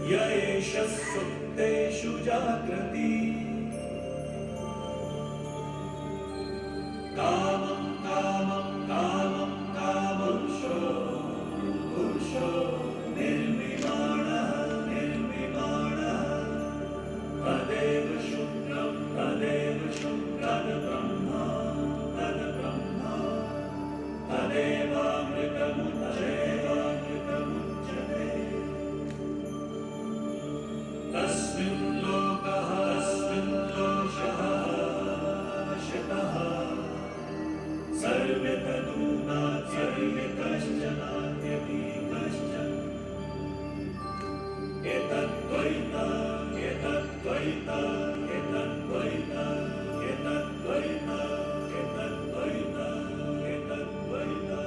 य एष सुप्तेषु जाग्रति कामं कामं कामं कामुषो पुरुषो निर्विमाणः निर्विमाणः तदेव शुक्रं तद्ब्रह्मा तदेवामृतमुच्यते तस्मिन् लोकः तस्मिन् दोषः शतः सर्वे तदूनात्यपि कश्चन एतद्द्वैता एतद्द्वैता एतद्द्वैता एतद्द्वैता एतद्द्वैता एतद्द्वैता.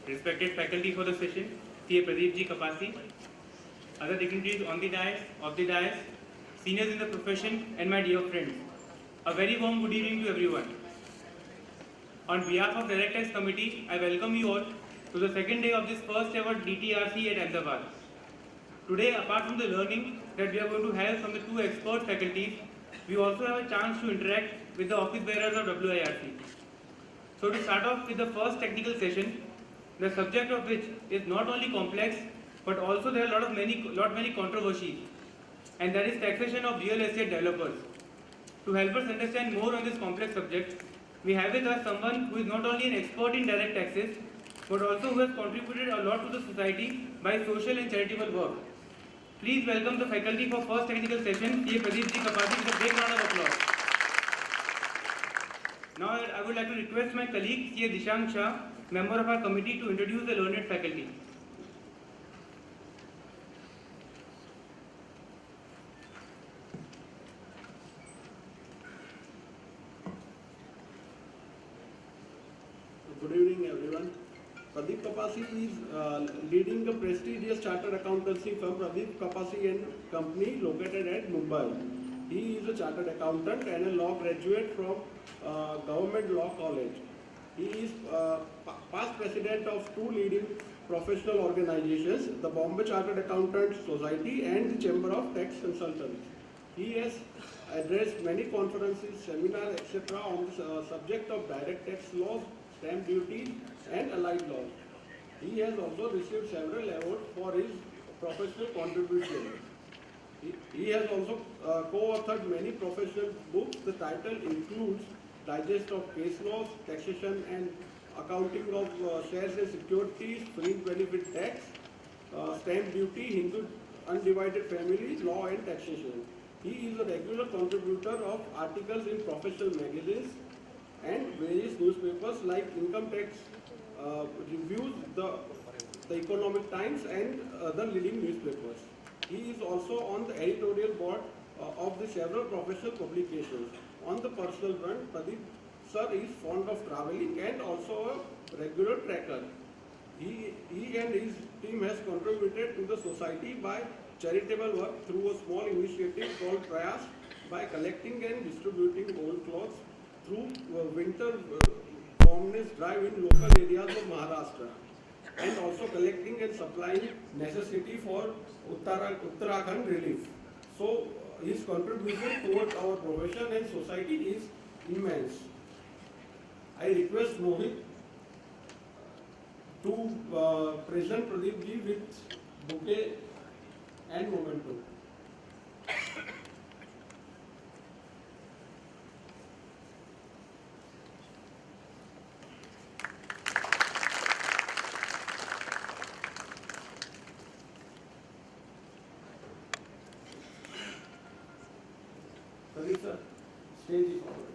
Respected faculty for the session, CA Pradeep ji Kapasi, other dignitaries on the dais, of the dais, seniors in the profession, and my dear friends, a very warm good evening to everyone. On behalf of the Direct Tax Committee, I welcome you all to the second day of this first ever DTRC at Ahmedabad. Today, apart from the learning that we are going to have from the two expert faculties, we also have a chance to interact with the office bearers of WIRC. So to start off with the first technical session, the subject of which is not only complex, but also there are many controversies, and that is taxation of real estate developers. To help us understand more on this complex subject, we have with us someone who is not only an expert in direct taxes, but also who has contributed a lot to the society by social and charitable work. Please welcome the faculty for first technical session, CA Pradeep ji Kapasi, with a big round of applause. Now I would like to request my colleague, CA Dishang Shah, member of our committee, to introduce the learned faculty. Good evening, everyone. Pradeep Kapasi is leading a prestigious chartered accountancy firm, Pradeep Kapasi and Company, located at Mumbai. He is a chartered accountant and a law graduate from Government Law College. He is past president of two leading professional organizations, the Bombay Chartered Accountants Society and the Chamber of Tax Consultants. He has addressed many conferences, seminars, etc. on the subject of direct tax laws, stamp duty and allied laws. He has also received several awards for his professional contribution. He has also co-authored many professional books. The title includes Digest of Case Laws, Taxation and Accounting of Shares and Securities, Fringe Benefit Tax, Stamp Duty, Hindu Undivided Family, Law and Taxation. He is a regular contributor of articles in professional magazines and various newspapers like Income Tax Reviews, the Economic Times and other leading newspapers. He is also on the editorial board of the several professional publications. On the personal front, Pradeep sir is fond of traveling and also a regular trekker. He and his team has contributed to the society by charitable work through a small initiative called Prayas, by collecting and distributing old clothes through winter warmness drive in local areas of Maharashtra, and also collecting and supplying necessity for Uttarakhand relief. So his contribution towards our profession and society is immense. I request Mohit to present Pradeep ji with bouquet and memento. Pradeep sir, stage is forward.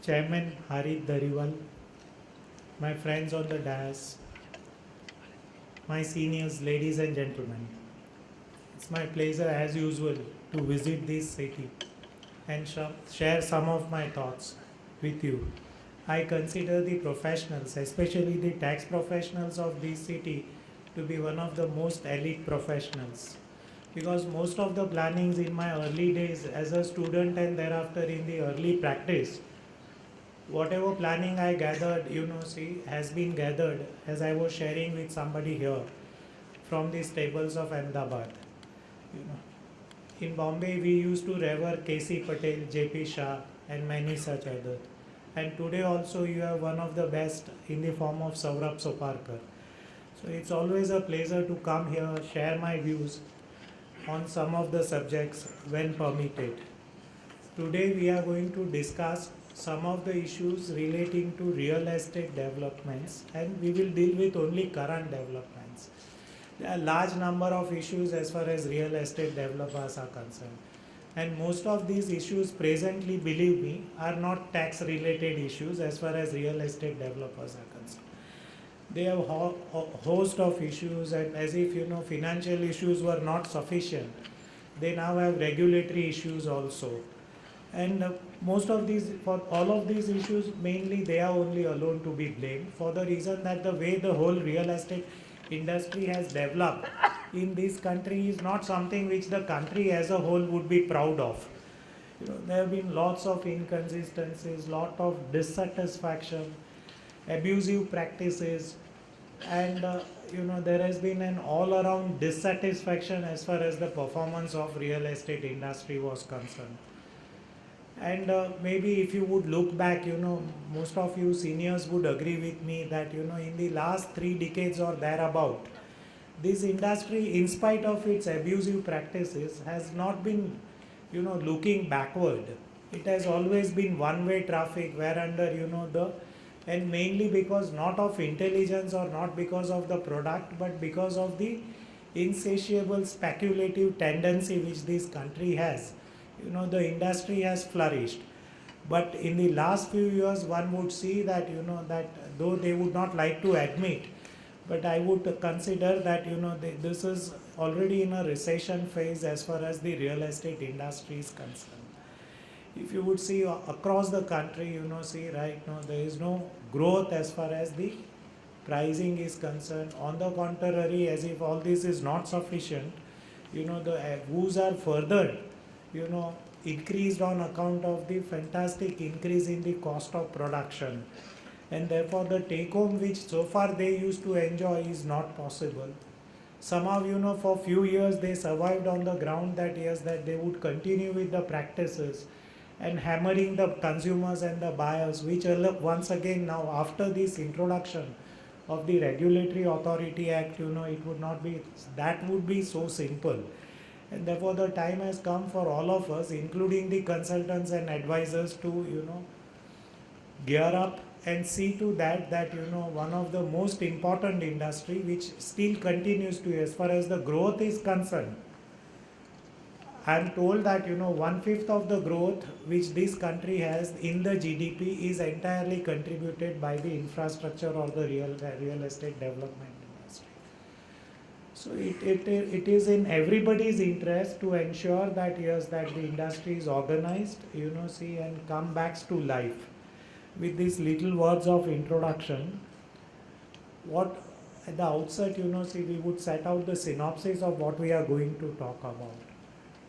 Chairman Harit Dariwal, my friends on the dais, my seniors, ladies and gentlemen. It's my pleasure as usual to visit this city and share some of my thoughts with you. I consider the professionals, especially the tax professionals of this city, to be one of the most elite professionals, because most of the plannings in my early days as a student and thereafter in the early practice, whatever planning I gathered, has been gathered as I was sharing with somebody here from the stables of Ahmedabad. In Bombay, we used to revere K.C. Patel, J.P. Shah, and many such others. And today also you have one of the best in the form of Saurabh Soparkar. So it's always a pleasure to come here, share my views on some of the subjects when permitted. Today we are going to discuss some of the issues relating to real estate developments, and we will deal with only current developments. There are a large number of issues as far as real estate developers are concerned. And most of these issues presently, believe me, are not tax related issues as far as real estate developers are concerned. They have a host of issues, and as if financial issues were not sufficient, they now have regulatory issues also. And most of these, for all of these issues, mainly they are only alone to be blamed, for the reason that the way the whole real estate industry has developed in this country is not something which the country as a whole would be proud of. There have been lots of inconsistencies, lot of dissatisfaction, abusive practices, and there has been an all-around dissatisfaction as far as the performance of real estate industry was concerned. And maybe if you would look back, most of you seniors would agree with me that, in the last 3 decades or thereabout, this industry, in spite of its abusive practices, has not been, looking backward. It has always been one-way traffic, whereunder, and mainly because not of intelligence or not because of the product, but because of the insatiable speculative tendency which this country has. The industry has flourished. But in the last few years, one would see that, that though they would not like to admit, but I would consider that, this is already in a recession phase as far as the real estate industry is concerned. If you would see across the country, right now there is no growth as far as the pricing is concerned. On the contrary, as if all this is not sufficient, the woes are further, increased on account of the fantastic increase in the cost of production. And therefore the take home which so far they used to enjoy is not possible. Somehow, for few years they survived on the ground that yes, that they would continue with the practices and hammering the consumers and the buyers, which once again now after this introduction of the Regulatory Authority Act, it would not be, that would be so simple. And therefore the time has come for all of us, including the consultants and advisors, to, gear up and see to that, one of the most important industry which still continues to, as far as the growth is concerned. I am told that, 1/5 of the growth which this country has in the GDP is entirely contributed by the infrastructure or the real estate development. So it is in everybody's interest to ensure that yes, that the industry is organized, and come back to life. With these little words of introduction, what at the outset, we would set out the synopsis of what we are going to talk about.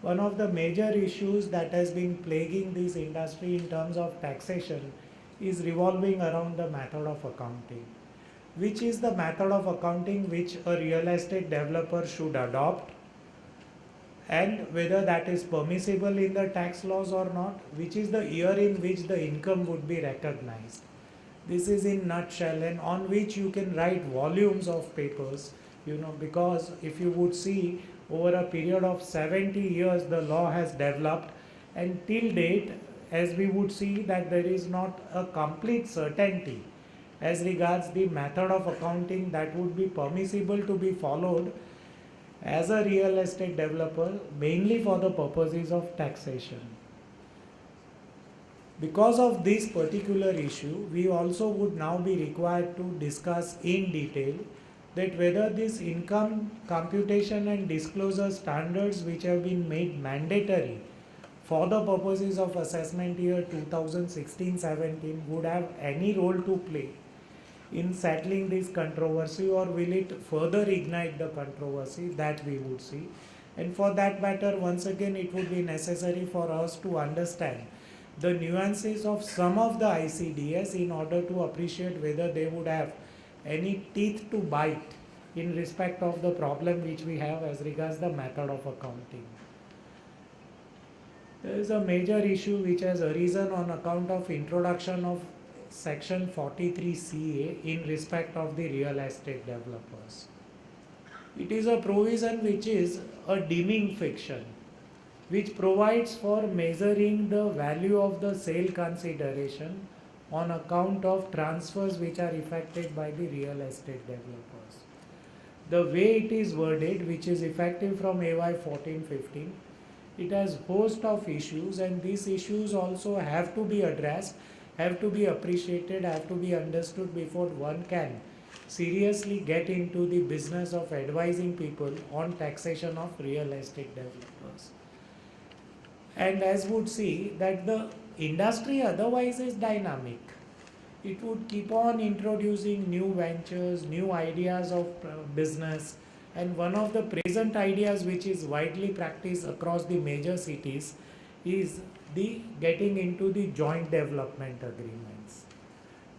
One of the major issues that has been plaguing this industry in terms of taxation is revolving around the method of accounting. Which is the method of accounting which a real estate developer should adopt, and whether that is permissible in the tax laws or not, which is the year in which the income would be recognized. This is in nutshell, and on which you can write volumes of papers, because if you would see over a period of 70 years the law has developed, and till date, as we would see, that there is not a complete certainty as regards the method of accounting that would be permissible to be followed as a real estate developer, mainly for the purposes of taxation. Because of this particular issue, we also would now be required to discuss in detail that whether this income computation and disclosure standards which have been made mandatory for the purposes of assessment year 2016-17 would have any role to play in settling this controversy, or will it further ignite the controversy, that we would see. And for that matter, once again, it would be necessary for us to understand the nuances of some of the ICDS in order to appreciate whether they would have any teeth to bite in respect of the problem which we have as regards the method of accounting. There is a major issue which has arisen on account of introduction of section 43CA in respect of the real estate developers. It is a provision which is a deeming fiction, which provides for measuring the value of the sale consideration on account of transfers which are effected by the real estate developers. The way it is worded, which is effective from AY 14-15, it has host of issues, and these issues also have to be addressed, have to be appreciated, have to be understood before one can seriously get into the business of advising people on taxation of real estate developers. And as would see that the industry otherwise is dynamic. It would keep on introducing new ventures, new ideas of business, and one of the present ideas which is widely practiced across the major cities is the getting into the joint development agreements.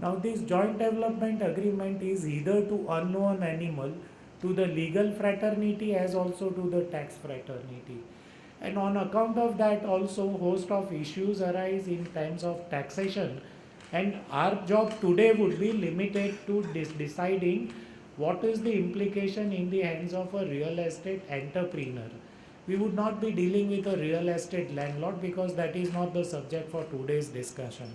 Now this joint development agreement is either to unknown animal to the legal fraternity as also to the tax fraternity. And on account of that also host of issues arise in terms of taxation, and our job today would be limited to deciding what is the implication in the hands of a real estate entrepreneur. We would not be dealing with a real estate landlord because that is not the subject for today's discussion.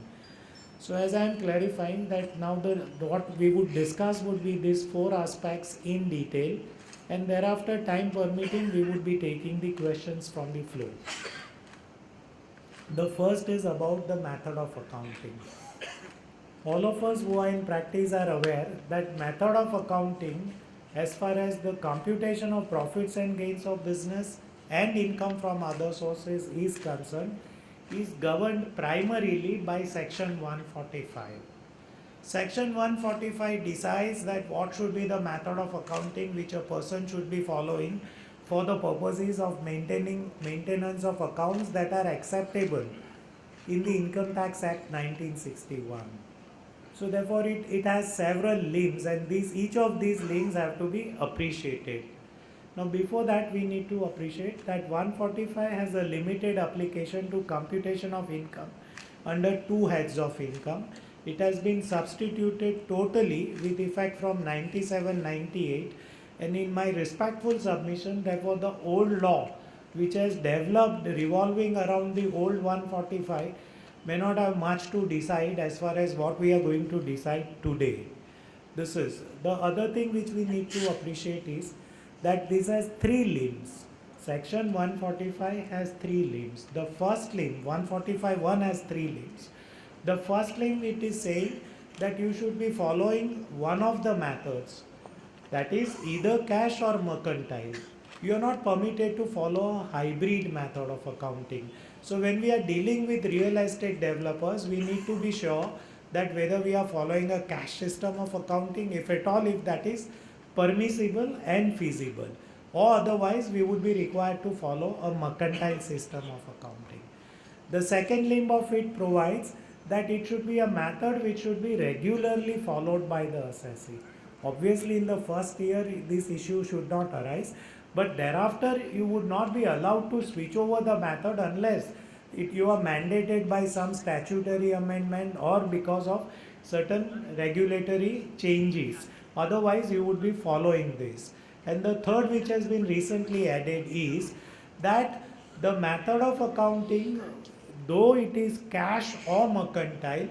So as I am clarifying that now what we would discuss would be these four aspects in detail, and thereafter, time permitting, we would be taking the questions from the floor. The first is about the method of accounting. All of us who are in practice are aware that method of accounting, as far as the computation of profits and gains of business and income from other sources is concerned, is governed primarily by section 145. Section 145 decides that what should be the method of accounting which a person should be following for the purposes of maintenance of accounts that are acceptable in the Income Tax Act 1961. So therefore it has several limbs, and each of these limbs have to be appreciated. Now before that we need to appreciate that 145 has a limited application to computation of income under two heads of income. It has been substituted totally with effect from 97-98, and in my respectful submission, therefore the old law which has developed revolving around the old 145 may not have much to decide as far as what we are going to decide today. This is the other thing which we need to appreciate is that this has three limbs. Section 145 has three limbs. The first limb, 145.1, has three limbs. The first limb, it is saying that you should be following one of the methods, that is either cash or mercantile. You are not permitted to follow a hybrid method of accounting. So when we are dealing with real estate developers, we need to be sure that whether we are following a cash system of accounting, if at all, if that is permissible and feasible, or otherwise we would be required to follow a mercantile system of accounting. The second limb of it provides that it should be a method which should be regularly followed by the assessee. Obviously in the first year this issue should not arise, but thereafter you would not be allowed to switch over the method unless you are mandated by some statutory amendment or because of certain regulatory changes. Otherwise you would be following this. And the third which has been recently added is that the method of accounting, though it is cash or mercantile,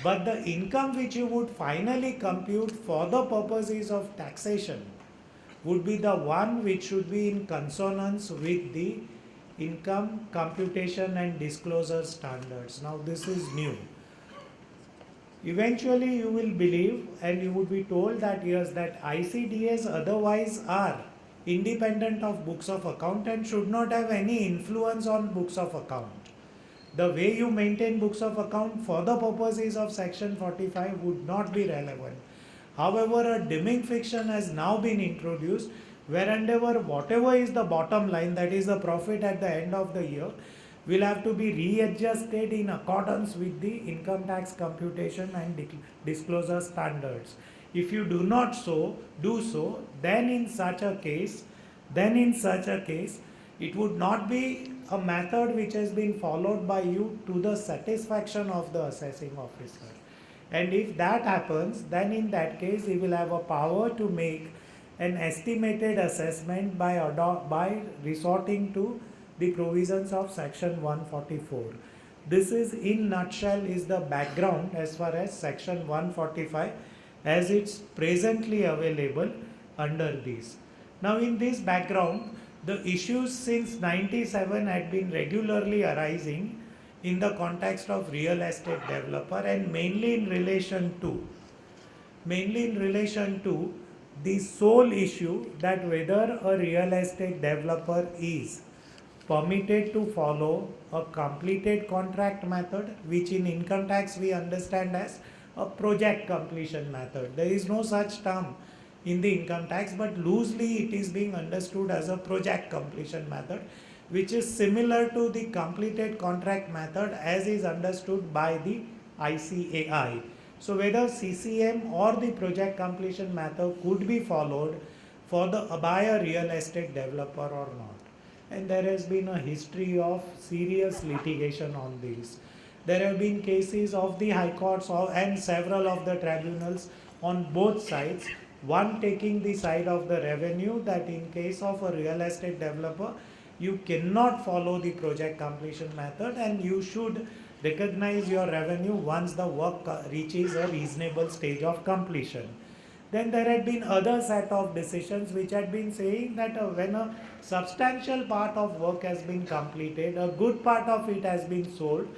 but the income which you would finally compute for the purposes of taxation would be the one which should be in consonance with the income computation and disclosure standards. Now this is new. Eventually you will believe and you would be told that yes, that ICDS otherwise are independent of books of account and should not have any influence on books of account. The way you maintain books of account for the purposes of section 45 would not be relevant. However, a dimming fiction has now been introduced wherever whatever is the bottom line, that is the profit at the end of the year, will have to be readjusted in accordance with the income tax computation and disclosure standards. If you do not do so, then in such a case, it would not be a method which has been followed by you to the satisfaction of the assessing officer. And if that happens, then in that case, he will have a power to make an estimated assessment by resorting to the provisions of section 144. This is in nutshell is the background as far as section 145 as it's presently available under this. Now in this background, the issues since 97 had been regularly arising in the context of real estate developer and mainly in relation to the sole issue that whether a real estate developer is permitted to follow a completed contract method, which in income tax we understand as a project completion method. There is no such term in the income tax, but loosely it is being understood as a project completion method, which is similar to the completed contract method as is understood by the ICAI. So whether CCM or the project completion method could be followed by a real estate developer or not. And there has been a history of serious litigation on this. There have been cases of the high courts and several of the tribunals on both sides, one taking the side of the revenue that in case of a real estate developer, you cannot follow the project completion method and you should recognize your revenue once the work reaches a reasonable stage of completion. Then there had been other set of decisions which had been saying that when a substantial part of work has been completed, a good part of it has been sold,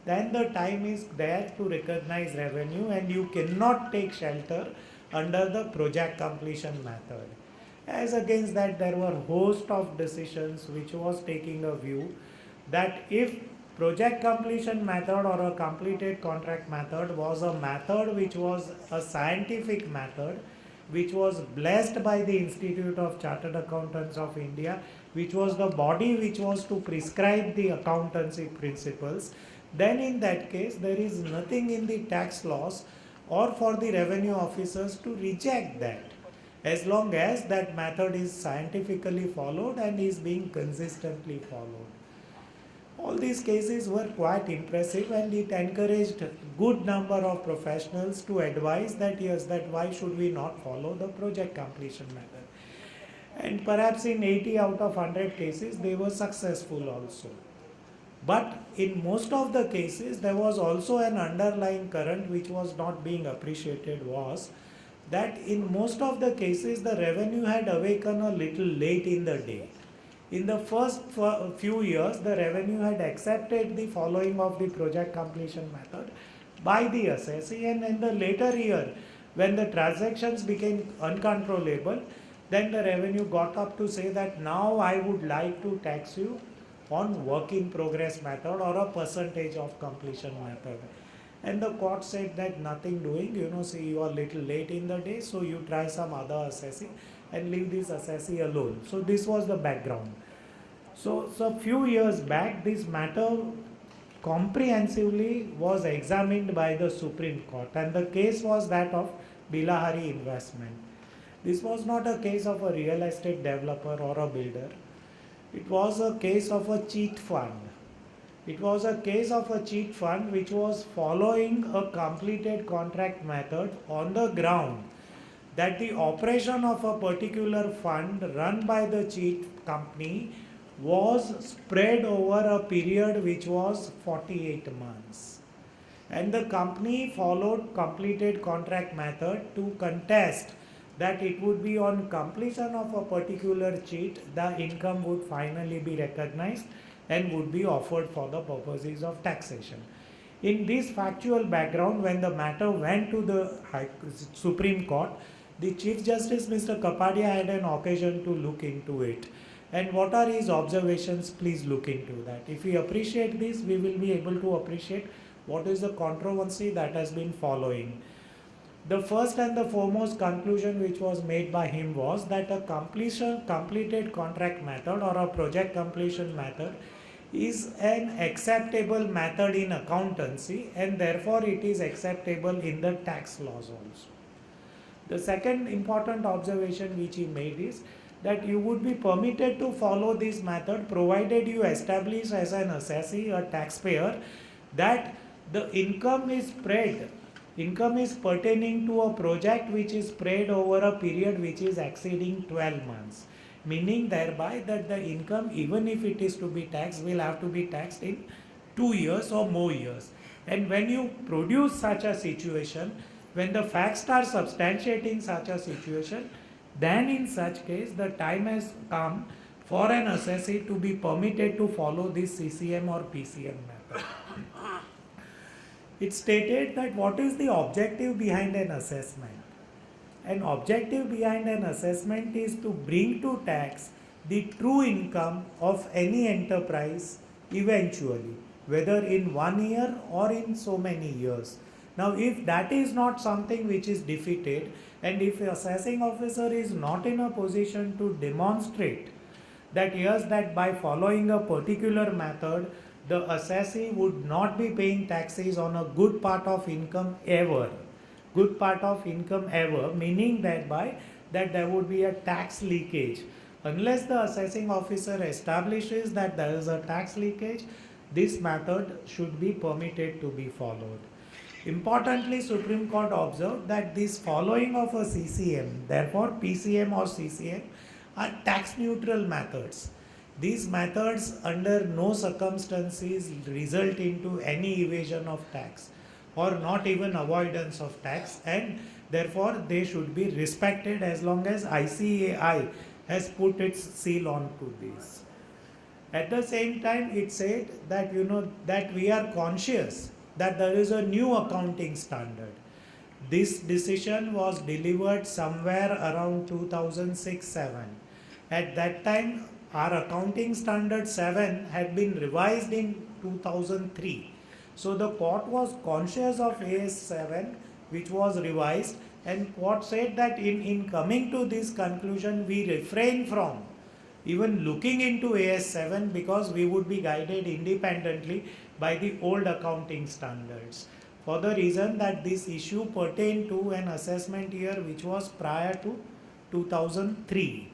then the time is there to recognize revenue and you cannot take shelter under the project completion method. As against that, there were a host of decisions which was taking a view that if project completion method or a completed contract method was a method which was a scientific method, which was blessed by the Institute of Chartered Accountants of India, which was the body which was to prescribe the accountancy principles, then in that case there is nothing in the tax laws or for the revenue officers to reject that, as long as that method is scientifically followed and is being consistently followed. All these cases were quite impressive and it encouraged good number of professionals to advise that yes, that why should we not follow the project completion method. And perhaps in 80 out of 100 cases they were successful also. But in most of the cases there was also an underlying current which was not being appreciated, was that in most of the cases the revenue had awakened a little late in the day. In the first few years, the revenue had accepted the following of the project completion method by the assessee, and in the later year, when the transactions became uncontrollable, then the revenue got up to say that now I would like to tax you on work in progress method or a percentage of completion method. And the court said that nothing doing, see you are little late in the day, so you try some other assessee and leave this assessee alone. So this was the background. So a few years back, this matter comprehensively was examined by the Supreme Court, and the case was that of Bilahari Investment. This was not a case of a real estate developer or a builder. It was a case of a cheat fund. It was a case of a cheat fund which was following a completed contract method on the ground that the operation of a particular fund run by the cheat company was spread over a period which was 48 months. And the company followed completed contract method to contest that it would be on completion of a particular cheat, the income would finally be recognized and would be offered for the purposes of taxation. In this factual background, when the matter went to the Supreme Court, the Chief Justice Mr. Kapadia had an occasion to look into it. And what are his observations? Please look into that. If we appreciate this, we will be able to appreciate what is the controversy that has been following. The first and the foremost conclusion which was made by him was that a completed contract method or a project completion method is an acceptable method in accountancy, and therefore it is acceptable in the tax laws also. The second important observation which he made is that you would be permitted to follow this method provided you establish as an assessee, a taxpayer, that the income is pertaining to a project which is spread over a period which is exceeding 12 months. Meaning thereby that the income, even if it is to be taxed, will have to be taxed in 2 years or more years. And when you produce such a situation, when the facts are substantiating such a situation, then in such case the time has come for an assessee to be permitted to follow this CCM or PCM method. It stated that what is the objective behind an assessment? An objective behind an assessment is to bring to tax the true income of any enterprise eventually, whether in 1 year or in so many years. Now, if that is not something which is defeated, and if the assessing officer is not in a position to demonstrate that yes, that by following a particular method, the assessee would not be paying taxes on a good part of income ever, meaning thereby that there would be a tax leakage. Unless the assessing officer establishes that there is a tax leakage, this method should be permitted to be followed. Importantly, Supreme Court observed that this following of a CCM, therefore PCM or CCM, are tax neutral methods. These methods under no circumstances result into any evasion of tax or not even avoidance of tax, and therefore they should be respected as long as ICAI has put its seal on to this. At the same time, it said that that we are conscious that there is a new accounting standard. This decision was delivered somewhere around 2006-7. At that time, our accounting standard 7 had been revised in 2003. So the court was conscious of AS 7, which was revised, and court said that in coming to this conclusion, we refrain from even looking into AS 7 because we would be guided independently by the old accounting standards, for the reason that this issue pertained to an assessment year which was prior to 2003.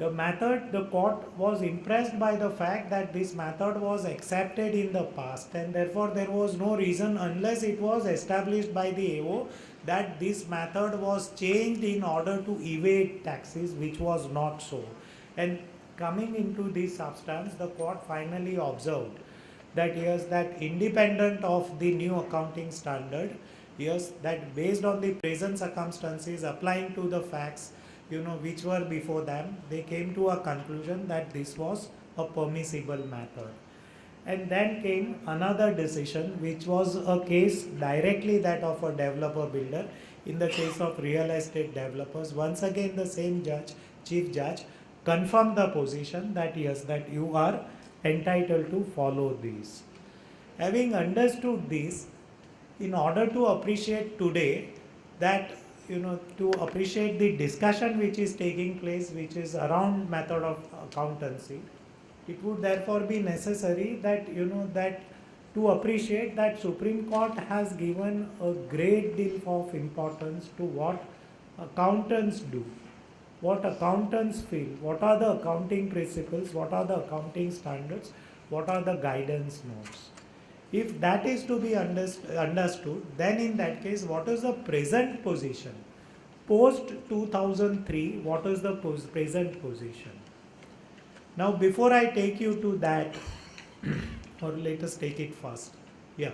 The court was impressed by the fact that this method was accepted in the past, and therefore there was no reason, unless it was established by the AO, that this method was changed in order to evade taxes, which was not so. And coming into this substance, the court finally observed that yes, that independent of the new accounting standard, yes, that based on the present circumstances applying to the facts which were before them, they came to a conclusion that this was a permissible method. And then came another decision, which was a case directly that of a developer builder. In the case of real estate developers, once again the same judge, chief judge, confirmed the position that yes, that you are entitled to follow these. Having understood this, in order to appreciate today that to appreciate the discussion which is taking place, which is around method of accountancy, it would therefore be necessary that that to appreciate that Supreme Court has given a great deal of importance to what accountants do, what accountants feel, what are the accounting principles, what are the accounting standards, what are the guidance notes. If that is to be understood, then in that case, what is the present position? Post 2003, what is the present position? Now, before I take you to that, or let us take it first. Yeah.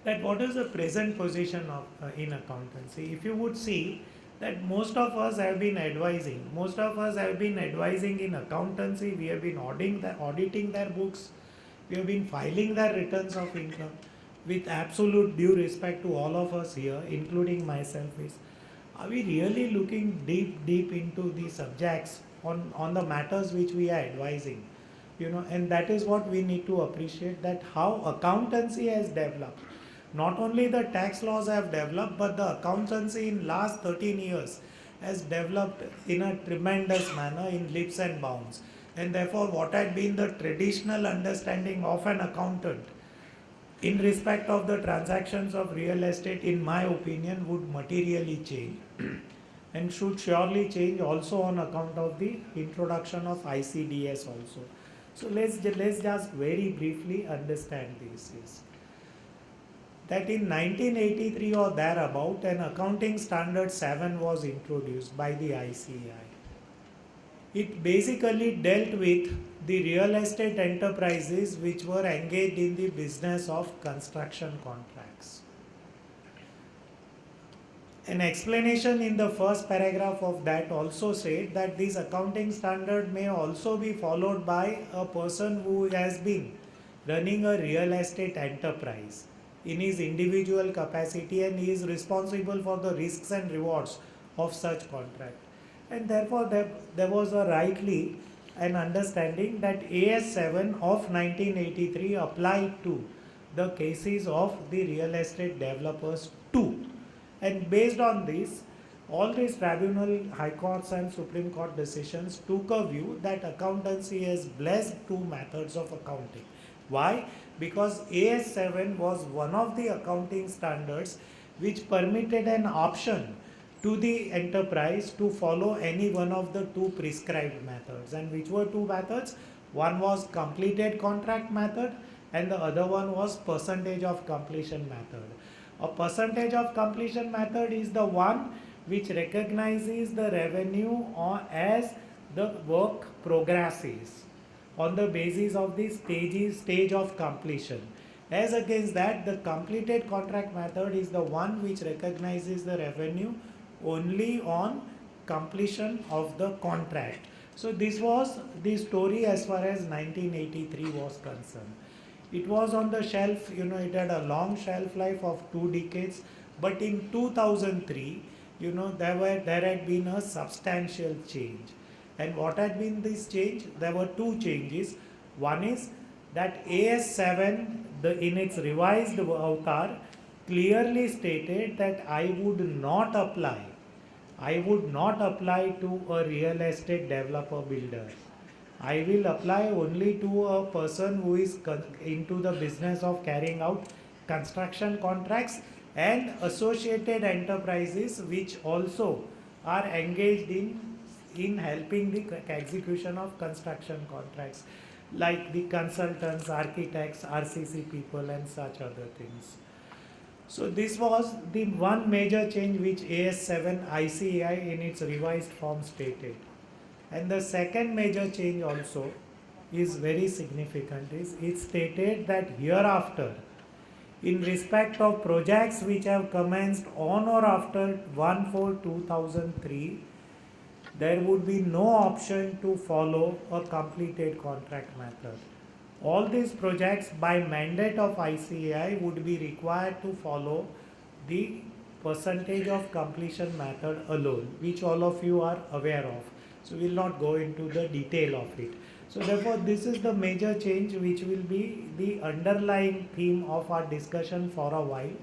That what is the present position of in accountancy? If you would see that most of us have been advising. Most of us have been advising in accountancy. We have been auditing their books. We have been filing their returns of income. With absolute due respect to all of us here, including myself, is are we really looking deep into the subjects on the matters which we are advising? And that is what we need to appreciate, that how accountancy has developed. Not only the tax laws have developed, but the accountancy in last 13 years has developed in a tremendous manner in leaps and bounds. And therefore, what had been the traditional understanding of an accountant in respect of the transactions of real estate, in my opinion, would materially change and should surely change also on account of the introduction of ICDS also. So let's just very briefly understand this. Is that in 1983 or thereabout, an accounting standard 7 was introduced by the ICAI. It basically dealt with the real estate enterprises which were engaged in the business of construction contracts. An explanation in the first paragraph of that also said that this accounting standard may also be followed by a person who has been running a real estate enterprise in his individual capacity, and he is responsible for the risks and rewards of such contract. And therefore there was a rightly an understanding that AS7 of 1983 applied to the cases of the real estate developers too. And based on this, all these tribunal, high courts and Supreme Court decisions took a view that accountancy has blessed two methods of accounting. Why? Because AS7 was one of the accounting standards which permitted an option to the enterprise to follow any one of the two prescribed methods. And which were two methods? One was completed contract method and the other one was percentage of completion method. A percentage of completion method is the one which recognizes the revenue as the work progresses on the basis of the stage of completion. As against that, the completed contract method is the one which recognizes the revenue only on completion of the contract. So this was the story as far as 1983 was concerned. It was on the shelf, it had a long shelf life of 2 decades, but in 2003, there had been a substantial change. And what had been this change? There were two changes. One is that AS7, in its revised avatar, clearly stated that I would not apply to a real estate developer builder. I will apply only to a person who is into the business of carrying out construction contracts and associated enterprises which also are engaged in helping the execution of construction contracts, like the consultants, architects, RCC people and such other things. So this was the one major change which AS7 ICAI in its revised form stated. And the second major change also is very significant. It stated that hereafter, in respect of projects which have commenced on or after 1/4/2003, there would be no option to follow a completed contract method. All these projects by mandate of ICAI would be required to follow the percentage of completion method alone, which all of you are aware of. So we will not go into the detail of it. So therefore this is the major change which will be the underlying theme of our discussion for a while,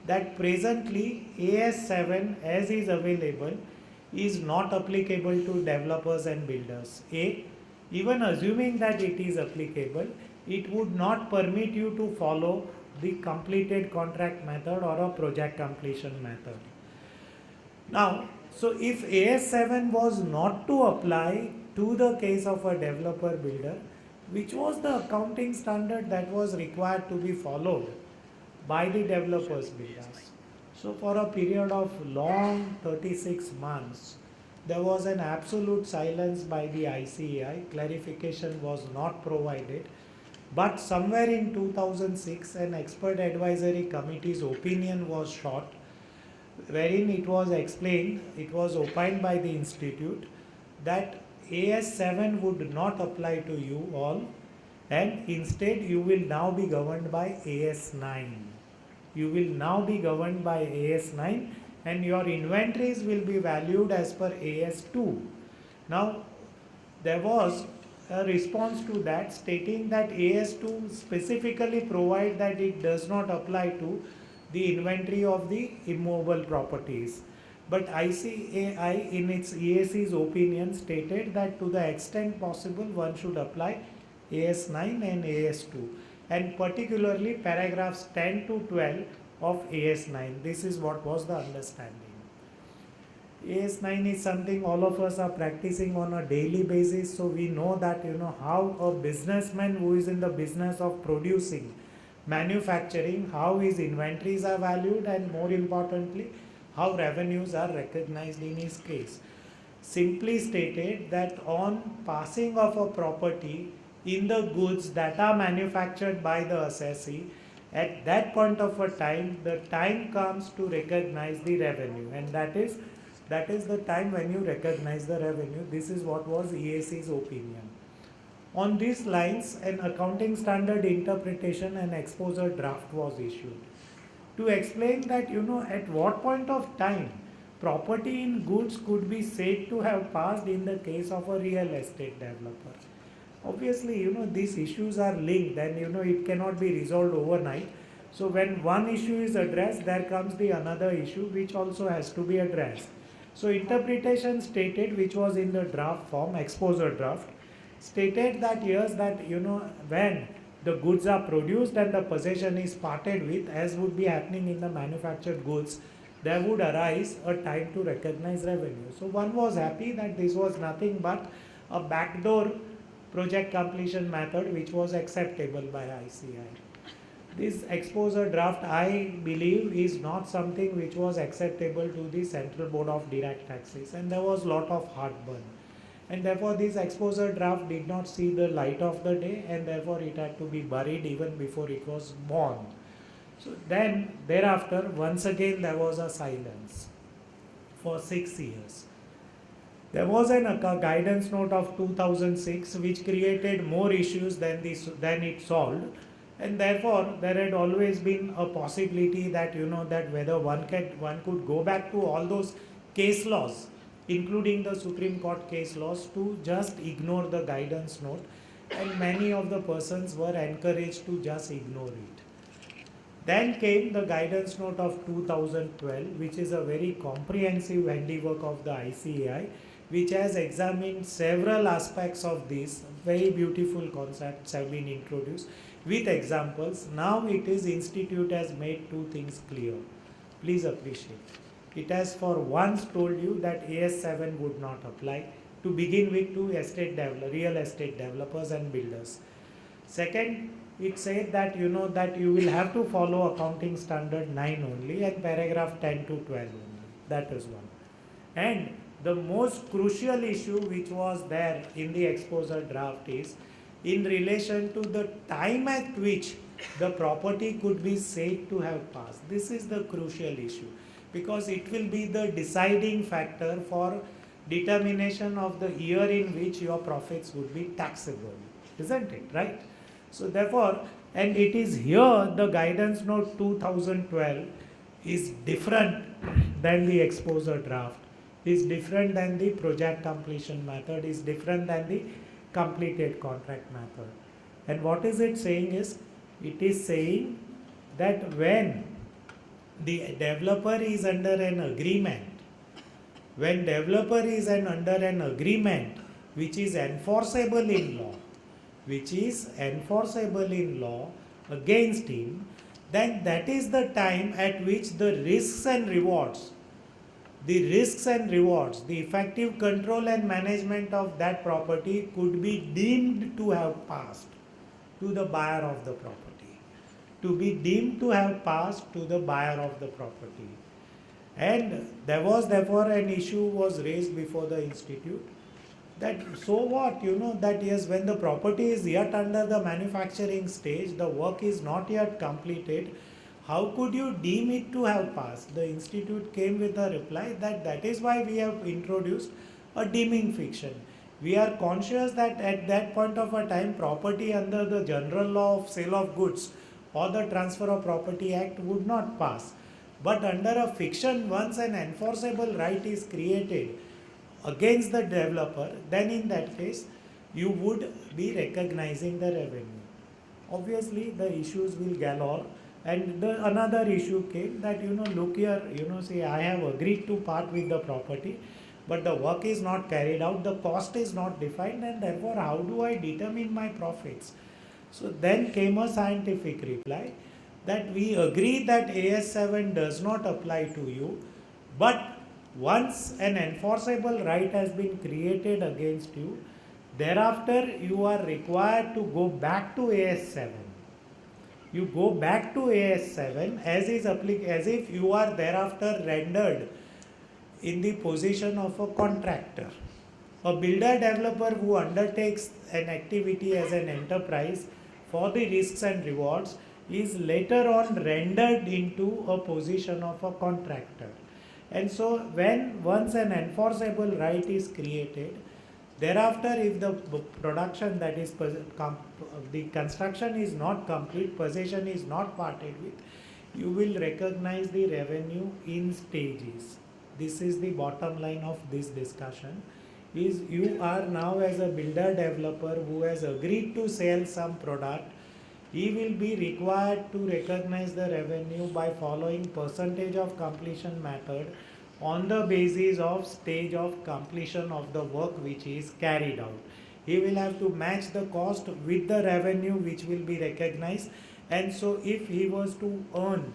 that presently AS7 as is available is not applicable to developers and builders. Even assuming that it is applicable, it would not permit you to follow the completed contract method or a project completion method. Now, so if AS7 was not to apply to the case of a developer builder, which was the accounting standard that was required to be followed by the developers builders? So for a period of long 36 months, there was an absolute silence by the ICAI, clarification was not provided, but somewhere in 2006 an expert advisory committee's opinion was sought, wherein it was explained, it was opined by the institute that AS7 would not apply to you all, and instead you will now be governed by AS9. You will now be governed by AS9 and your inventories will be valued as per AS2. Now, there was a response to that stating that AS2 specifically provide that it does not apply to the inventory of the immobile properties. But ICAI in its EAC's opinion stated that to the extent possible one should apply AS9 and AS2, and particularly paragraphs 10 to 12 of AS9. This is what was the understanding. AS9 is something all of us are practicing on a daily basis, so we know that how a businessman who is in the business of producing, manufacturing, how his inventories are valued, and more importantly how revenues are recognized in his case. Simply stated that on passing of a property in the goods that are manufactured by the assessee, at that point of a time the time comes to recognize the revenue, and that is the time when you recognize the revenue. This is what was EAC's opinion. On these lines, an accounting standard interpretation and exposure draft was issued to explain that at what point of time property in goods could be said to have passed in the case of a real estate developer. Obviously, these issues are linked and it cannot be resolved overnight. So when one issue is addressed, there comes the another issue which also has to be addressed. So interpretation stated, which was in the draft form, exposure draft, stated that yes, that when the goods are produced and the possession is parted with, as would be happening in the manufactured goods, there would arise a time to recognize revenue. So one was happy that this was nothing but a backdoor project completion method which was acceptable by ICAI. This exposure draft, I believe, is not something which was acceptable to the Central Board of Direct Taxes, and there was lot of heartburn. And therefore this exposure draft did not see the light of the day, and therefore it had to be buried even before it was born. So then thereafter once again there was a silence for 6 years. There was a guidance note of 2006 which created more issues than it solved, and therefore there had always been a possibility that that whether one could go back to all those case laws, including the Supreme Court case laws, to just ignore the guidance note, and many of the persons were encouraged to just ignore it. Then came the guidance note of 2012, which is a very comprehensive handiwork of the ICAI, which has examined several aspects of this. Very beautiful concepts have been introduced with examples. Now it is institute has made two things clear. Please appreciate. It has for once told you that AS7 would not apply to begin with to real estate developers and builders. Second, it said that that you will have to follow accounting standard 9 only and paragraph 10 to 12 only. That is one. And the most crucial issue which was there in the exposure draft is in relation to the time at which the property could be said to have passed. This is the crucial issue, because it will be the deciding factor for determination of the year in which your profits would be taxable, isn't it, right? So therefore, and it is here the guidance note 2012 is different than the exposure draft, is different than the project completion method, is different than the completed contract method. And what is it saying is, it is saying that when the developer is under an agreement, when developer is under an agreement which is enforceable in law, against him, then that is the time at which the risks and rewards, the effective control and management of that property could be deemed to have passed to the buyer of the property. And there was therefore an issue was raised before the institute that so what, that yes, when the property is yet under the manufacturing stage, the work is not yet completed, How could you deem it to have passed? The institute came with a reply that that is why we have introduced a deeming fiction. We are conscious that at that point of a time, property under the general law of sale of goods or the Transfer of Property Act would not pass. But under a fiction, once an enforceable right is created against the developer, then in that case, you would be recognizing the revenue. Obviously, the issues will galore. And another issue came that, look here, see, I have agreed to part with the property, but the work is not carried out, the cost is not defined, and therefore, how do I determine my profits? So then came a scientific reply that we agree that AS7 does not apply to you, but once an enforceable right has been created against you, thereafter you are required to go back to AS7. You go back to AS7 as if you are thereafter rendered in the position of a contractor. A builder developer who undertakes an activity as an enterprise for the risks and rewards is later on rendered into a position of a contractor. And so when once an enforceable right is created, thereafter if the production, that is the construction is not complete, possession is not parted with, you will recognize the revenue in stages. This is the bottom line of this discussion. Is you are now, as a builder developer who has agreed to sell some product, he will be required to recognize the revenue by following percentage of completion method on the basis of stage of completion of the work which is carried out. He will have to match the cost with the revenue which will be recognized. And so if he was to earn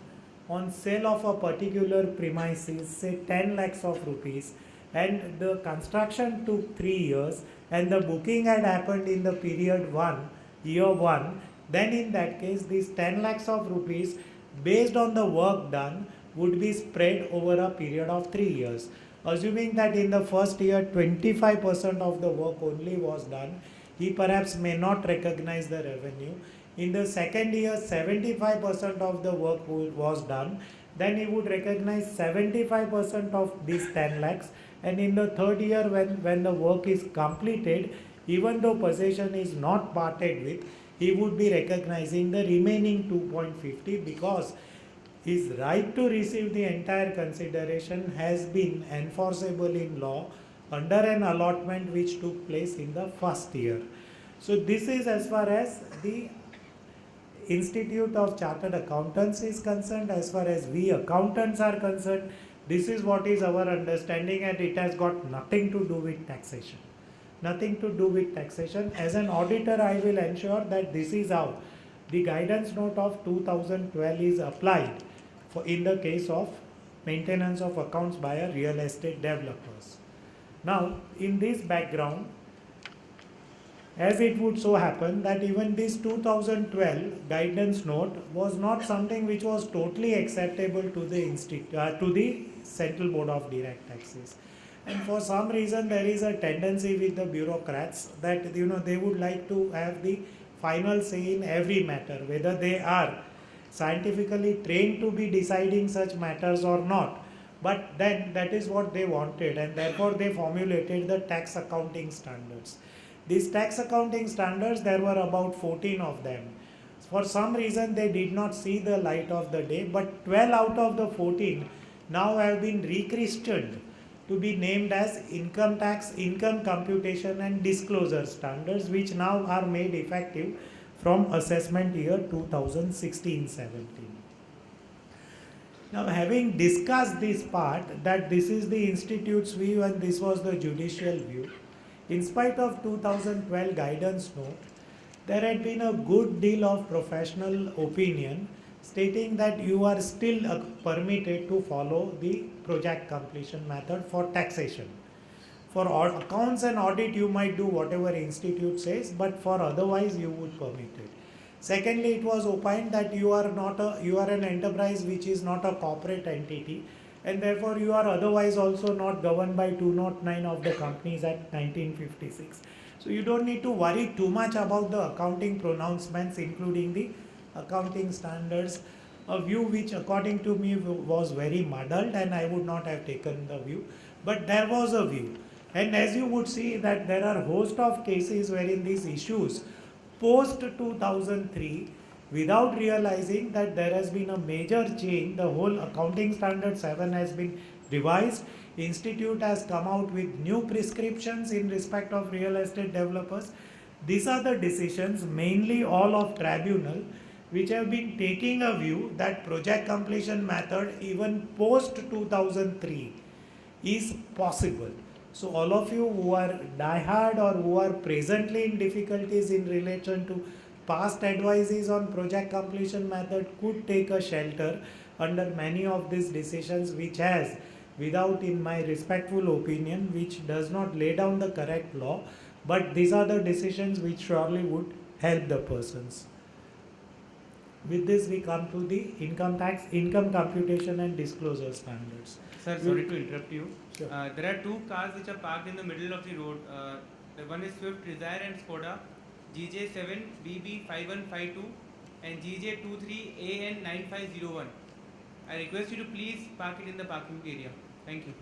on sale of a particular premises, say 10 lakhs of rupees, and the construction took 3 years, and the booking had happened in the period 1, year 1, then in that case, these 10 lakhs of rupees, based on the work done, would be spread over a period of 3 years. Assuming that in the first year, 25% of the work only was done, he perhaps may not recognize the revenue. In the second year, 75% of the work was done, then he would recognize 75% of these 10 lakhs. And in the third year, when the work is completed, even though possession is not parted with, he would be recognizing the remaining 2.50 because his right to receive the entire consideration has been enforceable in law under an allotment which took place in the first year. So this is as far as the Institute of Chartered Accountants is concerned. As far as we accountants are concerned, this is what is our understanding, and it has got nothing to do with taxation. Nothing to do with taxation. As an auditor, I will ensure that this is how the guidance note of 2012 is applied in the case of maintenance of accounts by a real estate developers. Now, in this background, as it would so happen that even this 2012 guidance note was not something which was totally acceptable to the Central Board of Direct Taxes. And for some reason there is a tendency with the bureaucrats that they would like to have the final say in every matter, whether they are scientifically trained to be deciding such matters or not. But then that is what they wanted, and therefore they formulated the tax accounting standards. These tax accounting standards, there were about 14 of them. For some reason they did not see the light of the day, but 12 out of the 14 now have been rechristened to be named as income tax, income computation and disclosure standards, which now are made effective from assessment year 2016-17. Now, having discussed this part, that this is the Institute's view and this was the judicial view, in spite of 2012 guidance note, there had been a good deal of professional opinion stating that you are still permitted to follow the project completion method for taxation. For accounts and audit, you might do whatever institute says, but for otherwise you would permit it. Secondly, it was opined that you are an enterprise which is not a corporate entity, and therefore you are otherwise also not governed by 209 of the Companies Act 1956. So you don't need to worry too much about the accounting pronouncements, including the accounting standards a view which according to me was very muddled, and I would not have taken the view, but there was a view. And as you would see that there are host of cases wherein these issues post 2003, without realizing that there has been a major change, the whole accounting standard 7 has been revised. Institute has come out with new prescriptions in respect of real estate developers. These are the decisions, mainly all of tribunal, which have been taking a view that project completion method even post 2003 is possible. So all of you who are diehard or who are presently in difficulties in relation to past advices on project completion method could take a shelter under many of these decisions, which has, without in my respectful opinion, which does not lay down the correct law, but these are the decisions which surely would help the persons. With this we come to the income tax, income computation and disclosure standards. Sir, sorry to interrupt you. Sure. There are two cars which are parked in the middle of the road. The one is Swift Desire and Skoda, GJ7BB5152 and GJ23AN9501. I request you to please park it in the parking area. Thank you.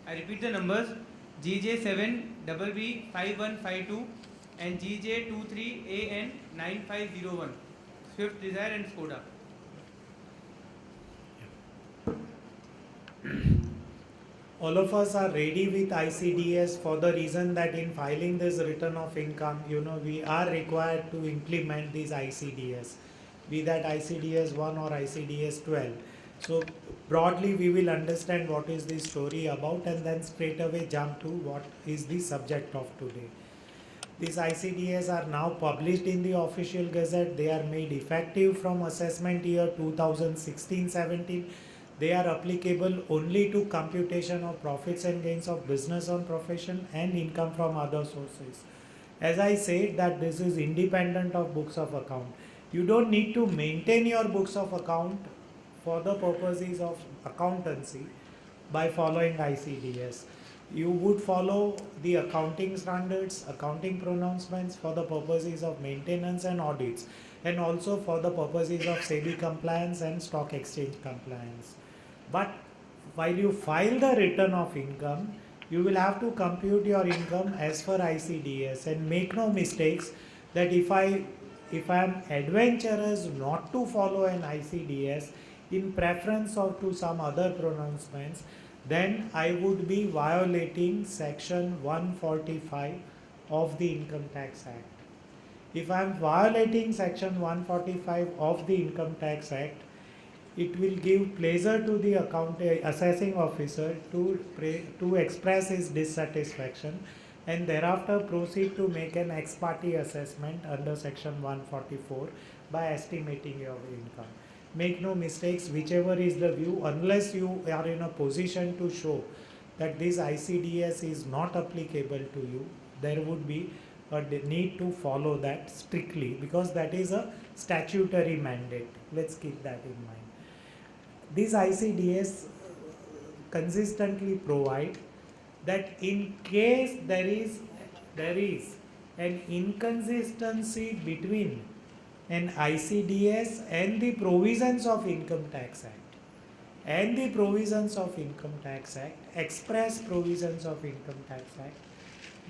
I repeat the numbers: GJ7BB5152 and GJ23AN9501. Swift Desire and Skoda. All of us are ready with ICDS for the reason that in filing this return of income, we are required to implement these ICDS, be that ICDS 1 or ICDS 12. So broadly we will understand what is the story about and then straight away jump to what is the subject of today. These ICDS are now published in the official gazette. They are made effective from assessment year 2016-17. They are applicable only to computation of profits and gains of business on profession and income from other sources. As I said that this is independent of books of account. You don't need to maintain your books of account for the purposes of accountancy by following ICDS. You would follow the accounting standards, accounting pronouncements for the purposes of maintenance and audits, and also for the purposes of SEBI compliance and stock exchange compliance. But while you file the return of income, you will have to compute your income as per ICDS, and make no mistakes that if I am adventurous not to follow an ICDS in preference of to some other pronouncements, then I would be violating section 145 of the Income Tax Act. If I am violating section 145 of the Income Tax Act, it will give pleasure to the assessing officer to express his dissatisfaction and thereafter proceed to make an ex parte assessment under section 144 by estimating your income. Make no mistakes, whichever is the view, unless you are in a position to show that this ICDS is not applicable to you, there would be a need to follow that strictly, because that is a statutory mandate. Let's keep that in mind. These ICDS consistently provide that in case there is an inconsistency between an ICDS and the provisions of Income Tax Act express provisions of Income Tax Act,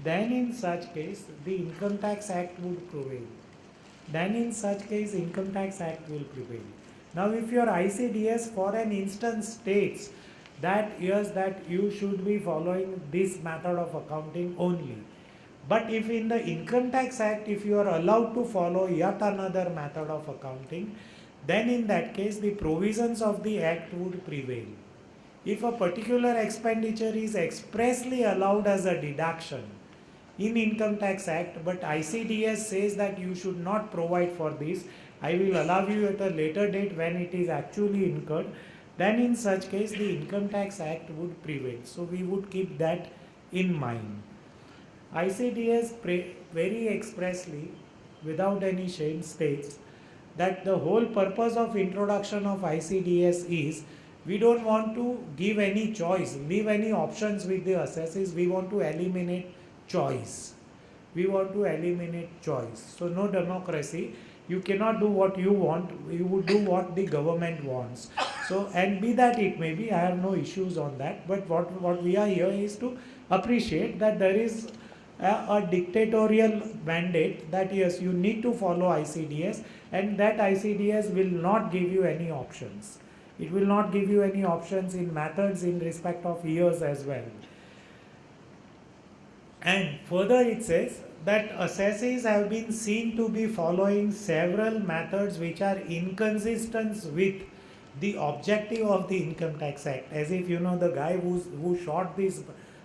then in such case the Income Tax Act would prevail. Now if your ICDS for an instance states that yes, that you should be following this method of accounting only, but if in the Income Tax Act, if you are allowed to follow yet another method of accounting, then in that case the provisions of the Act would prevail. If a particular expenditure is expressly allowed as a deduction in Income Tax Act, but ICDS says that you should not provide for this, I will allow you at a later date when it is actually incurred, then in such case the Income Tax Act would prevail. So we would keep that in mind. ICDS very expressly, without any shame, states that the whole purpose of introduction of ICDS is we don't want to give any choice, leave any options with the assessors. We want to eliminate choice. So no democracy. You cannot do what you want, you would do what the government wants. So, and be that it may be, I have no issues on that, but what we are here is to appreciate that there is a dictatorial mandate that yes, you need to follow ICDS, and that ICDS will not give you any options. It will not give you any options in methods in respect of years as well. And further it says that assessees have been seen to be following several methods which are inconsistent with the objective of the Income Tax Act. As if the guy who shot this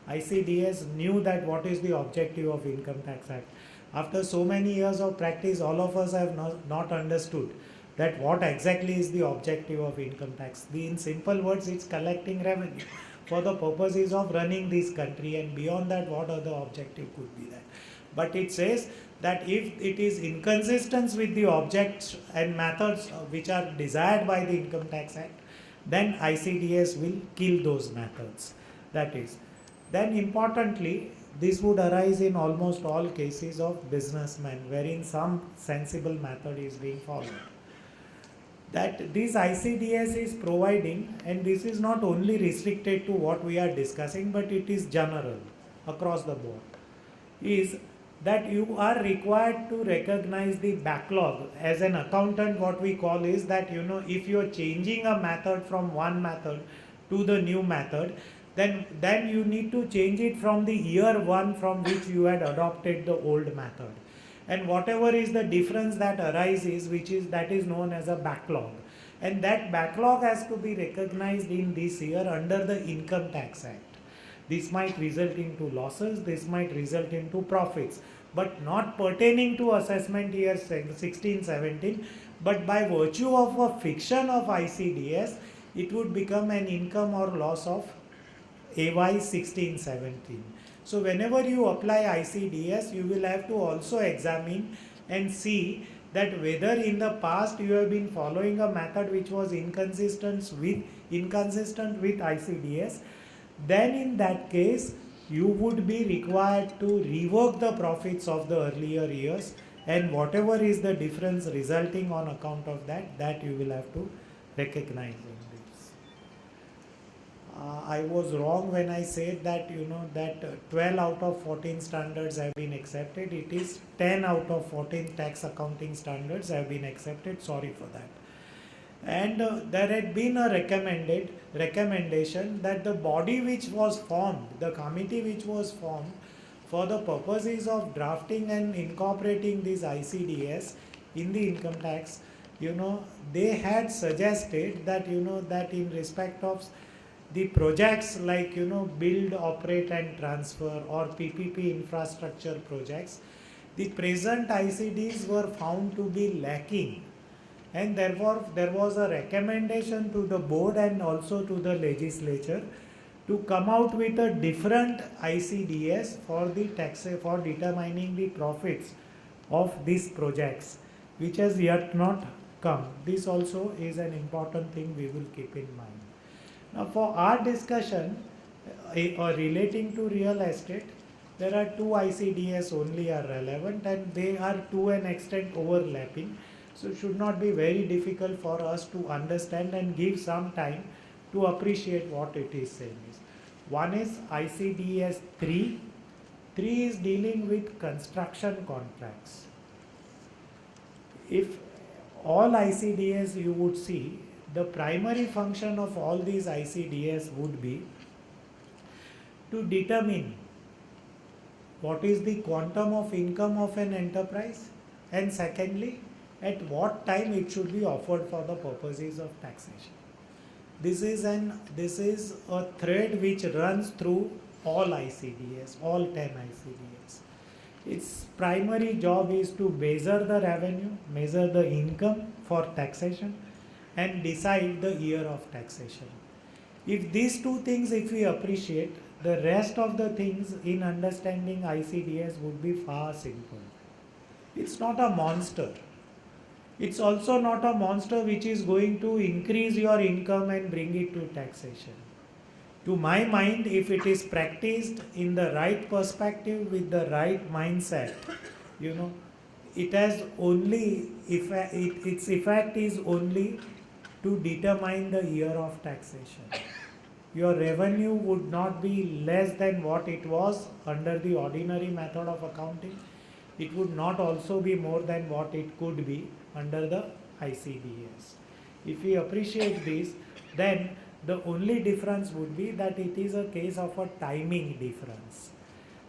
ICDS knew that what is the objective of Income Tax Act. After so many years of practice, all of us have not understood that what exactly is the objective of income tax. In simple words, it's collecting revenue for the purposes of running this country, and beyond that what other objective could be that. But it says that if it is inconsistent with the objects and methods which are desired by the Income Tax Act, then ICDS will kill those methods. That is. Then importantly, this would arise in almost all cases of businessmen wherein some sensible method is being followed. That this ICDS is providing, and this is not only restricted to what we are discussing, but it is general across the board, is that you are required to recognize the backlog. As an accountant, what we call is that if you are changing a method from one method to the new method, then you need to change it from the year one from which you had adopted the old method. And whatever is the difference that arises, that is known as a backlog. And that backlog has to be recognized in this year under the Income Tax Act. This might result into losses, this might result into profits, but not pertaining to assessment year 16-17, but by virtue of a fiction of ICDS, it would become an income or loss of AY 16-17. So whenever you apply ICDS, you will have to also examine and see that whether in the past you have been following a method which was inconsistent with ICDS, then in that case you would be required to rework the profits of the earlier years, and whatever is the difference resulting on account of that you will have to recognize in this. I was wrong when I said that that 12 out of 14 standards have been accepted. It is 10 out of 14 tax accounting standards have been accepted. Sorry for that. And there had been a recommendation that the body which was formed, the committee which was formed for the purposes of drafting and incorporating this ICDS in the income tax, they had suggested that that in respect of the projects like build, operate and transfer or PPP infrastructure projects, the present ICDs were found to be lacking. And therefore, there was a recommendation to the board and also to the legislature to come out with a different ICDS for determining the profits of these projects, which has yet not come. This also is an important thing we will keep in mind. Now, for our discussion relating to real estate, there are two ICDS only are relevant, and they are to an extent overlapping. So it should not be very difficult for us to understand and give some time to appreciate what it is saying. One is ICDS 3. 3 is dealing with construction contracts. If all ICDS you would see, the primary function of all these ICDS would be to determine what is the quantum of income of an enterprise, and secondly, at what time it should be offered for the purposes of taxation. This is a thread which runs through all ICDS, all 10 ICDS. Its primary job is to measure the revenue, measure the income for taxation, and decide the year of taxation. If these two things, if we appreciate, the rest of the things in understanding ICDS would be far simpler. It's not a monster. It's also not a monster which is going to increase your income and bring it to taxation. To my mind, if it is practiced in the right perspective with the right mindset, it has only, its effect is only to determine the year of taxation. Your revenue would not be less than what it was under the ordinary method of accounting. It would not also be more than what it could be under the ICDS. If we appreciate this, then the only difference would be that it is a case of a timing difference.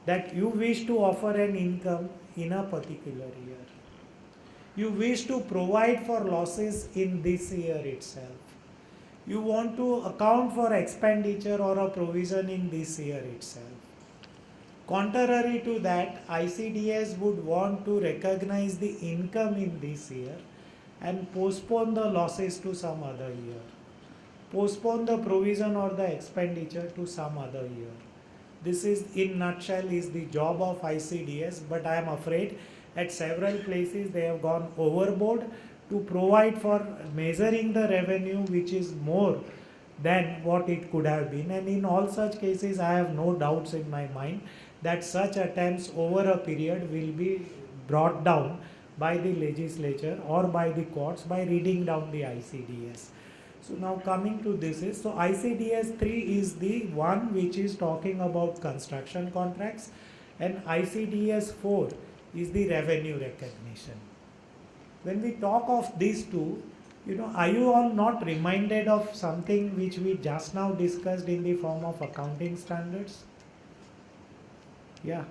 That you wish to offer an income in a particular year. You wish to provide for losses in this year itself. You want to account for expenditure or a provision in this year itself. Contrary to that, ICDS would want to recognize the income in this year and postpone the losses to some other year. Postpone the provision or the expenditure to some other year. This is, in nutshell, is the job of ICDS, but I am afraid at several places they have gone overboard to provide for measuring the revenue which is more than what it could have been, and in all such cases I have no doubts in my mind that such attempts over a period will be brought down by the legislature or by the courts by reading down the ICDS. So now coming to this is, so ICDS 3 is the one which is talking about construction contracts, and ICDS 4 is the revenue recognition. When we talk of these two, are you all not reminded of something which we just now discussed in the form of accounting standards? Yeah,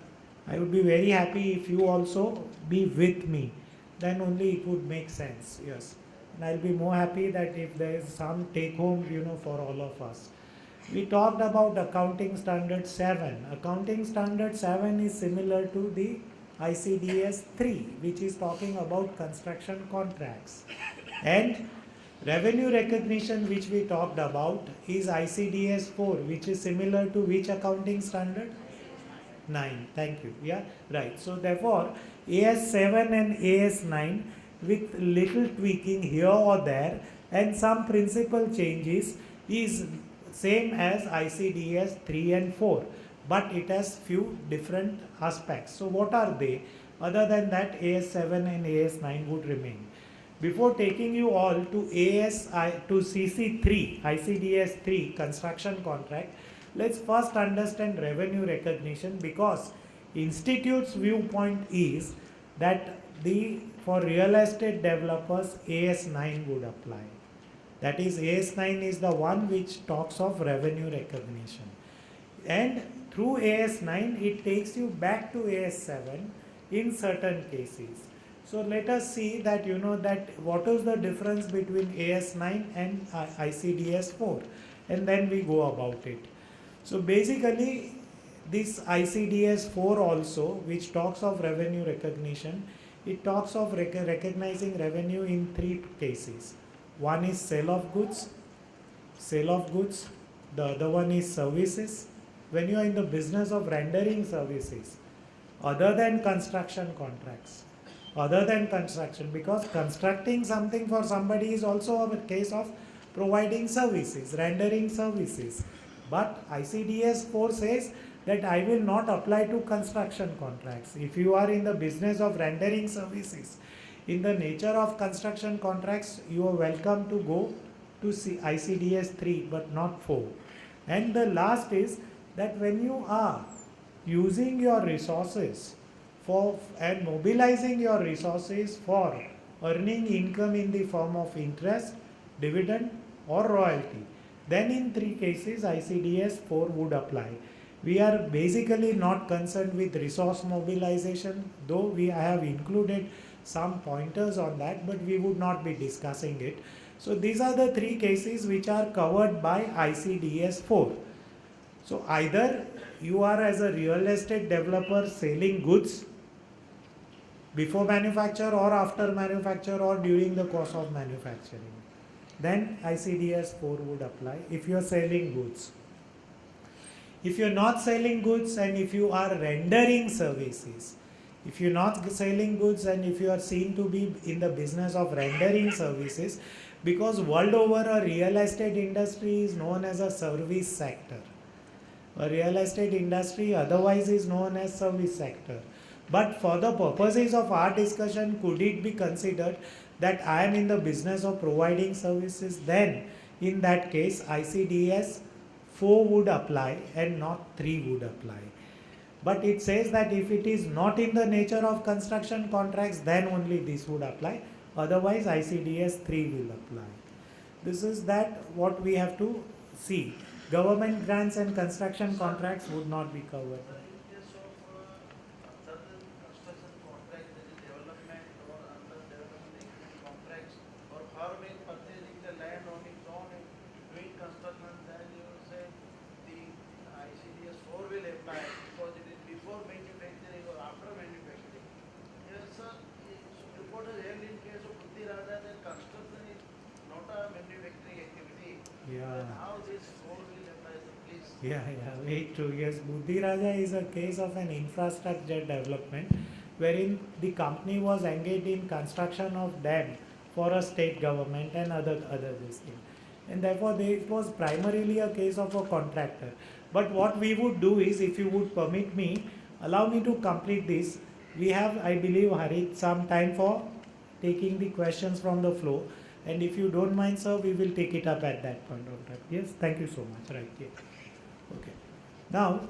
I would be very happy if you also be with me. Then only it would make sense. Yes. And I'll be more happy that if there is some take home, for all of us. We talked about accounting standard 7. Accounting standard 7 is similar to the ICDS 3, which is talking about construction contracts. And revenue recognition, which we talked about, is ICDS 4, which is similar to which accounting standard? 9. Thank you. Yeah, right. So therefore, AS 7 and AS 9 with little tweaking here or there and some principal changes is same as ICDS 3 and 4, but it has few different aspects. So what are they? Other than that, AS 7 and AS 9 would remain. Before taking you all to CC 3, ICDS 3 construction contract, let's first understand revenue recognition, because Institute's viewpoint is that for real estate developers AS 9 would apply. That is, AS 9 is the one which talks of revenue recognition. And through AS 9 it takes you back to AS 7 in certain cases. So let us see that what is the difference between AS 9 and ICDS 4, and then we go about it. So basically this ICDS 4 also, which talks of revenue recognition, it talks of recognizing revenue in 3 cases. One is sale of goods, the other one is services. When you are in the business of rendering services, other than construction contracts, because constructing something for somebody is also a case of providing services, rendering services. But ICDS 4 says that I will not apply to construction contracts. If you are in the business of rendering services, in the nature of construction contracts, you are welcome to go to ICDS 3 but not 4. And the last is that when you are using your resources and mobilizing your resources for earning income in the form of interest, dividend or royalty, then in 3 cases ICDS 4 would apply. We are basically not concerned with resource mobilization, though we have included some pointers on that, but we would not be discussing it. So these are the 3 cases which are covered by ICDS 4. So either you are as a real estate developer selling goods before manufacture or after manufacture or during the course of manufacturing, then ICDS 4 would apply if you are selling goods. If you are not selling goods and if you are rendering services, if you are not selling goods and if you are seen to be in the business of rendering services, because world over a real estate industry is known as a service sector. A real estate industry otherwise is known as service sector. But for the purposes of our discussion, could it be considered that I am in the business of providing services? Then, in that case, ICDS 4 would apply and not 3 would apply. But it says that if it is not in the nature of construction contracts, then only this would apply. Otherwise, ICDS 3 will apply. This is that what we have to see. Government grants and construction contracts would not be covered. In case of other than construction contract, that is development or under development contracts or farming, purchasing the land on its own and doing construction, then you will say the ICDS 4 will apply because it is before manufacturing or after manufacturing. Yes, sir. Report is held in case of Buddhi Raja that construction is not a manufacturing activity. Yeah. Then how this 4 will apply, sir, please? Yeah, very true. Yes, Buddhi Raja is a case of an infrastructure development wherein the company was engaged in construction of dam for a state government and other this thing. And therefore, it was primarily a case of a contractor. But what we would do is, if you would permit me, allow me to complete this. We have, I believe, Harit, some time for taking the questions from the floor. And if you don't mind, sir, we will take it up at that point of time. Yes, thank you so much. Right, yeah. Okay. Now,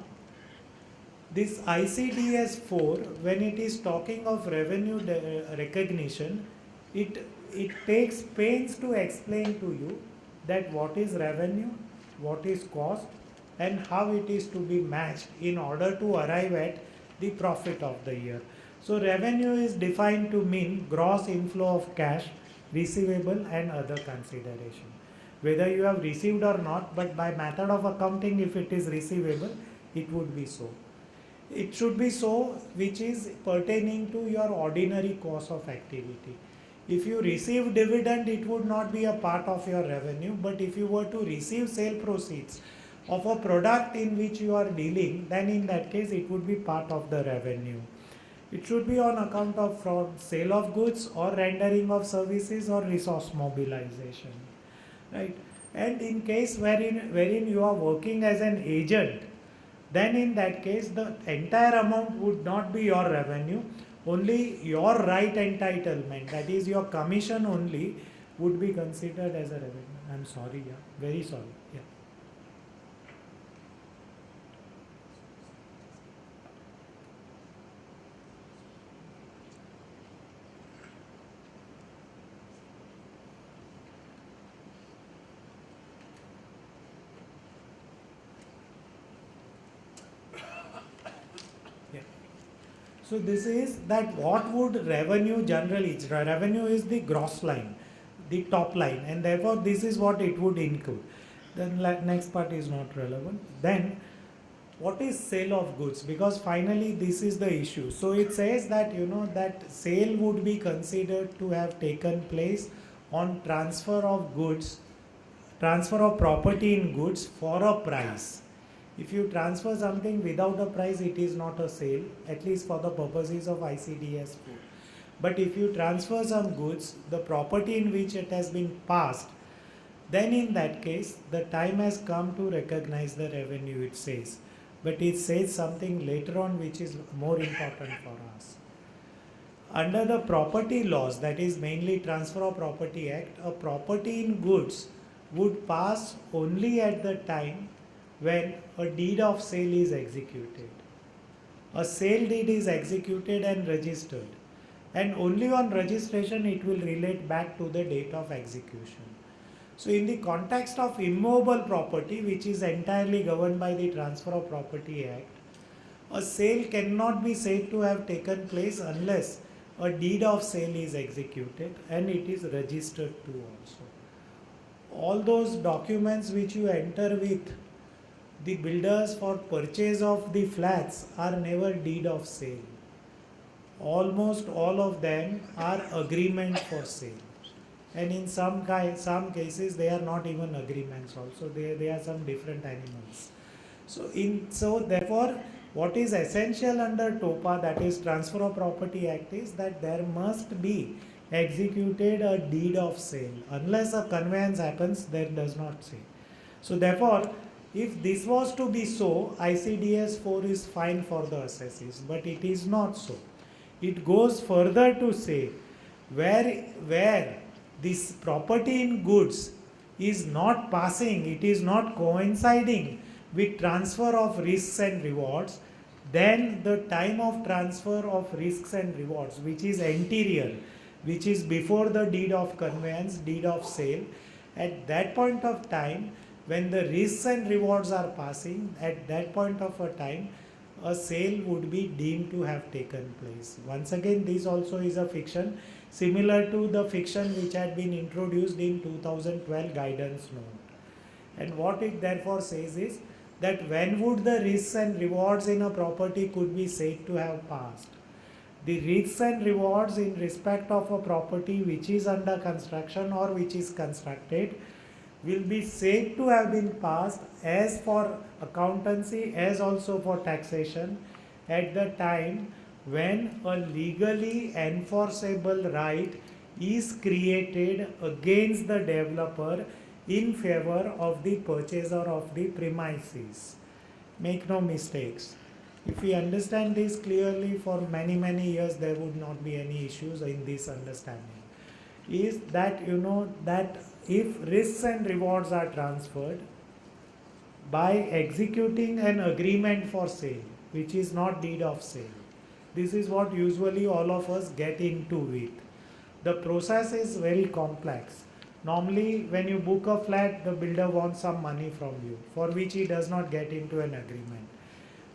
this ICDS 4, when it is talking of revenue recognition, it takes pains to explain to you that what is revenue, what is cost, and how it is to be matched in order to arrive at the profit of the year. So revenue is defined to mean gross inflow of cash, receivable and other consideration. Whether you have received or not, but by method of accounting, if it is receivable, it would be so. It should be so which is pertaining to your ordinary course of activity. If you receive dividend, it would not be a part of your revenue, but if you were to receive sale proceeds of a product in which you are dealing, then in that case it would be part of the revenue. It should be on account of from sale of goods or rendering of services or resource mobilization, right? And in case wherein you are working as an agent, then in that case the entire amount would not be your revenue, only your right entitlement, that is your commission only, would be considered as a revenue. I'm sorry, yeah, very sorry, yeah. So this is that what would revenue generally, revenue is the gross line, the top line, and therefore this is what it would include. Then next part is not relevant. Then what is sale of goods? Because finally this is the issue. So it says that that sale would be considered to have taken place on transfer of goods, transfer of property in goods for a price. If you transfer something without a price, it is not a sale, at least for the purposes of ICDS 4. But if you transfer some goods, the property in which it has been passed, then in that case, the time has come to recognize the revenue, it says. But it says something later on which is more important for us. Under the property laws, that is mainly Transfer of Property Act, a property in goods would pass only at the time when a deed of sale is executed. A sale deed is executed and registered, and only on registration it will relate back to the date of execution. So in the context of immovable property, which is entirely governed by the Transfer of Property Act, a sale cannot be said to have taken place unless a deed of sale is executed and it is registered too also. All those documents which you enter with the builders for purchase of the flats are never deed of sale. Almost all of them are agreement for sale. And in some cases they are not even agreements also, they are some different animals. So therefore what is essential under TOPA, that is Transfer of Property Act, is that there must be executed a deed of sale. Unless a conveyance happens, there does not say. So therefore, if this was to be so, ICDS 4 is fine for the assessees, but it is not so. It goes further to say where this property in goods is not passing, it is not coinciding with transfer of risks and rewards, then the time of transfer of risks and rewards, which is anterior, which is before the deed of conveyance, deed of sale, at that point of time, when the risks and rewards are passing, at that point of a time, a sale would be deemed to have taken place. Once again, this also is a fiction, similar to the fiction which had been introduced in 2012 guidance note. And what it therefore says is that when would the risks and rewards in a property could be said to have passed? The risks and rewards in respect of a property which is under construction or which is constructed will be said to have been passed as for accountancy as also for taxation at the time when a legally enforceable right is created against the developer in favor of the purchaser of the premises. Make no mistakes. If we understand this clearly for many years, there would not be any issues in this understanding. Is that that if risks and rewards are transferred by executing an agreement for sale, which is not deed of sale, this is what usually all of us get into with. The process is very complex. Normally, when you book a flat, the builder wants some money from you, for which he does not get into an agreement.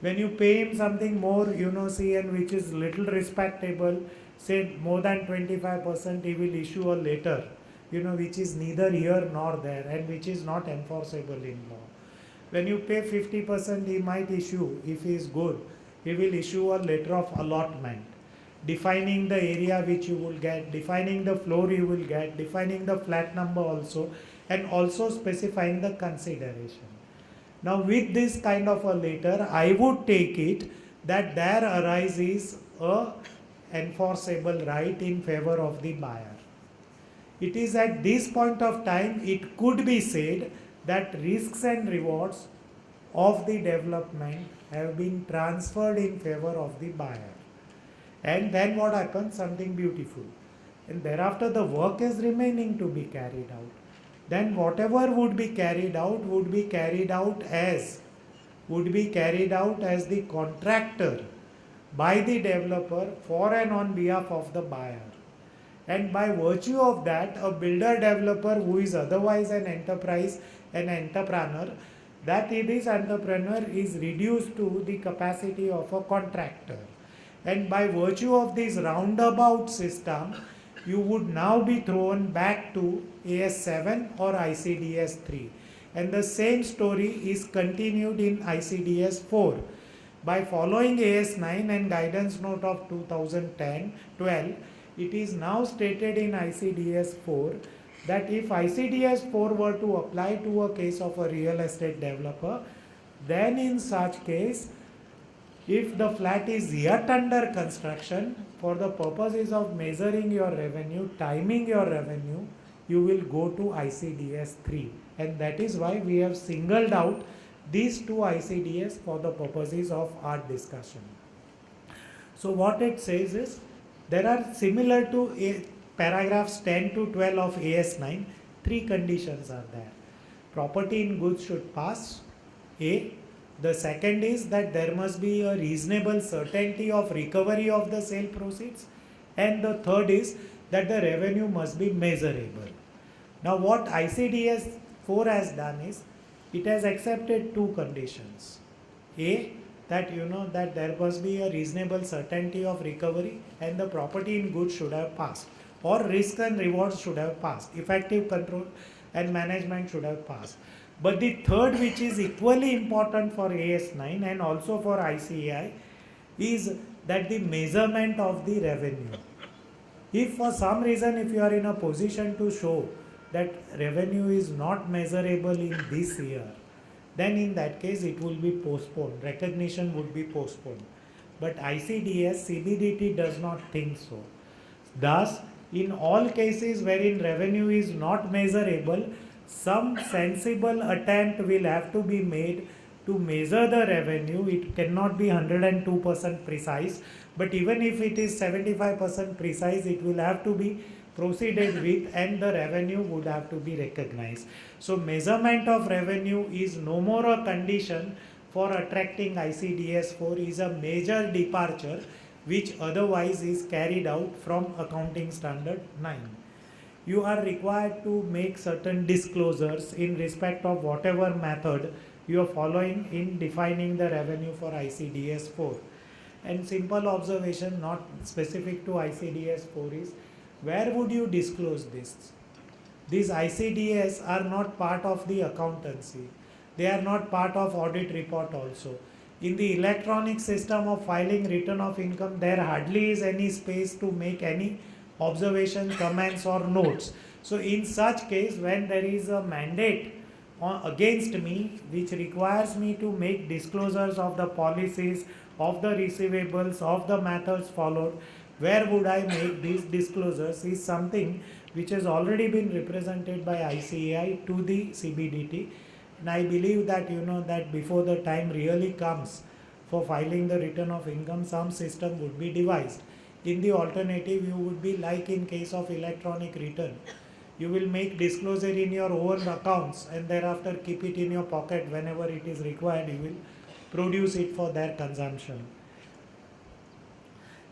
When you pay him something more, and which is little respectable, say more than 25%, he will issue a letter, which is neither here nor there and which is not enforceable in law. When you pay 50%, he might issue, if he is good, he will issue a letter of allotment, defining the area which you will get, defining the floor you will get, defining the flat number also, and also specifying the consideration. Now with this kind of a letter, I would take it that there arises a enforceable right in favor of the buyer. It is at this point of time it could be said that risks and rewards of the development have been transferred in favor of the buyer. And then what happens? Something beautiful. And thereafter the work is remaining to be carried out. Then whatever would be carried out as the contractor by the developer for and on behalf of the buyer. And by virtue of that, a builder developer who is otherwise an entrepreneur, that this entrepreneur is reduced to the capacity of a contractor. And by virtue of this roundabout system, you would now be thrown back to AS7 or ICDS 3. And the same story is continued in ICDS 4. By following AS9 and guidance note of 2012, it is now stated in ICDS 4 that if ICDS 4 were to apply to a case of a real estate developer, then in such case, if the flat is yet under construction, for the purposes of measuring your revenue, timing your revenue, you will go to ICDS 3. And that is why we have singled out these two ICDS for the purposes of our discussion. So what it says is, there are similar to paragraphs 10 to 12 of AS9, three conditions are there. Property in goods should pass, A. The second is that there must be a reasonable certainty of recovery of the sale proceeds. And the third is that the revenue must be measurable. Now what ICDS 4 has done is, it has accepted two conditions. A, that that there must be a reasonable certainty of recovery and the property in goods should have passed, or risks and rewards should have passed, effective control and management should have passed. But the third, which is equally important for AS9 and also for ICAI, is that the measurement of the revenue. If for some reason, if you are in a position to show that revenue is not measurable in this year, then in that case it will be postponed, recognition would be postponed. But ICDS, CBDT does not think so. Thus, in all cases wherein revenue is not measurable, some sensible attempt will have to be made To measure the revenue, it cannot be 102% precise, but even if it is 75% precise, it will have to be proceeded with and the revenue would have to be recognized. So measurement of revenue is no more a condition for attracting ICDS 4, is a major departure which otherwise is carried out from accounting standard 9. You are required to make certain disclosures in respect of whatever method you are following in defining the revenue for ICDS 4. And simple observation not specific to ICDS 4 is, where would you disclose this? These ICDS are not part of the accountancy. They are not part of audit report also. In the electronic system of filing return of income, there hardly is any space to make any observations, comments or notes. So in such case, when there is a mandate against me which requires me to make disclosures of the policies, of the receivables, of the methods followed, where would I make these disclosures is something which has already been represented by ICAI to the CBDT. And I believe that that before the time really comes for filing the return of income, some system would be devised. In the alternative, you would be like in case of electronic return. You will make disclosure in your own accounts and thereafter keep it in your pocket whenever it is required. You will produce it for their consumption.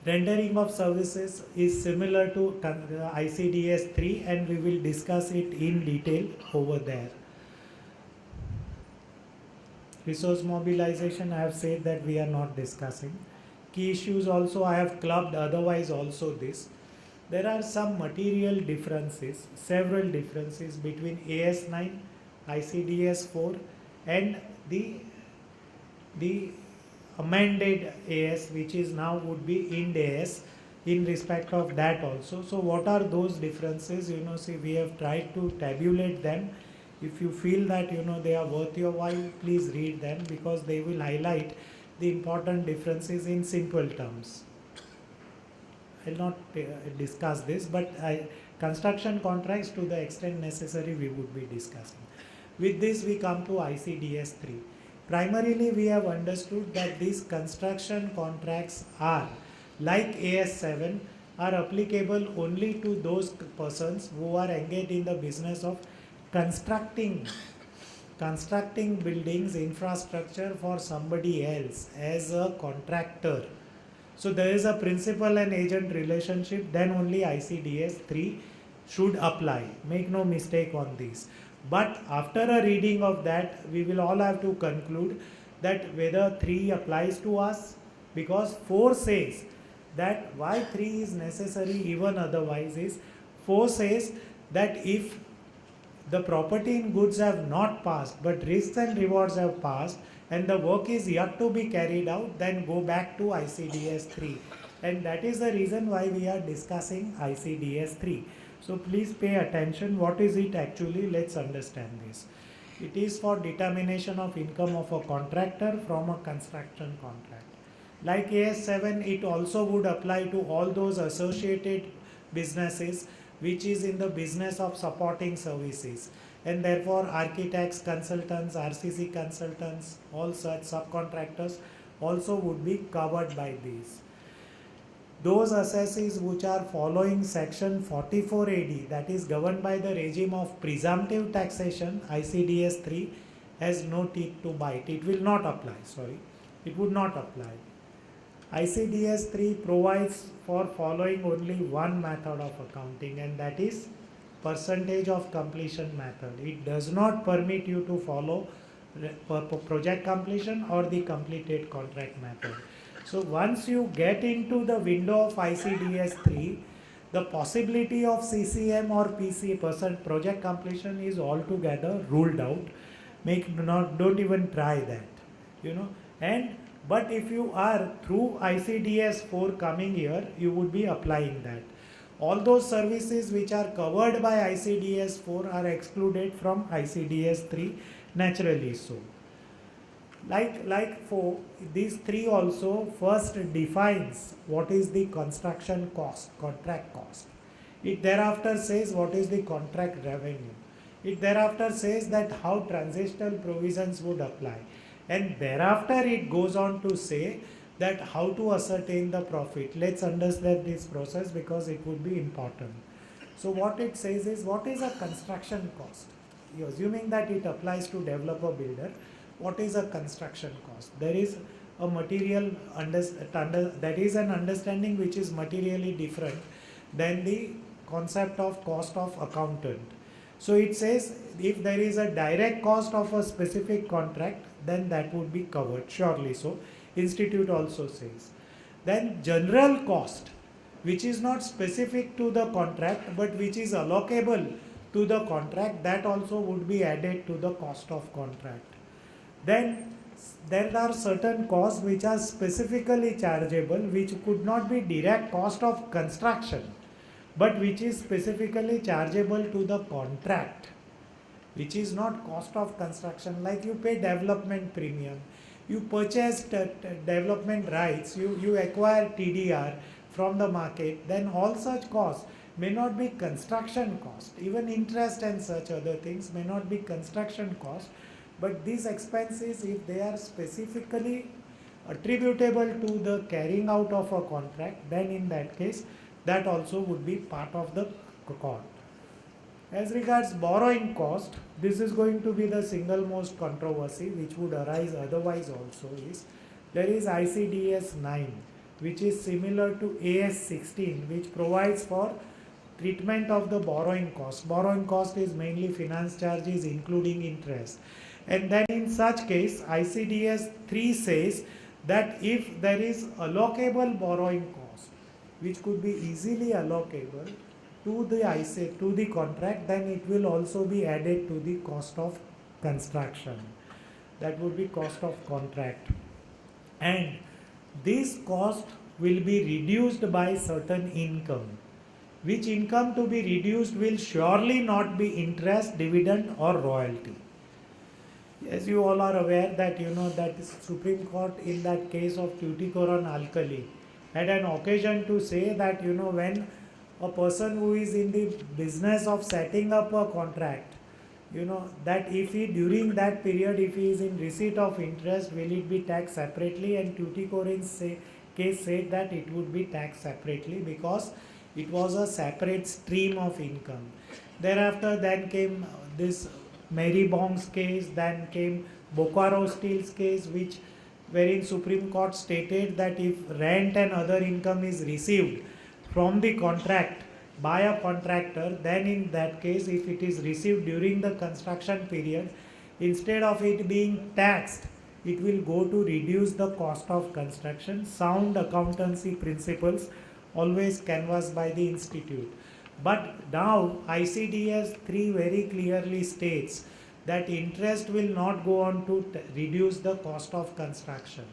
Rendering of services is similar to ICDS 3 and we will discuss it in detail over there. Resource mobilization, I have said that we are not discussing. Key issues also I have clubbed, otherwise also this. There are some material differences, several differences between AS9, ICDS 4 and the amended AS, which is now would be IND AS, in respect of that also. So what are those differences? See, we have tried to tabulate them. If you feel that they are worth your while, please read them because they will highlight the important differences in simple terms. I will not discuss this, but construction contracts, to the extent necessary, we would be discussing. With this, we come to ICDS 3. Primarily, we have understood that these construction contracts are, like AS7, are applicable only to those persons who are engaged in the business of constructing buildings, infrastructure for somebody else as a contractor. So there is a principal and agent relationship, then only ICDS 3 should apply. Make no mistake on this. But after a reading of that, we will all have to conclude that whether 3 applies to us, because 4 says that why 3 is necessary even otherwise is, 4 says that if the property in goods have not passed, but risks and rewards have passed, and the work is yet to be carried out, then go back to ICDS 3. And that is the reason why we are discussing ICDS 3. So please pay attention. What is it actually? Let's understand this. It is for determination of income of a contractor from a construction contract. Like AS7, it also would apply to all those associated businesses which is in the business of supporting services, and therefore architects, consultants, RCC consultants, all such subcontractors also would be covered by these. Those assessees which are following section 44 AD, that is governed by the regime of presumptive taxation, ICDS 3 has no teeth to bite. It will not apply, it would not apply. ICDS 3 provides for following only one method of accounting, and that is percentage of completion method. It does not permit you to follow project completion or the completed contract method. So once you get into the window of ICDS 3, the possibility of CCM or PC project completion is altogether ruled out. Don't even try that, But if you are through ICDS 4 coming here, you would be applying that. All those services which are covered by ICDS 4 are excluded from ICDS 3, naturally so. Like for these 3 also, first defines what is the construction cost, contract cost. It thereafter says what is the contract revenue. It thereafter says that how transitional provisions would apply. And thereafter it goes on to say that how to ascertain the profit. Let's understand this process because it would be important. So what it says is, what is a construction cost? You're assuming that it applies to developer builder. What is a construction cost? There is a material that is an understanding which is materially different than the concept of cost of accountant. So it says if there is a direct cost of a specific contract, then that would be covered, surely so. Institute also says. Then general cost, which is not specific to the contract but which is allocable to the contract, that also would be added to the cost of contract. Then there are certain costs which are specifically chargeable, which could not be direct cost of construction, but which is specifically chargeable to the contract, which is not cost of construction. Like you pay development premium, you purchase development rights, you acquire TDR from the market, then all such costs may not be construction cost. Even interest and such other things may not be construction cost, but these expenses, if they are specifically attributable to the carrying out of a contract, then in that case that also would be part of the cost. As regards borrowing cost, this is going to be the single most controversy which would arise otherwise also. Is there is ICDS 9 which is similar to AS 16, which provides for treatment of the borrowing cost. Borrowing cost is mainly finance charges including interest. And then in such case, ICDS 3 says that if there is allocable borrowing cost, which could be easily allocable to the contract, then it will also be added to the cost of construction. That would be cost of contract. And this cost will be reduced by certain income. Which income to be reduced will surely not be interest, dividend or royalty. As you all are aware that that Supreme Court in that case of Tuticorin Alkali had an occasion to say that when a person who is in the business of setting up a contract, that if he during that period if he is in receipt of interest, will it be taxed separately? And Tuticorin's case said that it would be taxed separately because it was a separate stream of income. Thereafter then came this Mary Bong's case, then came Bokaro Steel's case, wherein Supreme Court stated that if rent and other income is received from the contract by a contractor, then in that case, if it is received during the construction period, instead of it being taxed, it will go to reduce the cost of construction. Sound accountancy principles always canvassed by the institute. But now ICDS 3 very clearly states that interest will not go on to reduce the cost of construction.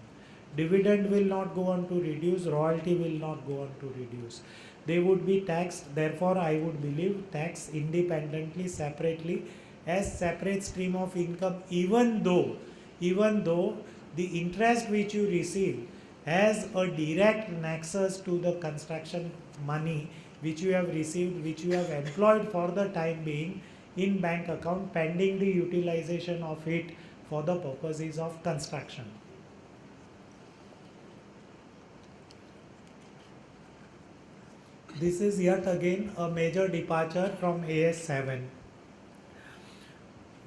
Dividend will not go on to reduce, royalty will not go on to reduce. They would be taxed, therefore I would believe taxed independently, separately, as separate stream of income, even though the interest which you receive has a direct nexus to the construction money which you have received, which you have employed for the time being in bank account, pending the utilization of it for the purposes of construction. This is yet again a major departure from AS 7.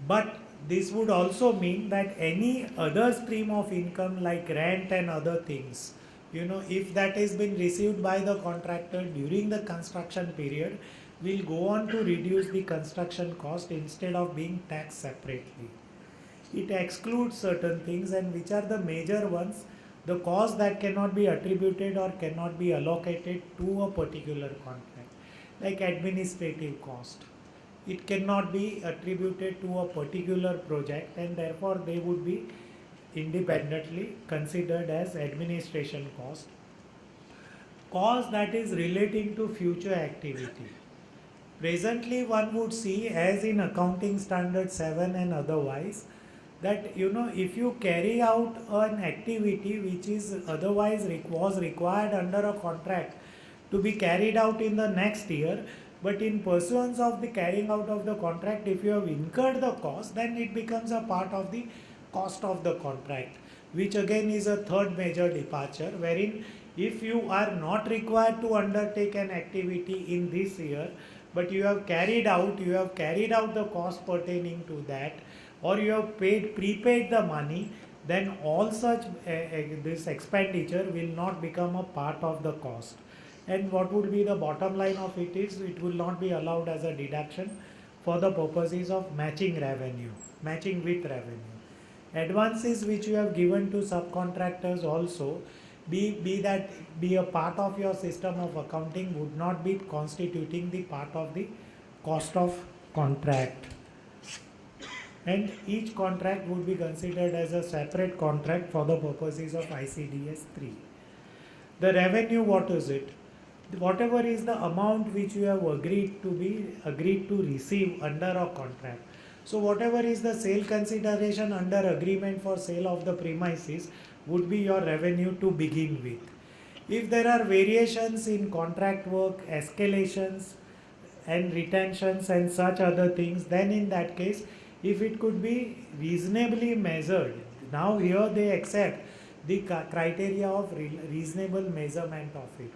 But this would also mean that any other stream of income like rent and other things, if that has been received by the contractor during the construction period, will go on to reduce the construction cost instead of being taxed separately. It excludes certain things, and which are the major ones? The cost that cannot be attributed or cannot be allocated to a particular contract, like administrative cost. It cannot be attributed to a particular project, and therefore they would be independently considered as administration cost. Cost that is relating to future activity. Presently one would see, as in accounting standard 7 and otherwise, that if you carry out an activity which is otherwise was required under a contract to be carried out in the next year, but in pursuance of the carrying out of the contract, if you have incurred the cost, then it becomes a part of the cost of the contract, which again is a third major departure, wherein if you are not required to undertake an activity in this year, but you have carried out the cost pertaining to that, or you have prepaid the money, then all such this expenditure will not become a part of the cost. And what would be the bottom line of it is, it will not be allowed as a deduction for the purposes of matching with revenue. Advances which you have given to subcontractors also, be a part of your system of accounting, would not be constituting the part of the cost of contract. And each contract would be considered as a separate contract for the purposes of ICDS 3. The revenue, what is it? Whatever is the amount which you have agreed to receive under a contract. So whatever is the sale consideration under agreement for sale of the premises would be your revenue to begin with. If there are variations in contract work, escalations and retentions and such other things, then in that case, if it could be reasonably measured, now here they accept the criteria of reasonable measurement of it,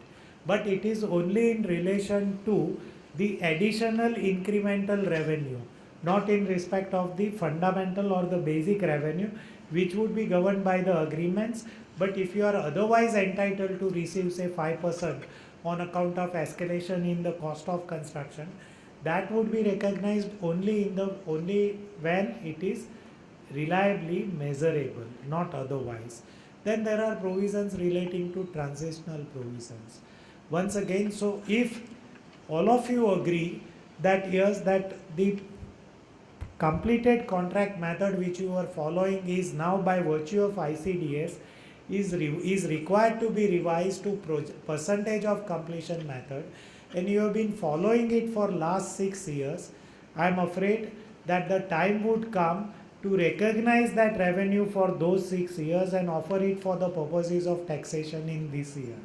but it is only in relation to the additional incremental revenue, not in respect of the fundamental or the basic revenue, which would be governed by the agreements. But if you are otherwise entitled to receive say 5% on account of escalation in the cost of construction, that would be recognized only when it is reliably measurable, not otherwise. Then there are provisions relating to transitional provisions. Once again, so if all of you agree that yes, that the completed contract method which you are following is now by virtue of ICDS is required to be revised to percentage of completion method, and you have been following it for last 6 years, I am afraid that the time would come to recognize that revenue for those 6 years and offer it for the purposes of taxation in this year.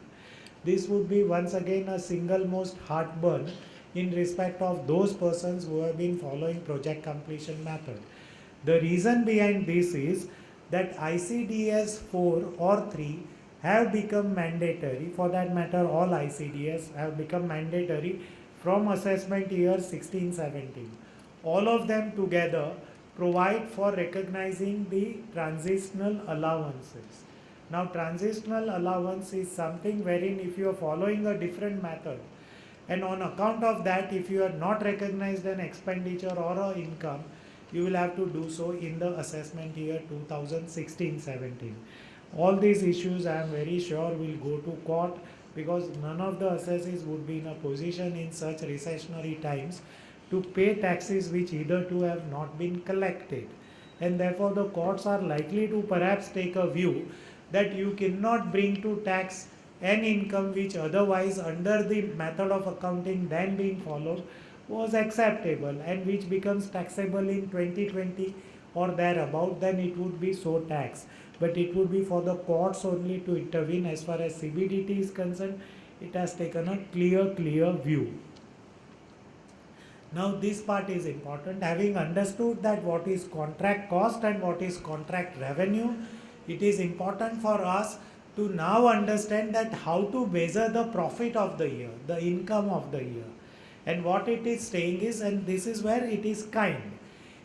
This would be once again a single most heartburn in respect of those persons who have been following project completion method. The reason behind this is that ICDS 4 or 3 have become mandatory, for that matter all ICDS have become mandatory from assessment year 16-17. All of them together provide for recognizing the transitional allowances. Now transitional allowance is something wherein if you are following a different method, and on account of that if you have not recognized an expenditure or an income, you will have to do so in the assessment year 2016-17. All these issues I am very sure will go to court, because none of the assessees would be in a position in such recessionary times to pay taxes which hitherto have not been collected, and therefore the courts are likely to perhaps take a view that you cannot bring to tax an income which otherwise under the method of accounting then being followed was acceptable and which becomes taxable in 2020 or thereabout, then it would be so taxed. But it would be for the courts only to intervene. As far as CBDT is concerned, it has taken a clear view. Now this part is important. Having understood that what is contract cost and what is contract revenue, it is important for us to now understand that how to measure the profit of the year, the income of the year. And what it is saying is, and this is where it is kind.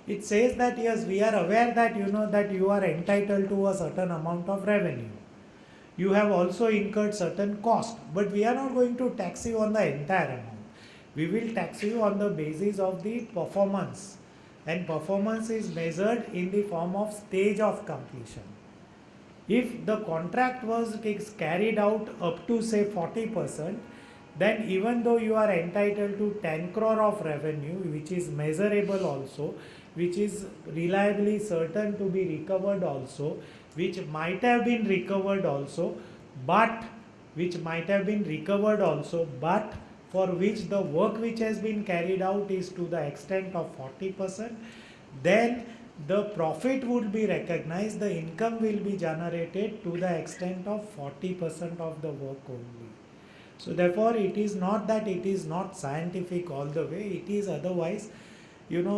It says that yes, we are aware that that you are entitled to a certain amount of revenue. You have also incurred certain cost, but we are not going to tax you on the entire amount. We will tax you on the basis of the performance, and performance is measured in the form of stage of completion. If the contract was carried out up to say 40%, then even though you are entitled to 10 crore of revenue, which is measurable also, which is reliably certain to be recovered also, which might have been recovered also, but for which the work which has been carried out is to the extent of 40%, then the profit would be recognized, the income will be generated to the extent of 40% of the work only. So therefore it is not that it is not scientific all the way, it is otherwise.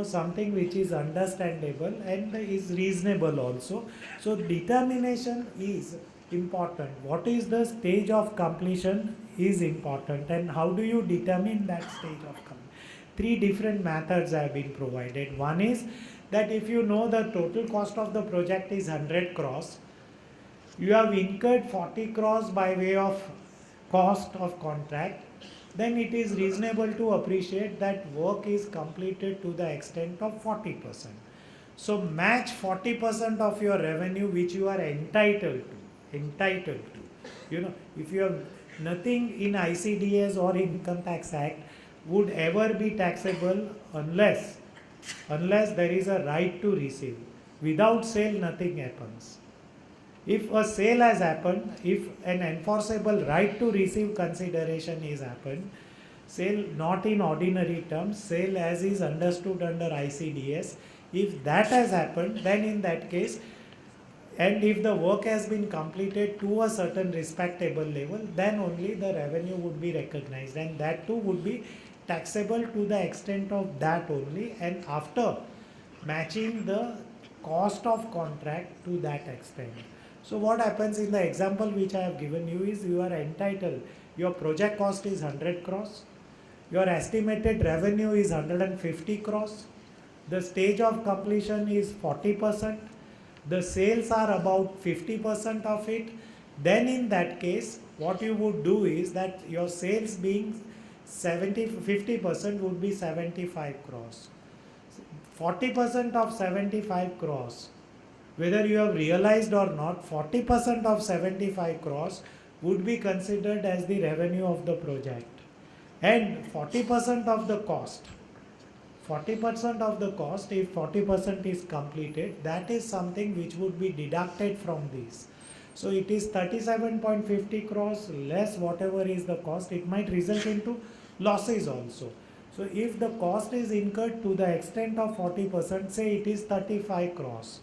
something which is understandable and is reasonable also. So determination is important. What is the stage of completion is important, and how do you determine that stage of completion? Three different methods have been provided. One is that if you know the total cost of the project is 100 crores, you have incurred 40 crores by way of cost of contract, then it is reasonable to appreciate that work is completed to the extent of 40%. So match 40% of your revenue which you are entitled to. If you have nothing in ICDS or Income Tax Act would ever be taxable unless there is a right to receive. Without sale, nothing happens. If a sale has happened, if an enforceable right to receive consideration is happened, sale not in ordinary terms, sale as is understood under ICDS, if that has happened, then in that case, and if the work has been completed to a certain respectable level, then only the revenue would be recognized, and that too would be taxable to the extent of that only, and after matching the cost of contract to that extent. So what happens in the example which I have given you is you are entitled, your project cost is 100 crores, your estimated revenue is 150 crores, the stage of completion is 40%, the sales are about 50% of it, then in that case what you would do is that your sales being 50% would be 75 crores. 40% of 75 crores, whether you have realized or not, 40% of 75 crores would be considered as the revenue of the project. And 40% of the cost, if 40% is completed, that is something which would be deducted from this. So it is 37.50 crores less whatever is the cost. It might result into losses also. So if the cost is incurred to the extent of 40%, say it is 35 crores,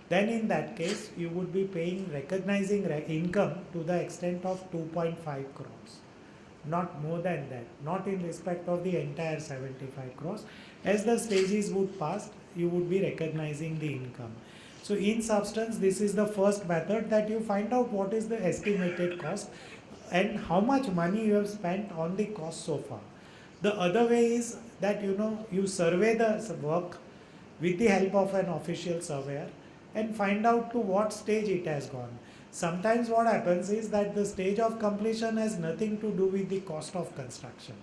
then in that case you would be recognizing income to the extent of 2.5 crores. Not more than that, not in respect of the entire 75 crores. As the stages would pass, you would be recognizing the income. So in substance, this is the first method, that you find out what is the estimated cost and how much money you have spent on the cost so far. The other way is that you survey the work with the help of an official surveyor and find out to what stage it has gone. Sometimes what happens is that the stage of completion has nothing to do with the cost of construction.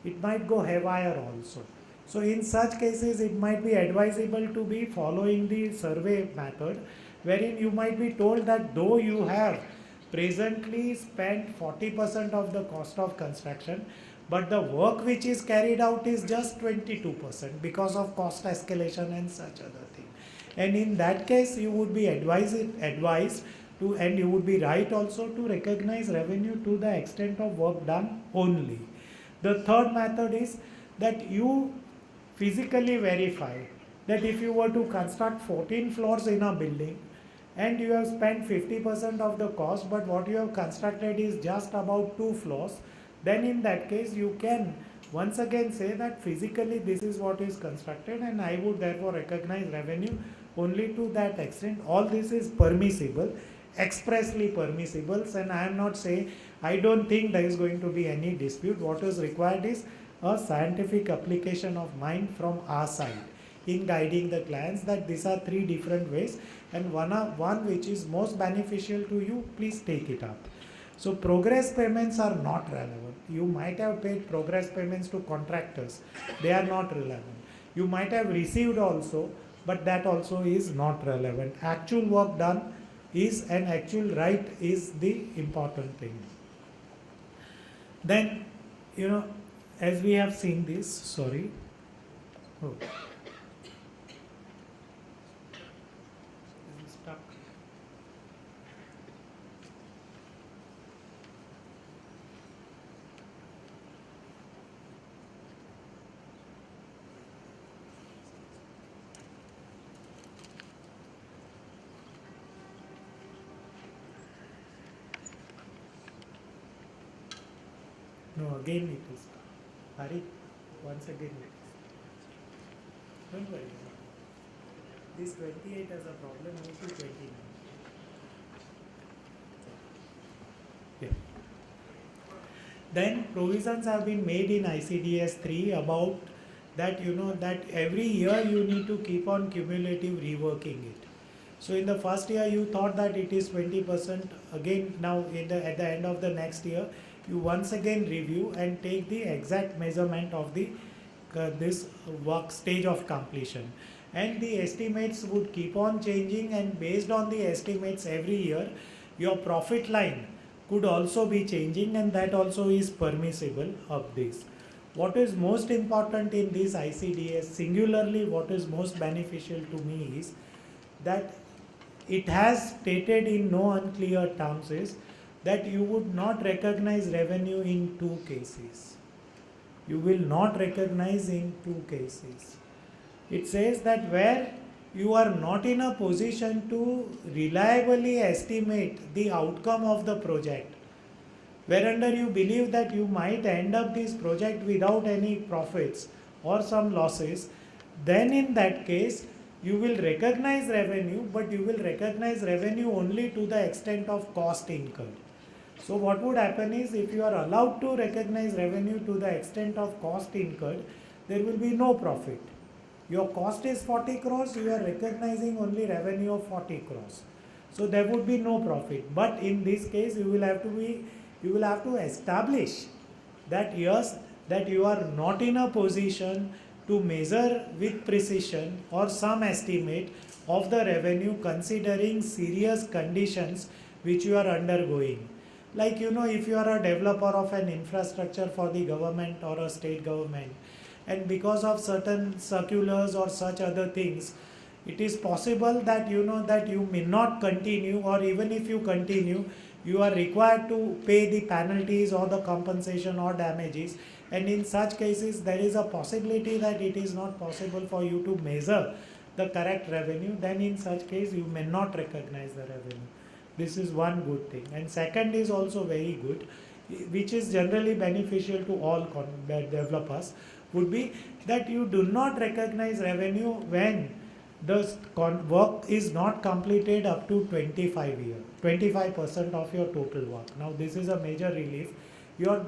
It might go haywire also. So in such cases, it might be advisable to be following the survey method, wherein you might be told that though you have presently spent 40% of the cost of construction, but the work which is carried out is just 22% because of cost escalation and such other thing. And in that case, you would be advised to, and you would be right also to recognize revenue to the extent of work done only. The third method is that you physically verify that if you were to construct 14 floors in a building and you have spent 50% of the cost, but what you have constructed is just about 2 floors, then in that case you can once again say that physically this is what is constructed and I would therefore recognize revenue only to that extent. All this is permissible, expressly permissible, and I am not saying, I don't think there is going to be any dispute. What is required is a scientific application of mind from our side in guiding the clients that these are 3 different ways, and one which is most beneficial to you, please take it up. So progress payments are not relevant. You might have paid progress payments to contractors. They are not relevant. You might have received also, but that also is not relevant. Actual work done is an actual right is the important thing. Then, as we have seen this, sorry. Oh. Is it stuck? No, again it is. Hari, once again it is. Don't worry. This 28 has a problem, move to 29. Yeah. Then provisions have been made in ICDS 3 about that, that every year you need to keep on cumulative reworking it. So in the first year you thought that it is 20%. Again, now at the end of the next year, you once again review and take the exact measurement of the this work stage of completion. And the estimates would keep on changing, and based on the estimates every year, your profit line could also be changing, and that also is permissible of this. What is most important in this ICDS, singularly what is most beneficial to me is that it has stated in no unclear terms is that you would not recognize revenue in two cases. You will not recognize in two cases. It says that where you are not in a position to reliably estimate the outcome of the project, whereunder you believe that you might end up this project without any profits or some losses, then in that case you will recognize revenue, but you will recognize revenue only to the extent of cost incurred. So what would happen is, if you are allowed to recognize revenue to the extent of cost incurred, there will be no profit. Your cost is 40 crores, you are recognizing only revenue of 40 crores. So there would be no profit. But in this case, you will have to establish that yes, that you are not in a position to measure with precision or some estimate of the revenue considering serious conditions which you are undergoing. Like, if you are a developer of an infrastructure for the government or a state government, and because of certain circulars or such other things, it is possible that that you may not continue, or even if you continue, you are required to pay the penalties or the compensation or damages. And in such cases, there is a possibility that it is not possible for you to measure the correct revenue. Then in such case, you may not recognize the revenue. This is one good thing. And second is also very good, which is generally beneficial to all developers, would be that you do not recognize revenue when the work is not completed up to 25% of your total work. Now this is a major relief.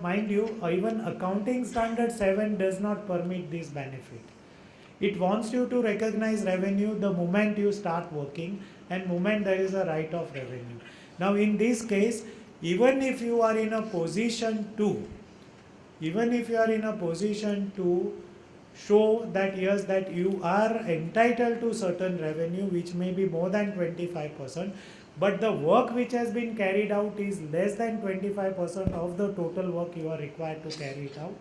Mind you, even accounting standard 7 does not permit this benefit. It wants you to recognize revenue the moment you start working and moment there is a right of revenue. Now in this case, even if you are in a position to show that yes, that you are entitled to certain revenue which may be more than 25%, but the work which has been carried out is less than 25% of the total work you are required to carry it out,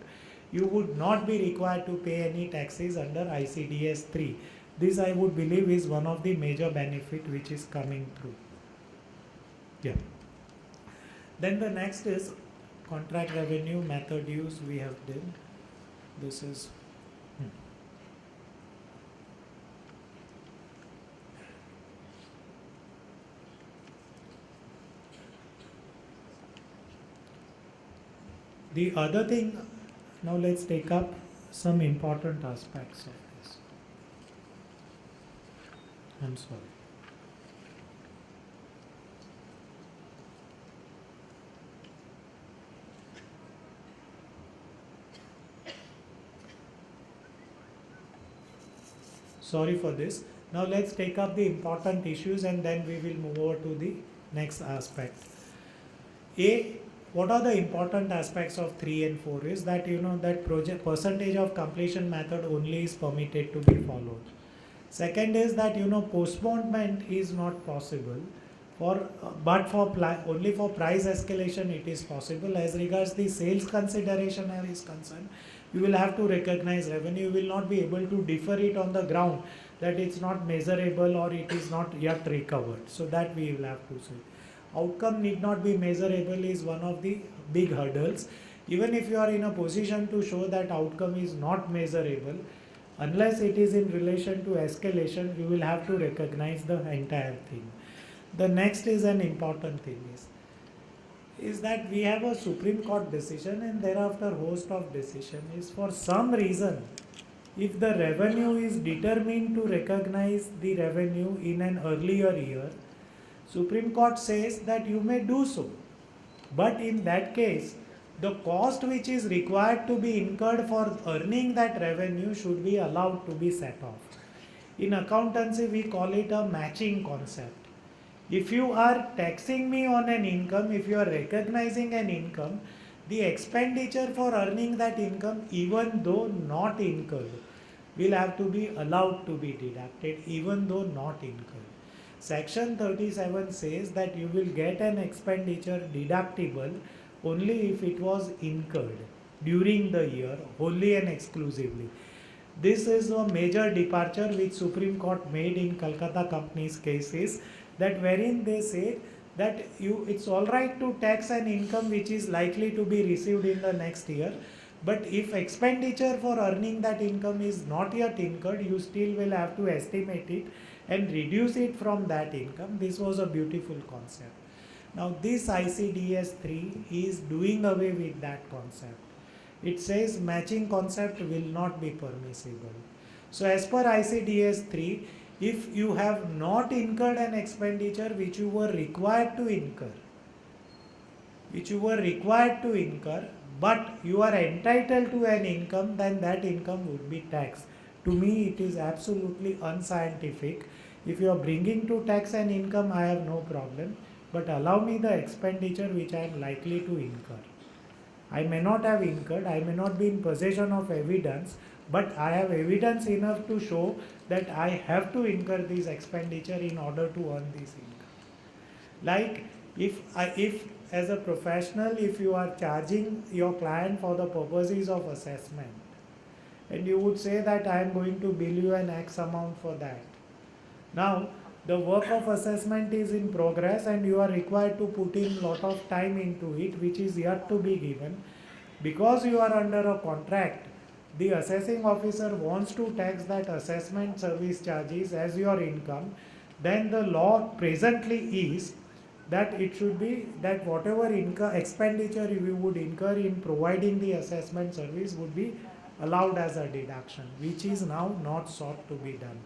you would not be required to pay any taxes under ICDS 3. This I would believe is one of the major benefit which is coming through. Yeah. Then the next is contract revenue method use we have done. This is the other thing. Now let's take up some important aspects of this. I'm sorry. Sorry for this. Now let's take up the important issues and then we will move over to the next aspect. What are the important aspects of 3 and 4 is that that project percentage of completion method only is permitted to be followed. Second is that postponement is not possible but only for price escalation it is possible. As regards the sales consideration is concerned, you will have to recognize revenue. You will not be able to defer it on the ground that it's not measurable or it is not yet recovered. So that we will have to say. Outcome need not be measurable is one of the big hurdles. Even if you are in a position to show that outcome is not measurable, unless it is in relation to escalation, you will have to recognize the entire thing. The next is an important thing is that we have a Supreme Court decision and thereafter host of decision is for some reason if the revenue is determined to recognize the revenue in an earlier year, Supreme Court says that you may do so. But in that case, the cost which is required to be incurred for earning that revenue should be allowed to be set off. In accountancy, we call it a matching concept. If you are taxing me on an income, if you are recognizing an income, the expenditure for earning that income, even though not incurred, will have to be allowed to be deducted, even though not incurred. Section 37 says that you will get an expenditure deductible only if it was incurred during the year, wholly and exclusively. This is a major departure which Supreme Court made in Calcutta Company's cases, that wherein they say that it's all right to tax an income which is likely to be received in the next year, but if expenditure for earning that income is not yet incurred, you still will have to estimate it and reduce it from that income. This was a beautiful concept. Now this ICDS 3 is doing away with that concept. It says matching concept will not be permissible. So as per ICDS 3, if you have not incurred an expenditure which you were required to incur, but you are entitled to an income, then that income would be taxed. To me, it is absolutely unscientific. If you are bringing to tax an income, I have no problem, but allow me the expenditure which I am likely to incur. I may not have incurred, I may not be in possession of evidence, but I have evidence enough to show that I have to incur this expenditure in order to earn this income. Like if as a professional, if you are charging your client for the purposes of assessment, and you would say that I am going to bill you an X amount for that. Now, the work of assessment is in progress and you are required to put in a lot of time into it, which is yet to be given. Because you are under a contract, the assessing officer wants to tax that assessment service charges as your income, then the law presently is that it should be that whatever expenditure you would incur in providing the assessment service would be allowed as a deduction, which is now not sought to be done.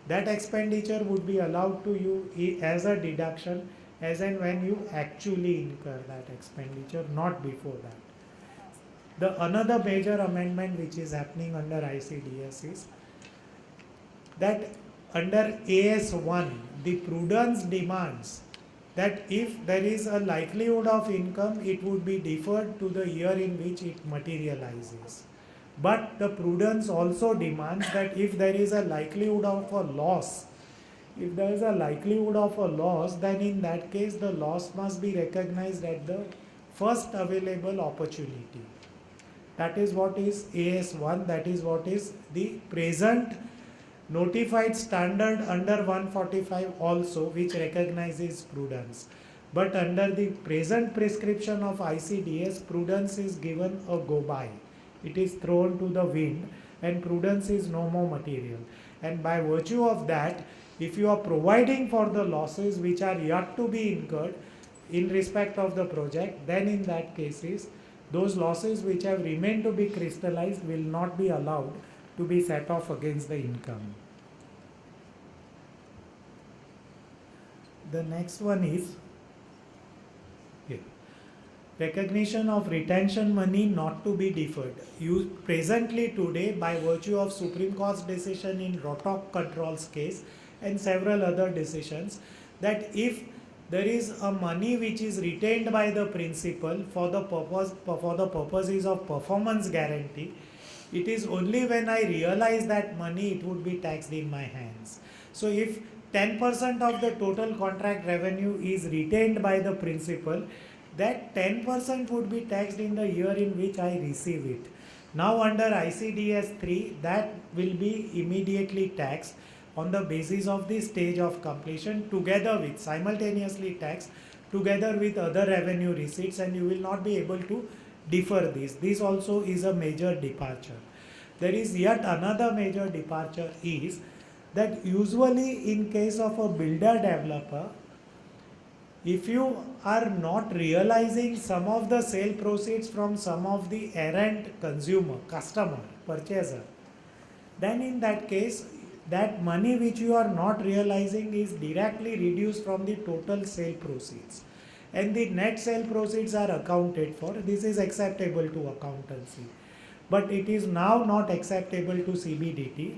That expenditure would be allowed to you as a deduction as and when you actually incur that expenditure, not before that. Another major amendment which is happening under ICDS is that under AS1, the prudence demands that if there is a likelihood of income, it would be deferred to the year in which it materializes. But the prudence also demands that if there is a likelihood of a loss, then in that case the loss must be recognized at the first available opportunity. That is what is AS1, that is what is the present notified standard under 145 also, which recognizes prudence. But under the present prescription of ICDS, prudence is given a go-by. It is thrown to the wind and prudence is no more material. And by virtue of that, if you are providing for the losses which are yet to be incurred in respect of the project, then in that cases, those losses which have remained to be crystallized will not be allowed to be set off against the income. The next one is recognition of retention money not to be deferred. Presently today, by virtue of Supreme Court's decision in Rotok Controls case and several other decisions, that if there is a money which is retained by the principal for the purposes of performance guarantee, it is only when I realize that money it would be taxed in my hands. So if 10% of the total contract revenue is retained by the principal, that 10% would be taxed in the year in which I receive it. Now under ICDS 3, that will be immediately taxed on the basis of the stage of completion simultaneously taxed together with other revenue receipts, and you will not be able to defer this. This also is a major departure. There is yet another major departure is that usually in case of a builder developer, if you are not realizing some of the sale proceeds from some of the errant customer, purchaser, then in that case, that money which you are not realizing is directly reduced from the total sale proceeds. And the net sale proceeds are accounted for. This is acceptable to accountancy. But it is now not acceptable to CBDT.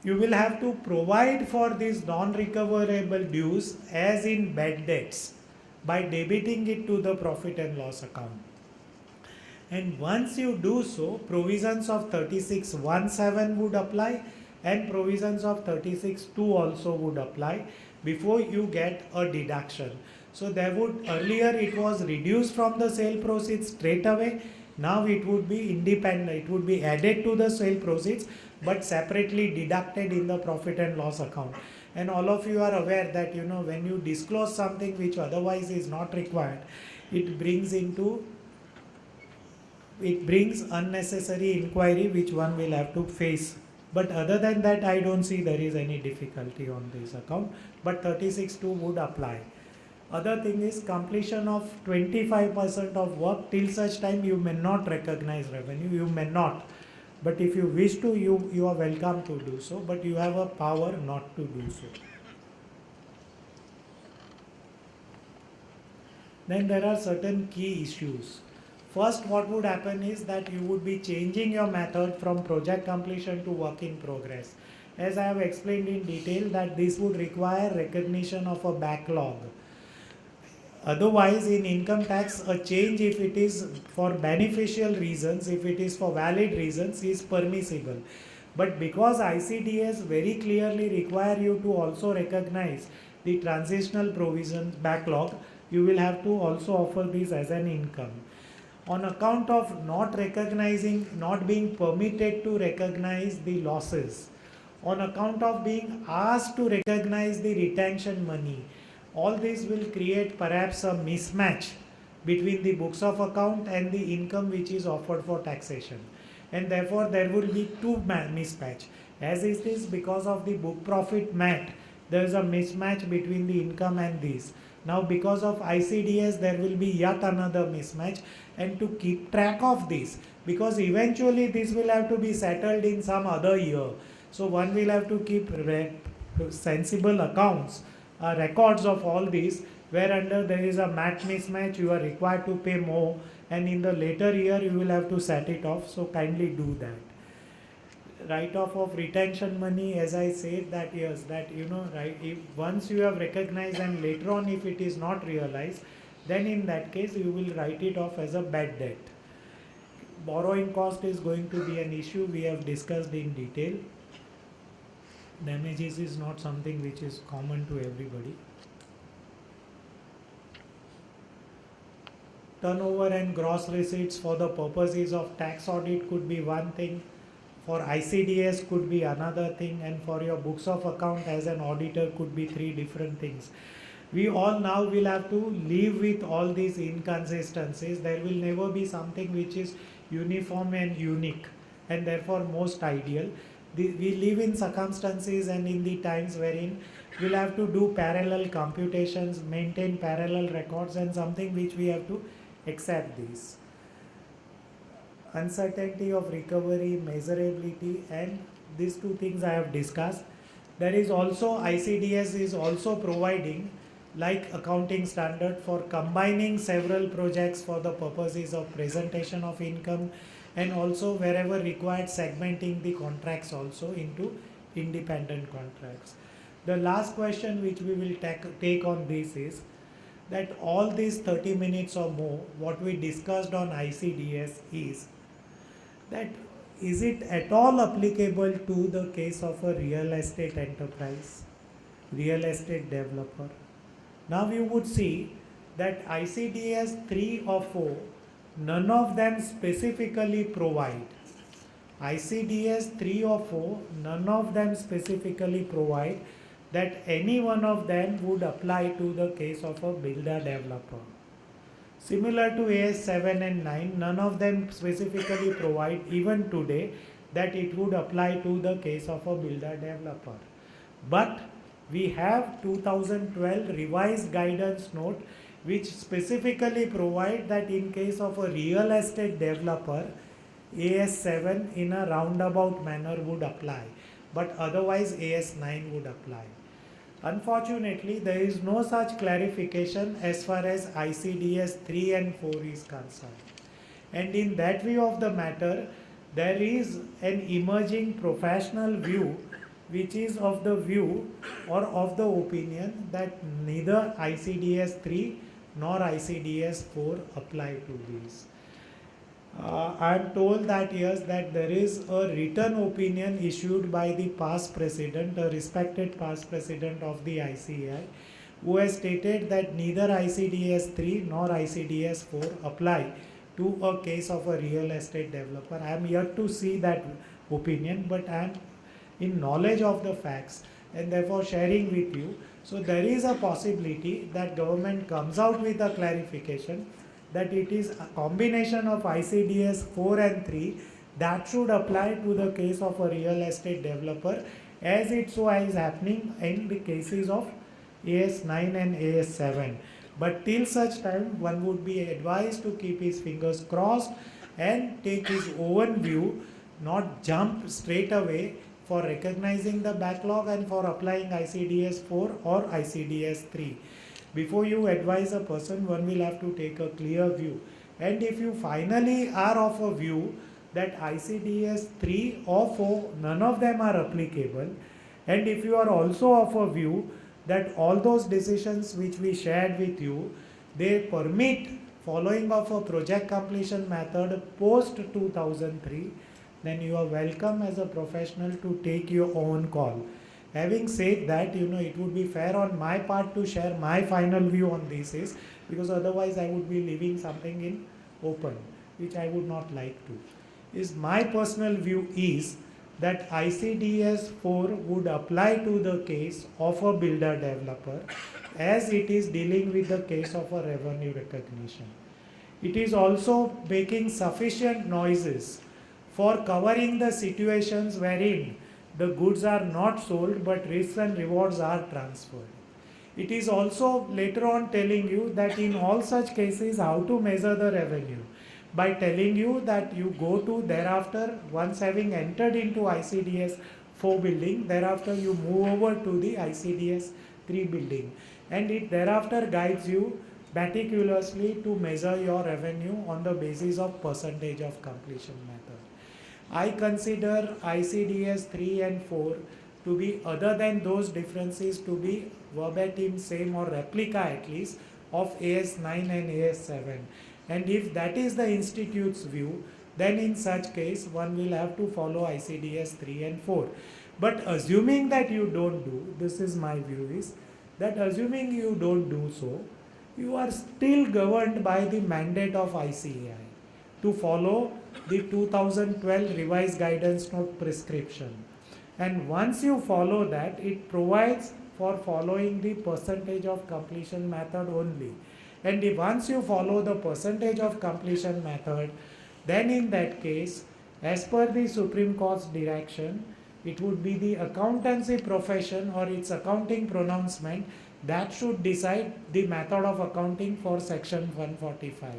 You will have to provide for these non-recoverable dues as in bad debts by debiting it to the profit and loss account. And once you do so, provisions of 36(1)(7) would apply and provisions of 36(2) also would apply before you get a deduction. So there would, earlier it was reduced from the sale proceeds straight away. Now it would be independent, it would be added to the sale proceeds but separately deducted in the profit and loss account. And all of you are aware that when you disclose something which otherwise is not required, it brings unnecessary inquiry which one will have to face. But other than that, I don't see there is any difficulty on this account. But 36(2) would apply. Other thing is completion of 25% of work. Till such time you may not recognize revenue. You may not. But if you wish to, you are welcome to do so. But you have a power not to do so. Then there are certain key issues. First, what would happen is that you would be changing your method from project completion to work in progress. As I have explained in detail, that this would require recognition of a backlog. Otherwise, in income tax, a change, if it is for beneficial reasons, if it is for valid reasons, is permissible. But because ICDS very clearly require you to also recognize the transitional provisions backlog, you will have to also offer this as an income. On account of not being permitted to recognize the losses, on account of being asked to recognize the retention money, all this will create perhaps a mismatch between the books of account and the income which is offered for taxation. And therefore there will be two mismatch. As it is, because of the book profit MAT, there is a mismatch between the income and these. Now because of ICDS, there will be yet another mismatch, and to keep track of this, because eventually this will have to be settled in some other year. So one will have to keep sensible accounts, records of all these, where under there is a MAT mismatch, you are required to pay more, and in the later year you will have to set it off. So kindly do that. Write-off of retention money, as I said, that yes, that right, if once you have recognized and later on if it is not realized, then in that case you will write it off as a bad debt. Borrowing cost is going to be an issue we have discussed in detail. Damages is not something which is common to everybody. Turnover and gross receipts for the purposes of tax audit could be one thing, for ICDS could be another thing, and for your books of account as an auditor could be three different things. We all now will have to live with all these inconsistencies. There will never be something which is uniform and unique, and therefore most ideal. We live in circumstances and in the times wherein we'll have to do parallel computations, maintain parallel records, and something which we have to accept these. Uncertainty of recovery, measurability, and these two things I have discussed. There is also, ICDS is also providing like accounting standard for combining several projects for the purposes of presentation of income, and also wherever required segmenting the contracts also into independent contracts. The last question which we will take on this is that all these 30 minutes or more what we discussed on ICDS is that is it at all applicable to the case of a real estate enterprise, real estate developer. Now you would see that ICDS 3 or 4, none of them specifically provide. ICDS 3 or 4, none of them specifically provide that any one of them would apply to the case of a builder developer. Similar to AS 7 and 9, none of them specifically provide even today that it would apply to the case of a builder developer. But we have 2012 revised guidance note which specifically provide that in case of a real estate developer, AS7 in a roundabout manner would apply, but otherwise AS9 would apply. Unfortunately, there is no such clarification as far as ICDS 3 and 4 is concerned. And in that view of the matter, there is an emerging professional view which is of the view or of the opinion that neither ICDS 3 nor ICDS 4 apply to these. I am told that yes, that there is a written opinion issued by the past president, a respected past president of the ICAI, who has stated that neither ICDS 3 nor ICDS 4 apply to a case of a real estate developer. I am yet to see that opinion, but I am in knowledge of the facts and therefore sharing with you. So there is a possibility that government comes out with a clarification that it is a combination of ICDS 4 and 3 that should apply to the case of a real estate developer, as it so is happening in the cases of AS9 and AS7. But till such time, one would be advised to keep his fingers crossed and take his own view, not jump straight away for recognizing the backlog and for applying ICDS 4 or ICDS 3. Before you advise a person, one will have to take a clear view. And if you finally are of a view that ICDS 3 or 4, none of them are applicable, and if you are also of a view that all those decisions which we shared with you, they permit following of a project completion method post 2003, then you are welcome as a professional to take your own call. Having said that, it would be fair on my part to share my final view on this is, because otherwise I would be leaving something in open, which I would not like to. Is my personal view is that ICDS 4 would apply to the case of a builder developer as it is dealing with the case of a revenue recognition. It is also making sufficient noises for covering the situations wherein the goods are not sold but risks and rewards are transferred. It is also later on telling you that in all such cases how to measure the revenue, by telling you that you go to thereafter, once having entered into ICDS 4 building, thereafter you move over to the ICDS 3 building, and it thereafter guides you meticulously to measure your revenue on the basis of percentage of completion method. I consider ICDS 3 and 4 to be, other than those differences, to be verbatim same or replica at least of AS9 and AS7. And if that is the institute's view, then in such case one will have to follow ICDS 3 and 4. But assuming that you don't do, this is my view is, that assuming you don't do so, you are still governed by the mandate of ICAI to follow the 2012 revised guidance note prescription. And once you follow that, it provides for following the percentage of completion method only. And if once you follow the percentage of completion method, then in that case, as per the Supreme Court's direction, it would be the accountancy profession or its accounting pronouncement that should decide the method of accounting for section 145.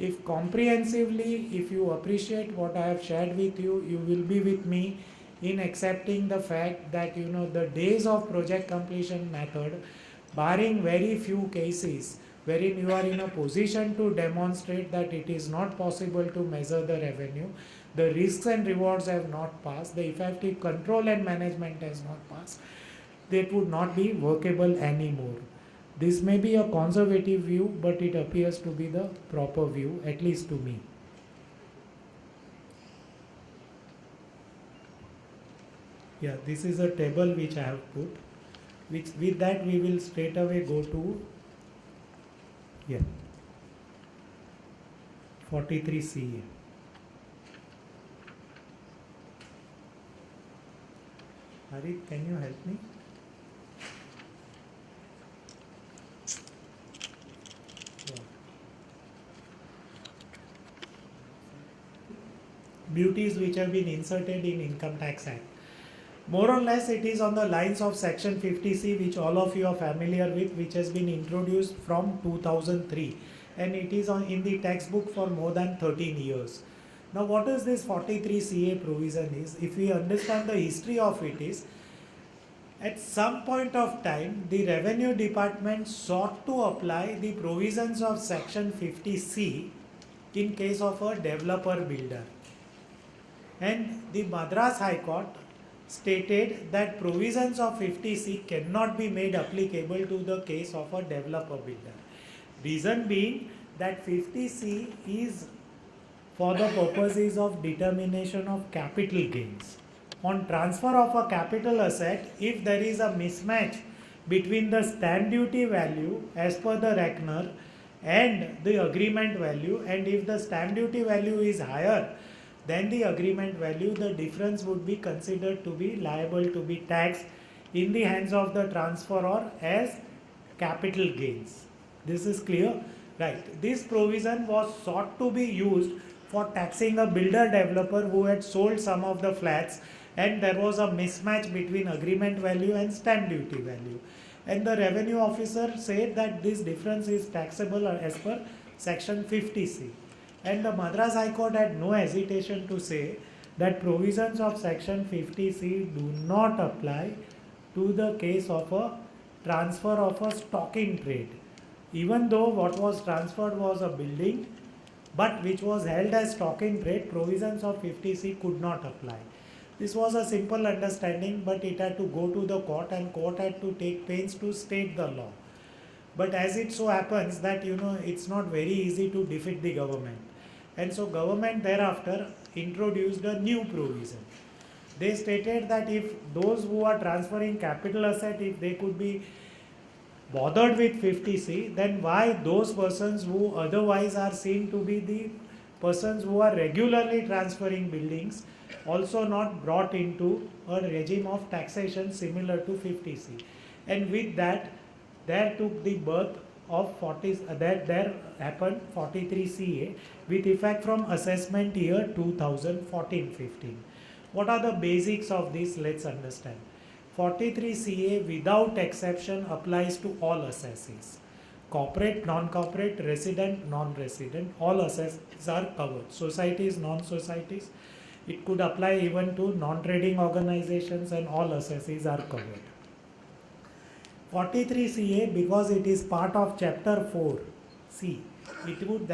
If comprehensively, if you appreciate what I have shared with you, you will be with me in accepting the fact that the days of project completion method, barring very few cases wherein you are in a position to demonstrate that it is not possible to measure the revenue, the risks and rewards have not passed, the effective control and management has not passed, that would not be workable anymore. This may be a conservative view, but it appears to be the proper view, at least to me. Yeah, this is a table which I have put, which with that we will straight away go to 43CA. Harit, can you help me? Duties which have been inserted in Income Tax Act. More or less it is on the lines of section 50C, which all of you are familiar with, which has been introduced from 2003, and it is in the textbook for more than 13 years. Now what is this 43 CA provision is? If we understand the history of it is, at some point of time, the revenue department sought to apply the provisions of section 50C in case of a developer builder. And the Madras High Court stated that provisions of 50C cannot be made applicable to the case of a developer builder. Reason being that 50C is for the purposes of determination of capital gains. On transfer of a capital asset, if there is a mismatch between the stamp duty value as per the reckoner and the agreement value, and if the stamp duty value is higher than the agreement value, the difference would be considered to be liable to be taxed in the hands of the transferor as capital gains. This is clear? Right. This provision was sought to be used for taxing a builder developer who had sold some of the flats and there was a mismatch between agreement value and stamp duty value. And the revenue officer said that this difference is taxable as per section 50C. And the Madras High Court had no hesitation to say that provisions of section 50C do not apply to the case of a transfer of a stock in trade. Even though what was transferred was a building, but which was held as stock in trade, provisions of 50C could not apply. This was a simple understanding, but it had to go to the court and court had to take pains to state the law. But as it so happens that it's not very easy to defeat the government. And so government thereafter introduced a new provision. They stated that if those who are transferring capital asset, if they could be bothered with 50C, then why those persons who otherwise are seen to be the persons who are regularly transferring buildings also not brought into a regime of taxation similar to 50C. And with that, there took the birth of there happened 43CA with effect from assessment year 2014-15. What are the basics of this? Let's understand. 43CA without exception applies to all assessees. Corporate, non-corporate, resident, non-resident, all assessees are covered. Societies, non-societies. It could apply even to non-trading organizations, and all assessees are covered. 43CA, because it is part of chapter 4C, it would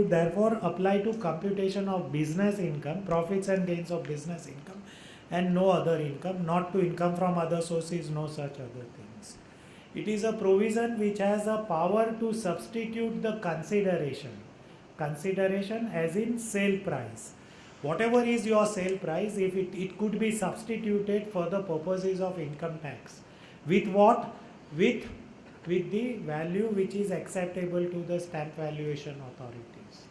therefore apply to computation of business income, profits and gains of business income, and no other income, not to income from other sources, no such other things. It is a provision which has a power to substitute the consideration as in sale price. Whatever is your sale price, if it could be substituted for the purposes of income tax. With what? With the value which is acceptable to the stamp valuation authorities.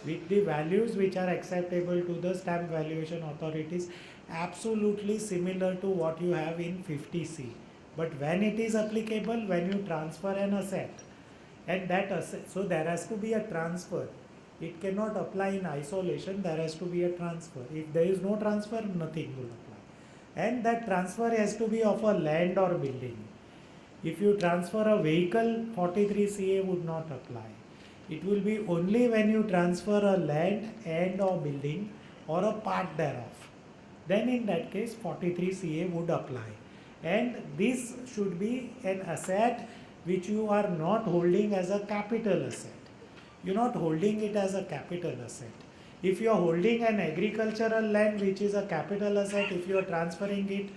With the values which are acceptable to the stamp valuation authorities, absolutely similar to what you have in 50C. But when it is applicable, when you transfer an asset, and that asset, so there has to be a transfer. It cannot apply in isolation, there has to be a transfer. If there is no transfer, nothing will apply. And that transfer has to be of a land or building. If you transfer a vehicle, 43CA would not apply. It will be only when you transfer a land and or building or a part thereof. Then in that case, 43CA would apply. And this should be an asset which you are not holding as a capital asset. You are not holding it as a capital asset. If you are holding an agricultural land which is a capital asset, if you are transferring it,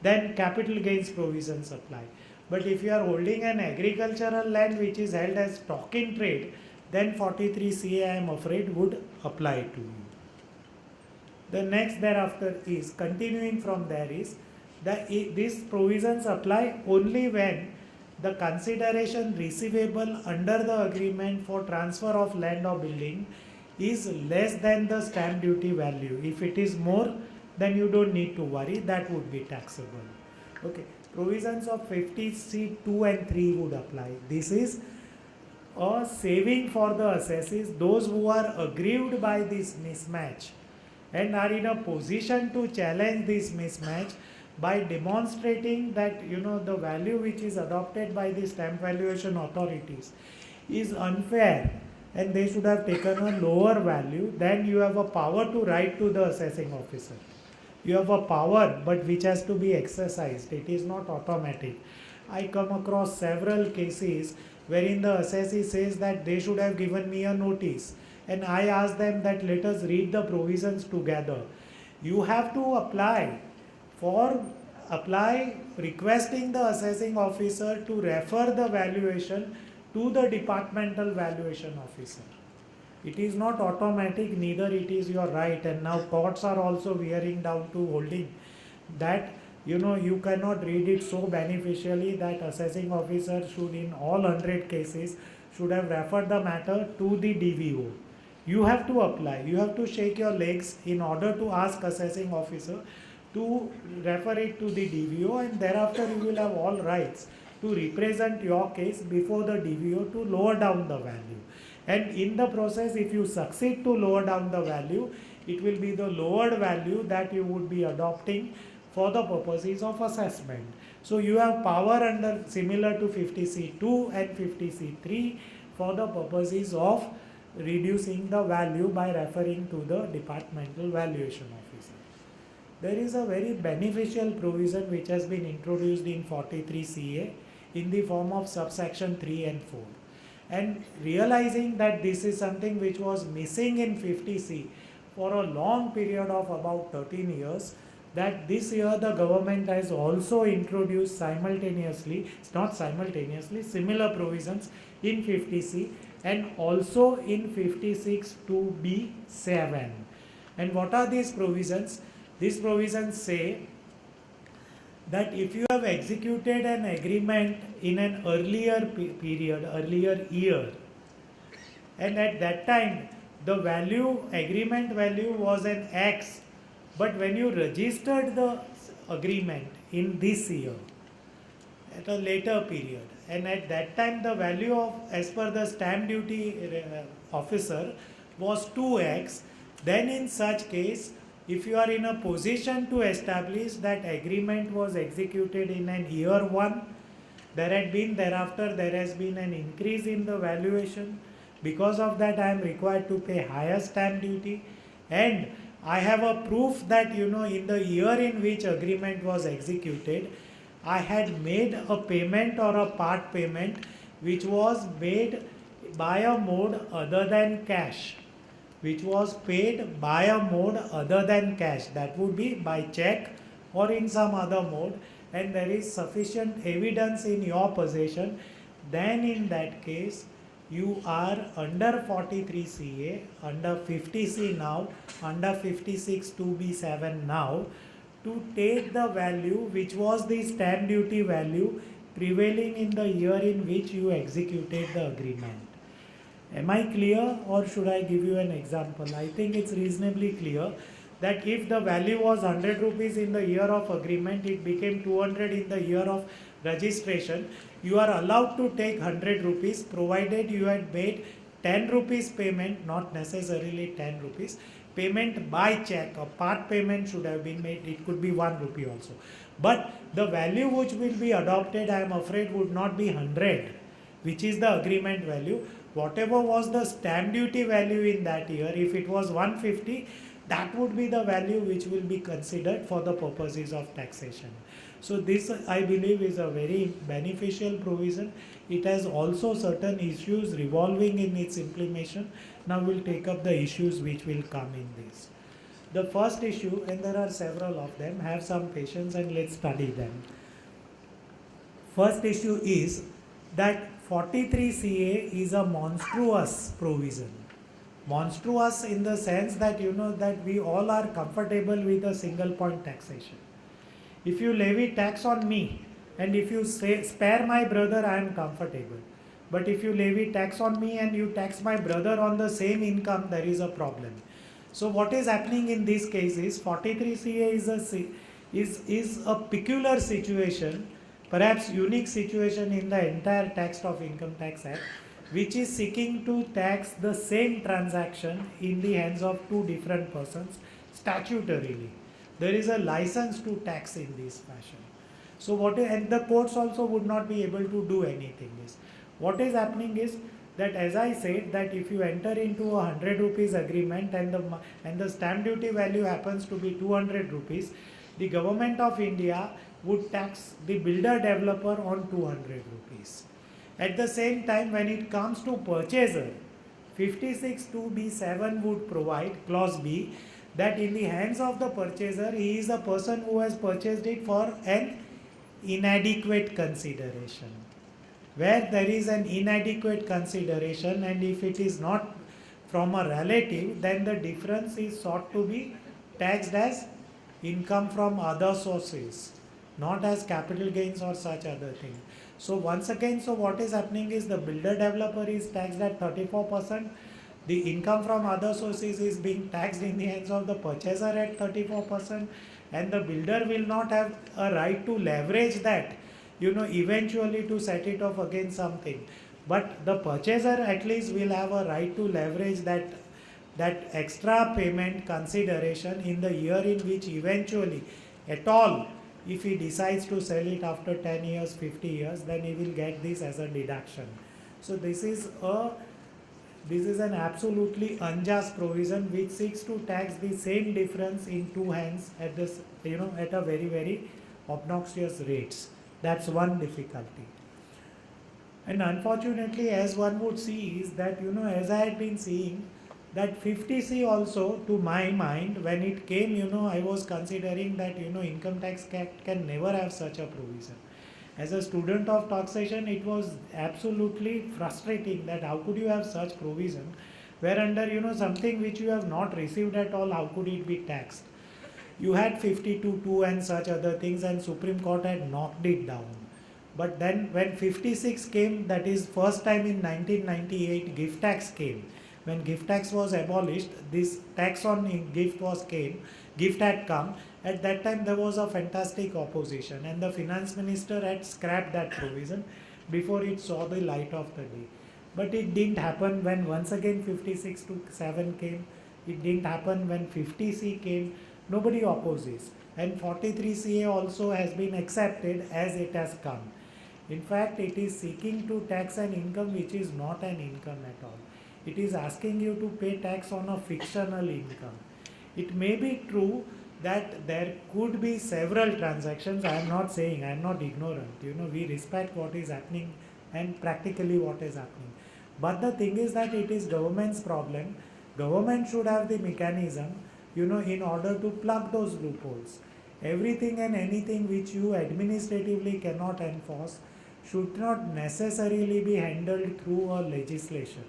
then capital gains provisions apply. But if you are holding an agricultural land which is held as stock in trade, then 43CA, I am afraid, would apply to you. The next thereafter is, continuing from there is, that these provisions apply only when the consideration receivable under the agreement for transfer of land or building is less than the stamp duty value. If it is more, then you don't need to worry, that would be taxable. Okay, provisions of 50C2 and 3 would apply. This is a saving for the assessees, those who are aggrieved by this mismatch and are in a position to challenge this mismatch by demonstrating that the value which is adopted by the stamp valuation authorities is unfair and they should have taken a lower value, then you have a power to write to the assessing officer. You have a power, but which has to be exercised. It is not automatic. I come across several cases wherein the assessee says that they should have given me a notice, and I ask them that let us read the provisions together. You have to apply requesting the assessing officer to refer the valuation to the departmental valuation officer. It is not automatic, neither it is your right, and now courts are also veering down to holding that you cannot read it so beneficially that assessing officer should in all 100 cases should have referred the matter to the DVO. You have to apply, you have to shake your legs in order to ask assessing officer to refer it to the DVO, and thereafter you will have all rights to represent your case before the DVO to lower down the value. And in the process, if you succeed to lower down the value, it will be the lowered value that you would be adopting for the purposes of assessment. So you have power under similar to 50C2 and 50C3 for the purposes of reducing the value by referring to the departmental valuation officer. There is a very beneficial provision which has been introduced in 43CA in the form of subsection 3 and 4. And realizing that this is something which was missing in 50C for a long period of about 13 years, that this year the government has also introduced similar provisions in 50C and also in 56 2B7. And what are these provisions? These provisions say that if you have executed an agreement in an earlier earlier year, and at that time the agreement value was an X, but when you registered the agreement in this year at a later period, and at that time the value of, as per the stamp duty officer, was 2X, then in such case, if you are in a position to establish that agreement was executed in an year 1, thereafter there has been an increase in the valuation. Because of that, I am required to pay higher stamp duty, and I have a proof that in the year in which agreement was executed, I had made a payment or a part payment which was made by a mode other than cash. Which was paid by a mode other than cash, that would be by check or in some other mode, and there is sufficient evidence in your possession, then in that case you are under 43CA, under 50C now, under 56 2B7 now, to take the value which was the stamp duty value prevailing in the year in which you executed the agreement. Am I clear, or should I give you an example? I think it's reasonably clear that if the value was 100 rupees in the year of agreement, it became 200 in the year of registration. You are allowed to take 100 rupees provided you had made 10 rupees payment, not necessarily 10 rupees, payment by check. A part payment should have been made, it could be 1 rupee also. But the value which will be adopted, I am afraid, would not be 100, which is the agreement value. Whatever was the stamp duty value in that year, if it was 150, that would be the value which will be considered for the purposes of taxation. So this, I believe, is a very beneficial provision. It has also certain issues revolving in its implementation. Now we'll take up the issues which will come in this. The first issue, and there are several of them, have some patience and let's study them. First issue is that 43CA is a monstrous provision. Monstrous in the sense that that we all are comfortable with a single point taxation. If you levy tax on me and if you say spare my brother, I am comfortable. But if you levy tax on me and you tax my brother on the same income, there is a problem. So what is happening in this case is 43CA is a peculiar situation, perhaps unique situation in the entire text of Income Tax Act, which is seeking to tax the same transaction in the hands of two different persons statutorily. There is a license to tax in this fashion. So and the courts also would not be able to do anything. What is happening is that as I said, that if you enter into a 100 rupees agreement and the stamp duty value happens to be 200 rupees, the government of India would tax the builder developer on 200 rupees. At the same time, when it comes to purchaser, 56(2)(b)(7) would provide, clause B, that in the hands of the purchaser, he is a person who has purchased it for an inadequate consideration. Where there is an inadequate consideration, and if it is not from a relative, then the difference is sought to be taxed as income from other sources, not as capital gains or such other thing. So once again, so what is happening is the builder developer is taxed at 34%, the income from other sources is being taxed in the hands of the purchaser at 34%, and the builder will not have a right to leverage that, eventually to set it off against something. But the purchaser at least will have a right to leverage that extra payment consideration in the year in which eventually, at all, if he decides to sell it after 10 years, 50 years, then he will get this as a deduction. So this is an absolutely unjust provision which seeks to tax the same difference in two hands at this, at a very, very obnoxious rates. That's one difficulty. And unfortunately, as one would see, is that, as I had been seeing, that 50C also, to my mind, when it came, I was considering that, income tax can never have such a provision. As a student of taxation, it was absolutely frustrating that how could you have such provision, where under, something which you have not received at all, how could it be taxed? You had 52(2) and such other things, and Supreme Court had knocked it down. But then when 56 came, that is first time in 1998, gift tax came. When gift tax was abolished, this tax on gift had come. At that time there was a fantastic opposition, and the finance minister had scrapped that provision before it saw the light of the day. But it didn't happen when once again 56(7) came. It didn't happen when 50C came. Nobody opposes. And 43CA also has been accepted as it has come. In fact, it is seeking to tax an income which is not an income at all. It is asking you to pay tax on a fictional income. It may be true that there could be several transactions. I am not saying, I am not ignorant. We respect what is happening and practically what is happening. But the thing is that it is government's problem. Government should have the mechanism, in order to plug those loopholes. Everything and anything which you administratively cannot enforce should not necessarily be handled through a legislation.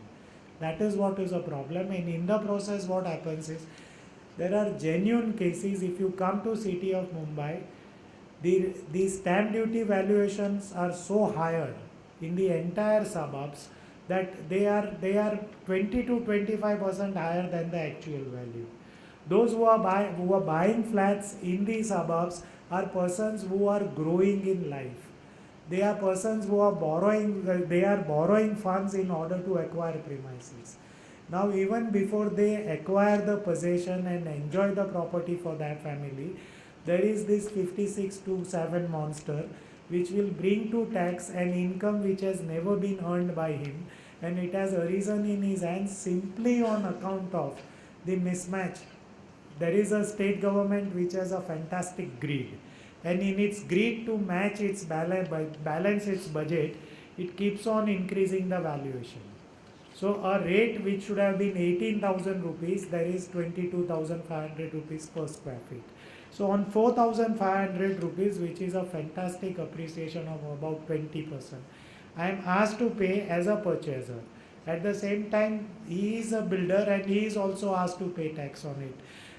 That is what is a problem, and in the process what happens is, there are genuine cases. If you come to city of Mumbai, the stamp duty valuations are so higher in the entire suburbs that they are 20 to 25% higher than the actual value. Those who are buying flats in the suburbs are persons who are growing in life. They are persons who are borrowing funds in order to acquire premises. Now, even before they acquire the possession and enjoy the property for their family, there is this 56(2)(7) monster which will bring to tax an income which has never been earned by him, and it has arisen in his hands simply on account of the mismatch. There is a state government which has a fantastic greed, and in its greed to match its balance its budget, it keeps on increasing the valuation. So a rate which should have been 18,000 rupees, there is 22,500 rupees per square feet. So on 4,500 rupees, which is a fantastic appreciation of about 20%, I am asked to pay as a purchaser. At the same time, he is a builder and he is also asked to pay tax on it.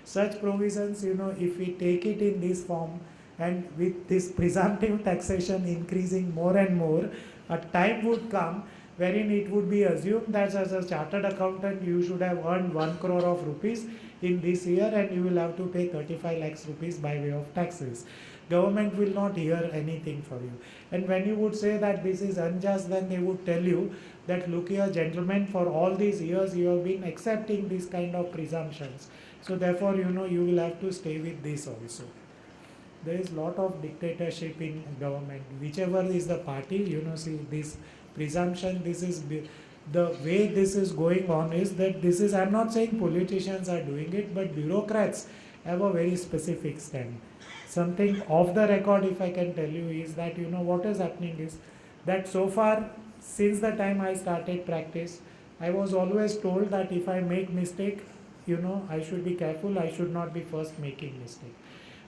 Such provisions, if we take it in this form, and with this presumptive taxation increasing more and more, a time would come wherein it would be assumed that as a chartered accountant you should have earned 1 crore of rupees in this year, and you will have to pay 35 lakhs rupees by way of taxes. Government will not hear anything for you. And when you would say that this is unjust, then they would tell you that, look here gentlemen, for all these years you have been accepting these kind of presumptions. So therefore, you will have to stay with this also. There is lot of dictatorship in government. Whichever is the party, see this presumption, this is the way this is going on is that this is, I'm not saying politicians are doing it, but bureaucrats have a very specific stand. Something off the record, if I can tell you, is that what is happening is that so far, since the time I started practice, I was always told that if I make mistake, I should be careful, I should not be first making mistake.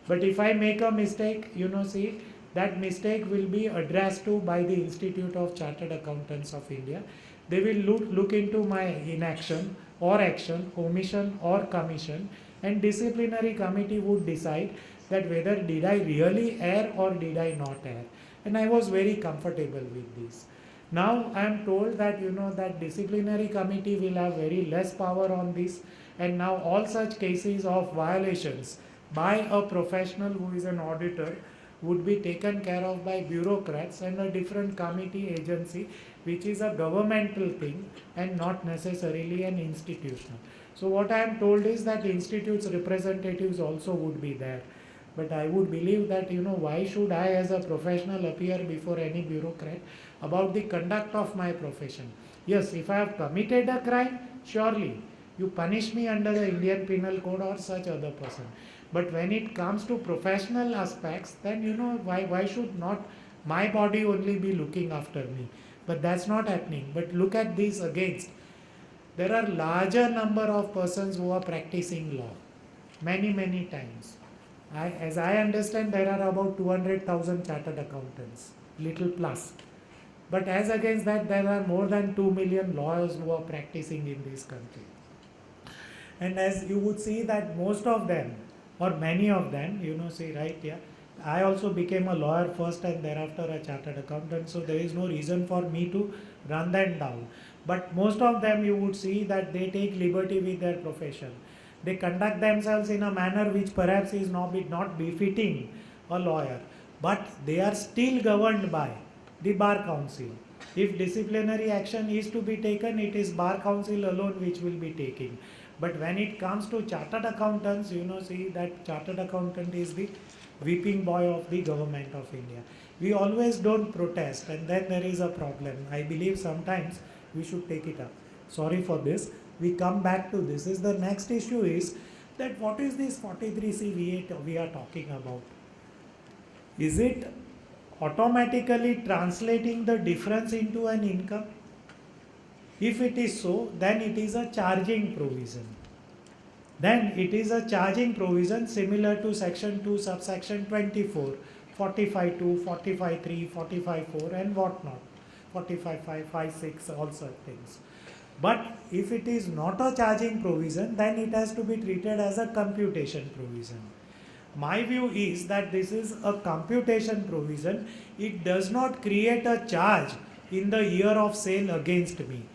But if I make a mistake, see, that mistake will be addressed to by the Institute of Chartered Accountants of India. They will look into my inaction or action, omission or commission, and disciplinary committee would decide that whether did I really err or did I not err. And I was very comfortable with this. Now I am told that that disciplinary committee will have very less power on this, and now all such cases of violations by a professional who is an auditor would be taken care of by bureaucrats and a different committee agency, which is a governmental thing and not necessarily an institutional. So what I am told is that institute's representatives also would be there. But I would believe that why should I as a professional appear before any bureaucrat about the conduct of my profession? Yes, if I have committed a crime, surely you punish me under the Indian Penal Code or such other person. But when it comes to professional aspects, then why should not my body only be looking after me? But that's not happening. But look at this against. There are larger number of persons who are practicing law, many times. As I understand, there are about 200,000 chartered accountants, little plus. But as against that, there are more than 2 million lawyers who are practicing in this country. And as you would see that most of them, or many of them, say right here, I also became a lawyer first and thereafter a chartered accountant, so there is no reason for me to run them down. But most of them you would see that they take liberty with their profession. They conduct themselves in a manner which perhaps is not befitting a lawyer, but they are still governed by the Bar Council. If disciplinary action is to be taken, it is Bar Council alone which will be taking. But when it comes to chartered accountants, see that chartered accountant is the whipping boy of the government of India. We always don't protest, and then there is a problem. I believe sometimes we should take it up. Sorry for this. We come back to this. The next issue is that what is this 43C we are talking about? Is it automatically translating the difference into an income? If it is so, then it is a charging provision. Then it is a charging provision similar to section 2 subsection 24, 45.2, 45.3, 45.4 and whatnot, 45.5, 5.6, all such things. But if it is not a charging provision, then it has to be treated as a computation provision. My view is that this is a computation provision. It does not create a charge in the year of sale against me.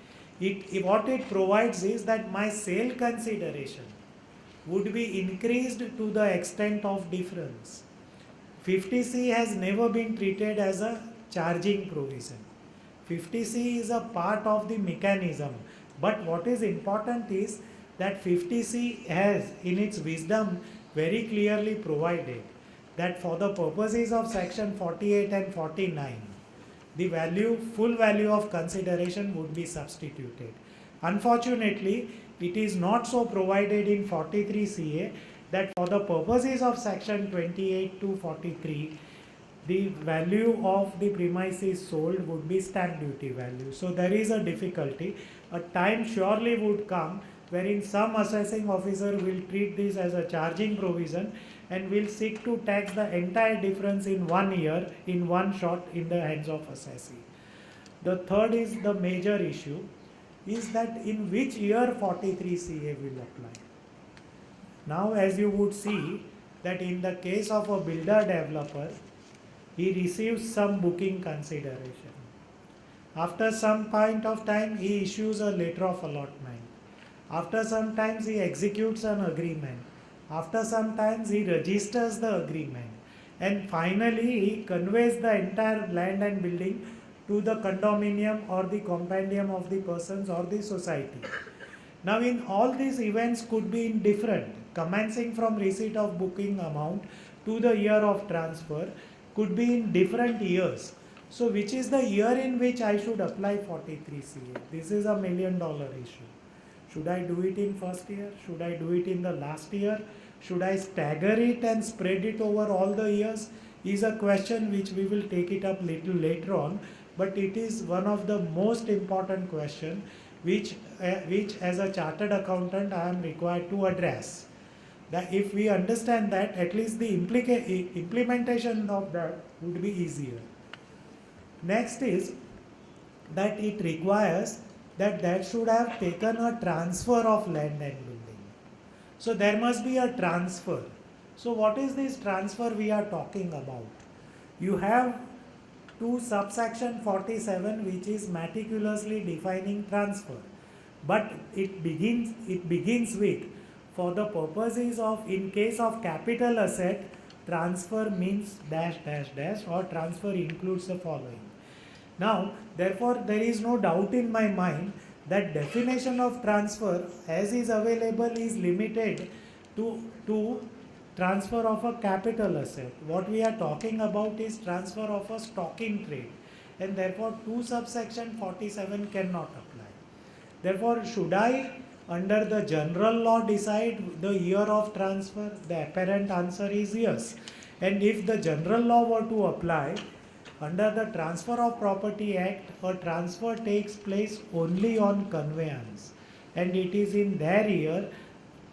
What it provides is that my sale consideration would be increased to the extent of difference. 50C has never been treated as a charging provision. 50C is a part of the mechanism. But what is important is that 50C has in its wisdom very clearly provided that for the purposes of section 48 and 49, the full value of consideration would be substituted. Unfortunately, it is not so provided in 43CA that for the purposes of section 28 to 43, the value of the premises sold would be stamp duty value. So there is a difficulty. A time surely would come wherein some assessing officer will treat this as a charging provision and will seek to tax the entire difference in 1 year, in one shot, in the hands of assessee. The third is the major issue, is that in which year 43CA will apply. Now as you would see that in the case of a builder developer, he receives some booking consideration. After some point of time, he issues a letter of allotment. After some time, he executes an agreement. After some time, he registers the agreement. And finally, he conveys the entire land and building to the condominium or the compendium of the persons or the society. Now, in all these events could be indifferent, commencing from receipt of booking amount to the year of transfer, could be in different years. So which is the year in which I should apply 43 CA? This is $1 million issue. Should I do it in first year? Should I do it in the last year? Should I stagger it and spread it over all the years? Is a question which we will take it up little later on, but it is one of the most important question which as a chartered accountant I am required to address. That if we understand that, at least the implementation of that would be easier. Next is that it requires that should have taken a transfer of land and building. So there must be a transfer. So what is this transfer we are talking about? You have to subsection 47 which is meticulously defining transfer, but it begins with, for the purposes of, in case of capital asset, transfer means dash dash dash, or transfer includes the following. Now therefore there is no doubt in my mind that definition of transfer as is available is limited to transfer of a capital asset. What we are talking about is transfer of a stock in trade, and therefore 2 subsection 47 cannot apply. Therefore should I under the general law decide the year of transfer? The apparent answer is yes. And if the general law were to apply, under the Transfer of Property Act, a transfer takes place only on conveyance, and it is in their year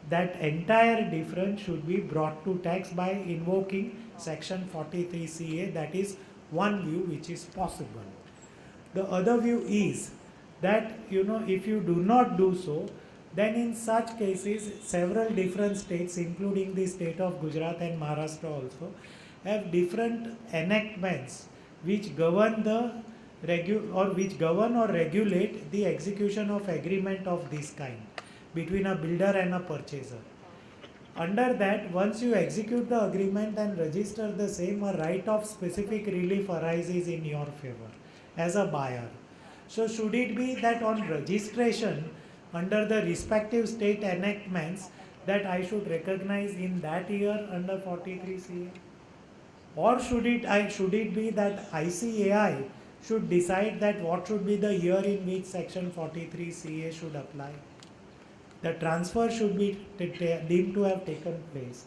that entire difference should be brought to tax by invoking section 43 CA. That is one view which is possible. The other view is that, if you do not do so, then in such cases several different states, including the state of Gujarat and Maharashtra also, have different enactments which govern or regulate the execution of agreement of this kind between a builder and a purchaser. Under that, once you execute the agreement and register the same, a right of specific relief arises in your favor as a buyer. So should it be that on registration under the respective state enactments that I should recognize in that year under 43 CA? Or should it be that ICAI should decide that what should be the year in which section 43 CA should apply? The transfer should be deemed to have taken place.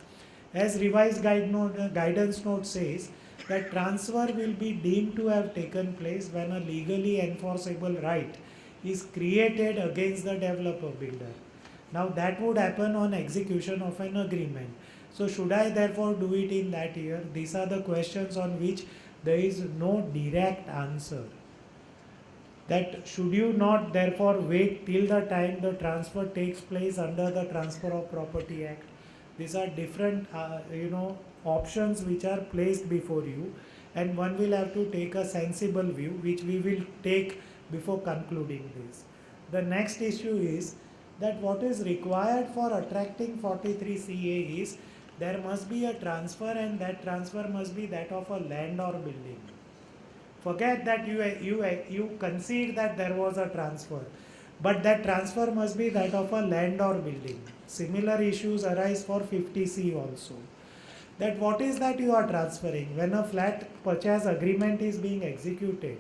As revised guidance note says, that transfer will be deemed to have taken place when a legally enforceable right is created against the developer builder. Now that would happen on execution of an agreement. So should I therefore do it in that year? These are the questions on which there is no direct answer. That should you not therefore wait till the time the transfer takes place under the Transfer of Property Act? These are different options which are placed before you, and one will have to take a sensible view, which we will take before concluding this. The next issue is that what is required for attracting 43 CA is there must be a transfer, and that transfer must be that of a land or building. Forget that you concede that there was a transfer, but that transfer must be that of a land or building. Similar issues arise for 50C also. That what is that you are transferring? When a flat purchase agreement is being executed,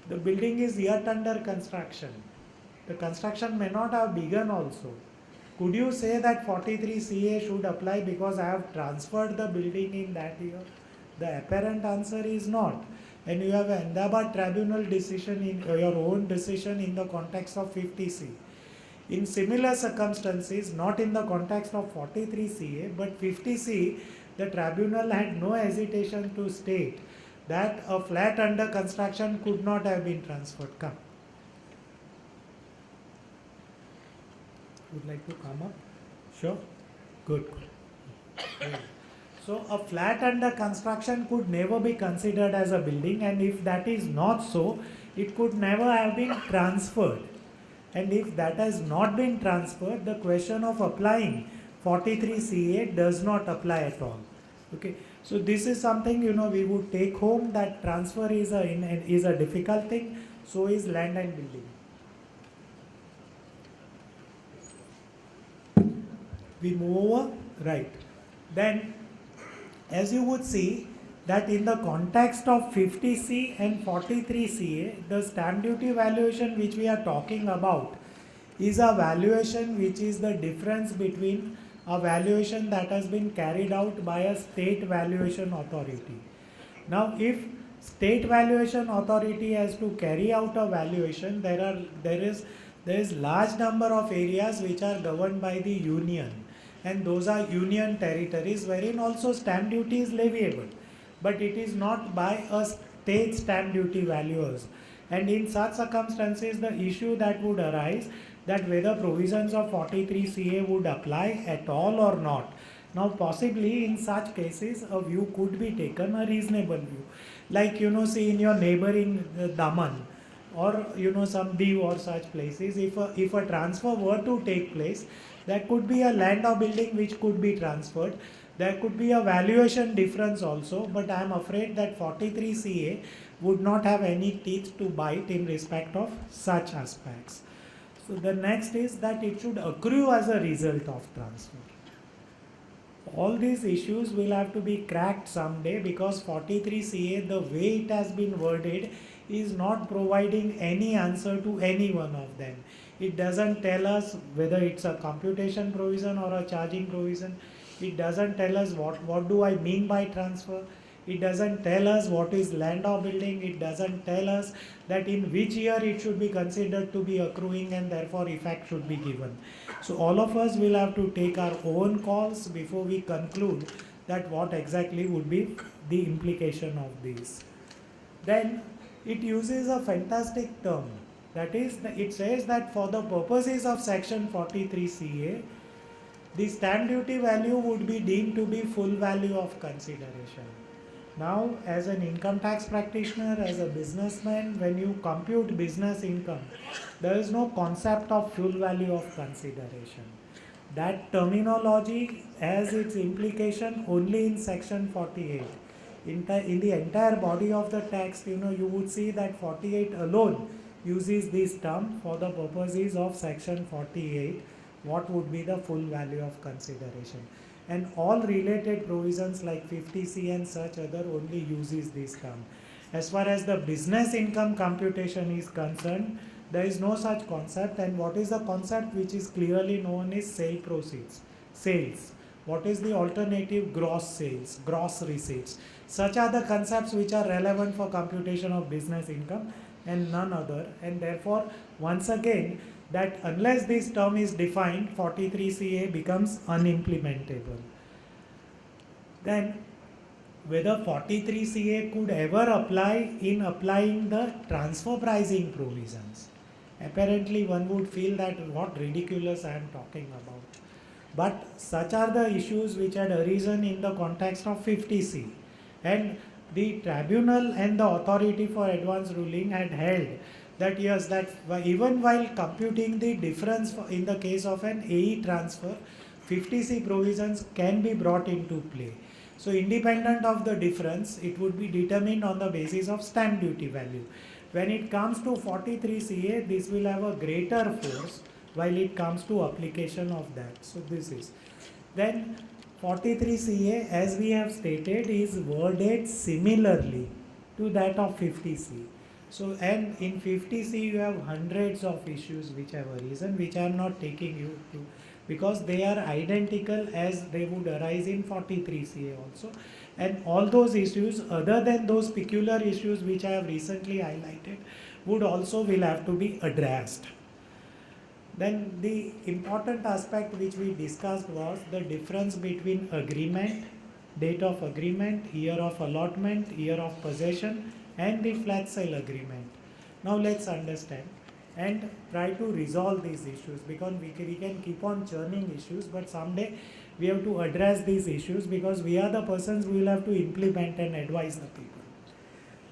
the building is yet under construction. The construction may not have begun also. Could you say that 43 CA should apply because I have transferred the building in that year? The apparent answer is not. And you have an Ahmedabad tribunal decision in your own decision in the context of 50C. In similar circumstances, not in the context of 43 CA, but 50C, the tribunal had no hesitation to state that a flat under construction could not have been transferred. Come. Would like to come up? Sure? Good. So a flat under construction could never be considered as a building, and if that is not so, it could never have been transferred. And if that has not been transferred, the question of applying 43 CA does not apply at all. Okay. So this is something we would take home, that transfer is a difficult thing. So is land and building. We move over, right. Then, as you would see, that in the context of 50C and 43CA, the stamp duty valuation which we are talking about is a valuation which is the difference between a valuation that has been carried out by a state valuation authority. Now, if state valuation authority has to carry out a valuation, there is large number of areas which are governed by the union, and those are union territories wherein also stamp duty is leviable, but it is not by a state stamp duty valuers. And in such circumstances, the issue that would arise that whether provisions of 43CA would apply at all or not. Now, possibly in such cases, a view could be taken, a reasonable view. Like, see in your neighboring Daman or, some Diu or such places, if a transfer were to take place, there could be a land or building which could be transferred. There could be a valuation difference also, but I am afraid that 43CA would not have any teeth to bite in respect of such aspects. So the next is that it should accrue as a result of transfer. All these issues will have to be cracked someday, because 43CA, the way it has been worded, is not providing any answer to any one of them. It doesn't tell us whether it's a computation provision or a charging provision. It doesn't tell us what do I mean by transfer. It doesn't tell us what is land or building. It doesn't tell us that in which year it should be considered to be accruing and therefore effect should be given. So all of us will have to take our own calls before we conclude that what exactly would be the implication of these. Then it uses a fantastic term. That is, it says that for the purposes of section 43CA, the stamp duty value would be deemed to be full value of consideration. Now, as an income tax practitioner, as a businessman, when you compute business income, there is no concept of full value of consideration. That terminology has its implication only in section 48. In the entire body of the text, you would see that 48 alone uses this term for the purposes of section 48. What would be the full value of consideration? And all related provisions like 50C and such other only uses this term. As far as the business income computation is concerned, there is no such concept. And what is the concept which is clearly known is sale proceeds, sales. What is the alternative? Gross sales, gross receipts. Such are the concepts which are relevant for computation of business income and none other. And therefore, once again, that unless this term is defined, 43CA becomes unimplementable. Then, whether 43CA could ever apply in applying the transfer pricing provisions. Apparently, one would feel that what ridiculous I am talking about. But such are the issues which had arisen in the context of 50C. And the tribunal and the authority for advance ruling had held that yes, that even while computing the difference in the case of an AE transfer, 50C provisions can be brought into play. So independent of the difference, it would be determined on the basis of stamp duty value. When it comes to 43CA, this will have a greater force while it comes to application of that. So this is. Then 43CA, as we have stated, is worded similarly to that of 50C. So, and in 50C you have hundreds of issues which have arisen, which I am not taking you to, because they are identical as they would arise in 43CA also. And all those issues, other than those peculiar issues which I have recently highlighted, will have to be addressed. Then the important aspect which we discussed was the difference between agreement, date of agreement, year of allotment, year of possession, and the flat sale agreement. Now let's understand and try to resolve these issues, because we can keep on churning issues, but someday we have to address these issues, because we are the persons who will have to implement and advise the people.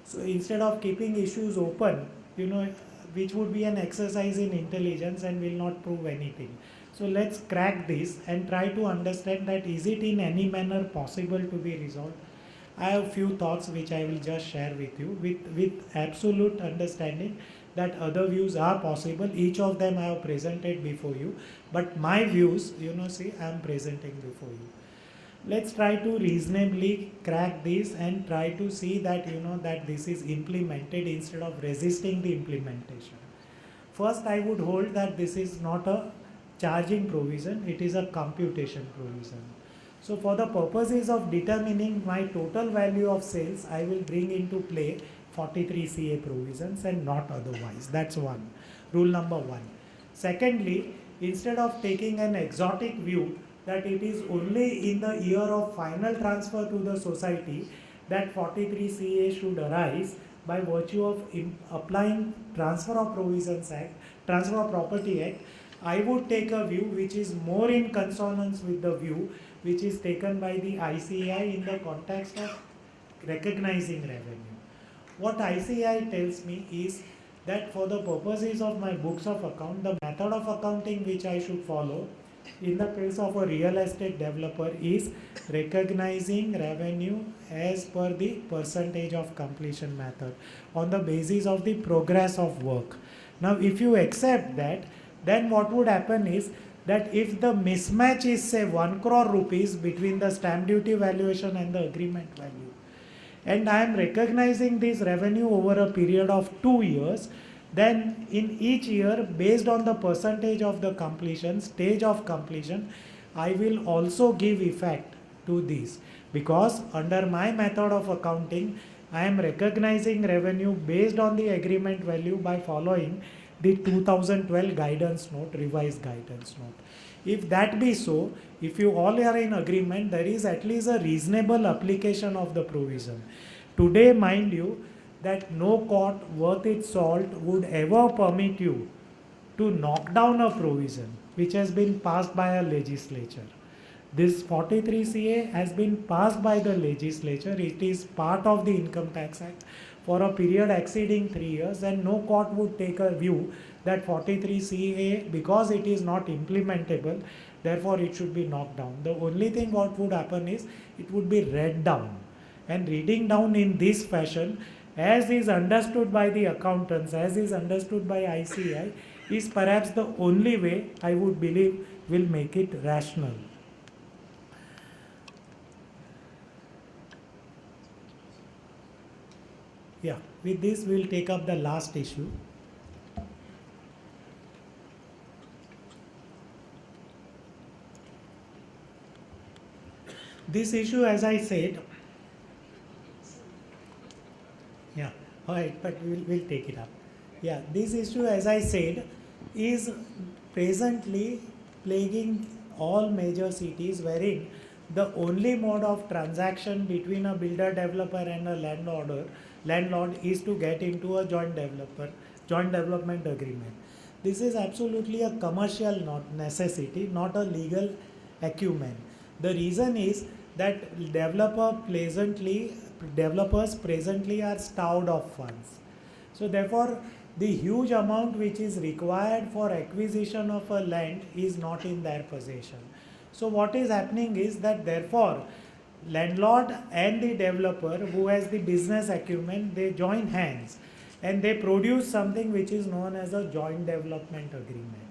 So instead of keeping issues open, which would be an exercise in intelligence and will not prove anything. So let's crack this and try to understand that is it in any manner possible to be resolved. I have few thoughts which I will just share with you with absolute understanding that other views are possible. Each of them I have presented before you, but my views, I am presenting before you. Let's try to reasonably crack this and try to see that that this is implemented instead of resisting the implementation. First, I would hold that this is not a charging provision, it is a computation provision. So for the purposes of determining my total value of sales, I will bring into play 43CA provisions and not otherwise. That's one. Rule number one. Secondly, instead of taking an exotic view that it is only in the year of final transfer to the society that 43CA should arise by virtue of applying Transfer of Provisions Act, Transfer of Property Act, I would take a view which is more in consonance with the view which is taken by the ICAI in the context of recognizing revenue. What ICAI tells me is that for the purposes of my books of account, the method of accounting which I should follow in the case of a real estate developer is recognizing revenue as per the percentage of completion method on the basis of the progress of work. Now, if you accept that, then what would happen is that if the mismatch is say 1 crore rupees between the stamp duty valuation and the agreement value, and I am recognizing this revenue over a period of 2 years, then in each year, based on the percentage of the completion, stage of completion, I will also give effect to this, because under my method of accounting, I am recognizing revenue based on the agreement value by following the 2012 guidance note, revised guidance note. If that be so, if you all are in agreement, there is at least a reasonable application of the provision. Today, mind you, that no court worth its salt would ever permit you to knock down a provision which has been passed by a legislature. This 43CA has been passed by the legislature. It is part of the Income Tax Act for a period exceeding 3 years, and no court would take a view that 43CA, because it is not implementable, therefore it should be knocked down. The only thing what would happen is it would be read down, and reading down in this fashion, as is understood by the accountants, as is understood by ICAI, is perhaps the only way I would believe will make it rational. Yeah, with this we'll take up the last issue. This issue, as I said, yeah, alright, but we'll take it up. Yeah, this issue, as I said, is presently plaguing all major cities, wherein the only mode of transaction between a builder developer and a landlord is to get into a joint development agreement. This is absolutely a commercial necessity, not a legal acumen. The reason is that developers presently are starved of funds. So therefore, the huge amount which is required for acquisition of a land is not in their possession. So what is happening is that therefore, landlord and the developer who has the business acumen, they join hands and they produce something which is known as a joint development agreement.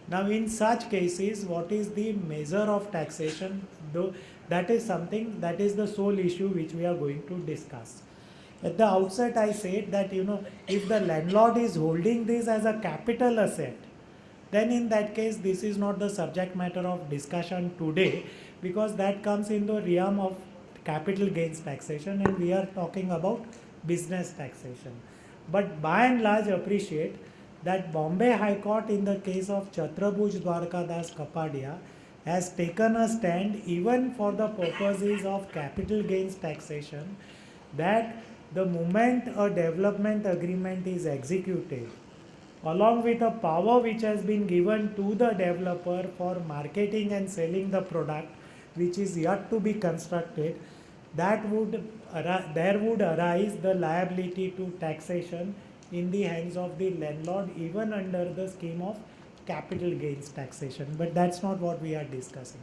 Now in such cases, what is the measure of taxation? Though that is something, that is the sole issue which we are going to discuss. At the outset I said that if the landlord is holding this as a capital asset, then in that case this is not the subject matter of discussion today, because that comes in the realm of capital gains taxation and we are talking about business taxation. But by and large appreciate that Bombay High Court in the case of Chhatrabhuj Dwarkadas Kapadia has taken a stand even for the purposes of capital gains taxation, that the moment a development agreement is executed, along with a power which has been given to the developer for marketing and selling the product which is yet to be constructed, there would arise the liability to taxation in the hands of the landlord, even under the scheme of capital gains taxation. But that's not what we are discussing.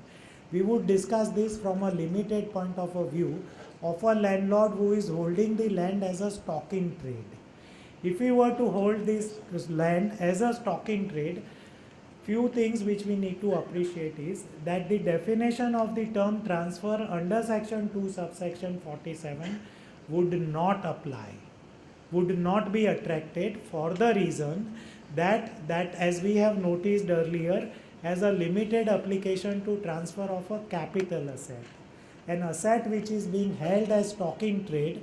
We would discuss this from a limited point of view of a landlord who is holding the land as a stock in trade. If we were to hold this land as a stock in trade, few things which we need to appreciate is that the definition of the term transfer under section 2 subsection 47 would not apply, would not be attracted, for the reason that as we have noticed earlier, has a limited application to transfer of a capital asset. An asset which is being held as stock in trade,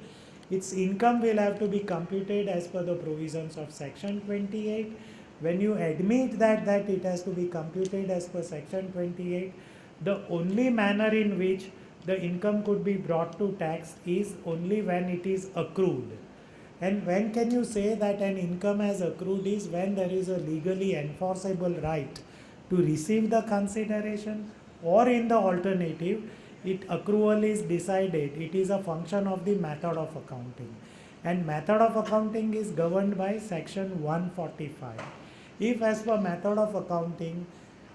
its income will have to be computed as per the provisions of section 28. When you admit that it has to be computed as per section 28, the only manner in which the income could be brought to tax is only when it is accrued. And when can you say that an income has accrued is when there is a legally enforceable right to receive the consideration, or in the alternative, accrual is decided. It is a function of the method of accounting. And method of accounting is governed by section 145. If as per method of accounting,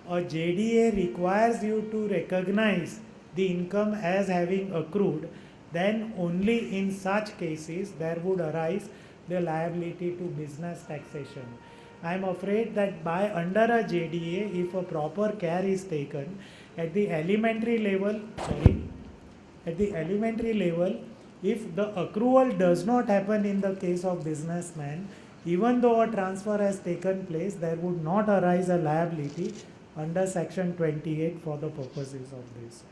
a JDA requires you to recognize the income as having accrued, then only in such cases there would arise the liability to business taxation. I am afraid that by under a JDA, if a proper care is taken at the elementary level, if the accrual does not happen in the case of businessman, even though a transfer has taken place, there would not arise a liability under section 28 for the purposes of this.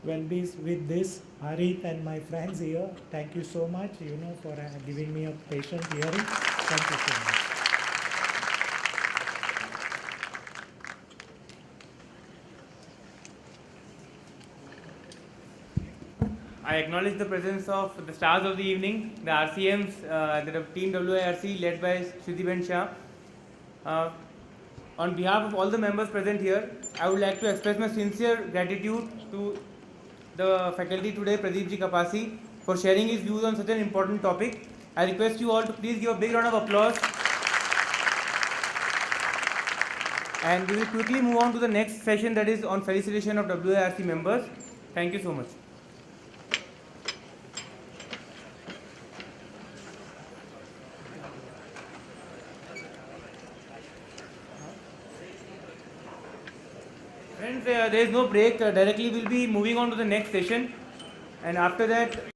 Well, with this, Harith and my friends here, thank you so much, for giving me a patient hearing. Thank you so much. I acknowledge the presence of the stars of the evening, the RCMs, the team WIRC led by Shruti Shah. On behalf of all the members present here, I would like to express my sincere gratitude to the faculty today, Pradeep ji Kapasi, for sharing his views on such an important topic. I request you all to please give a big round of applause. And we will quickly move on to the next session, that is on felicitation of WIRC members. Thank you so much. Friends, there is no break. Directly we'll be moving on to the next session, and after that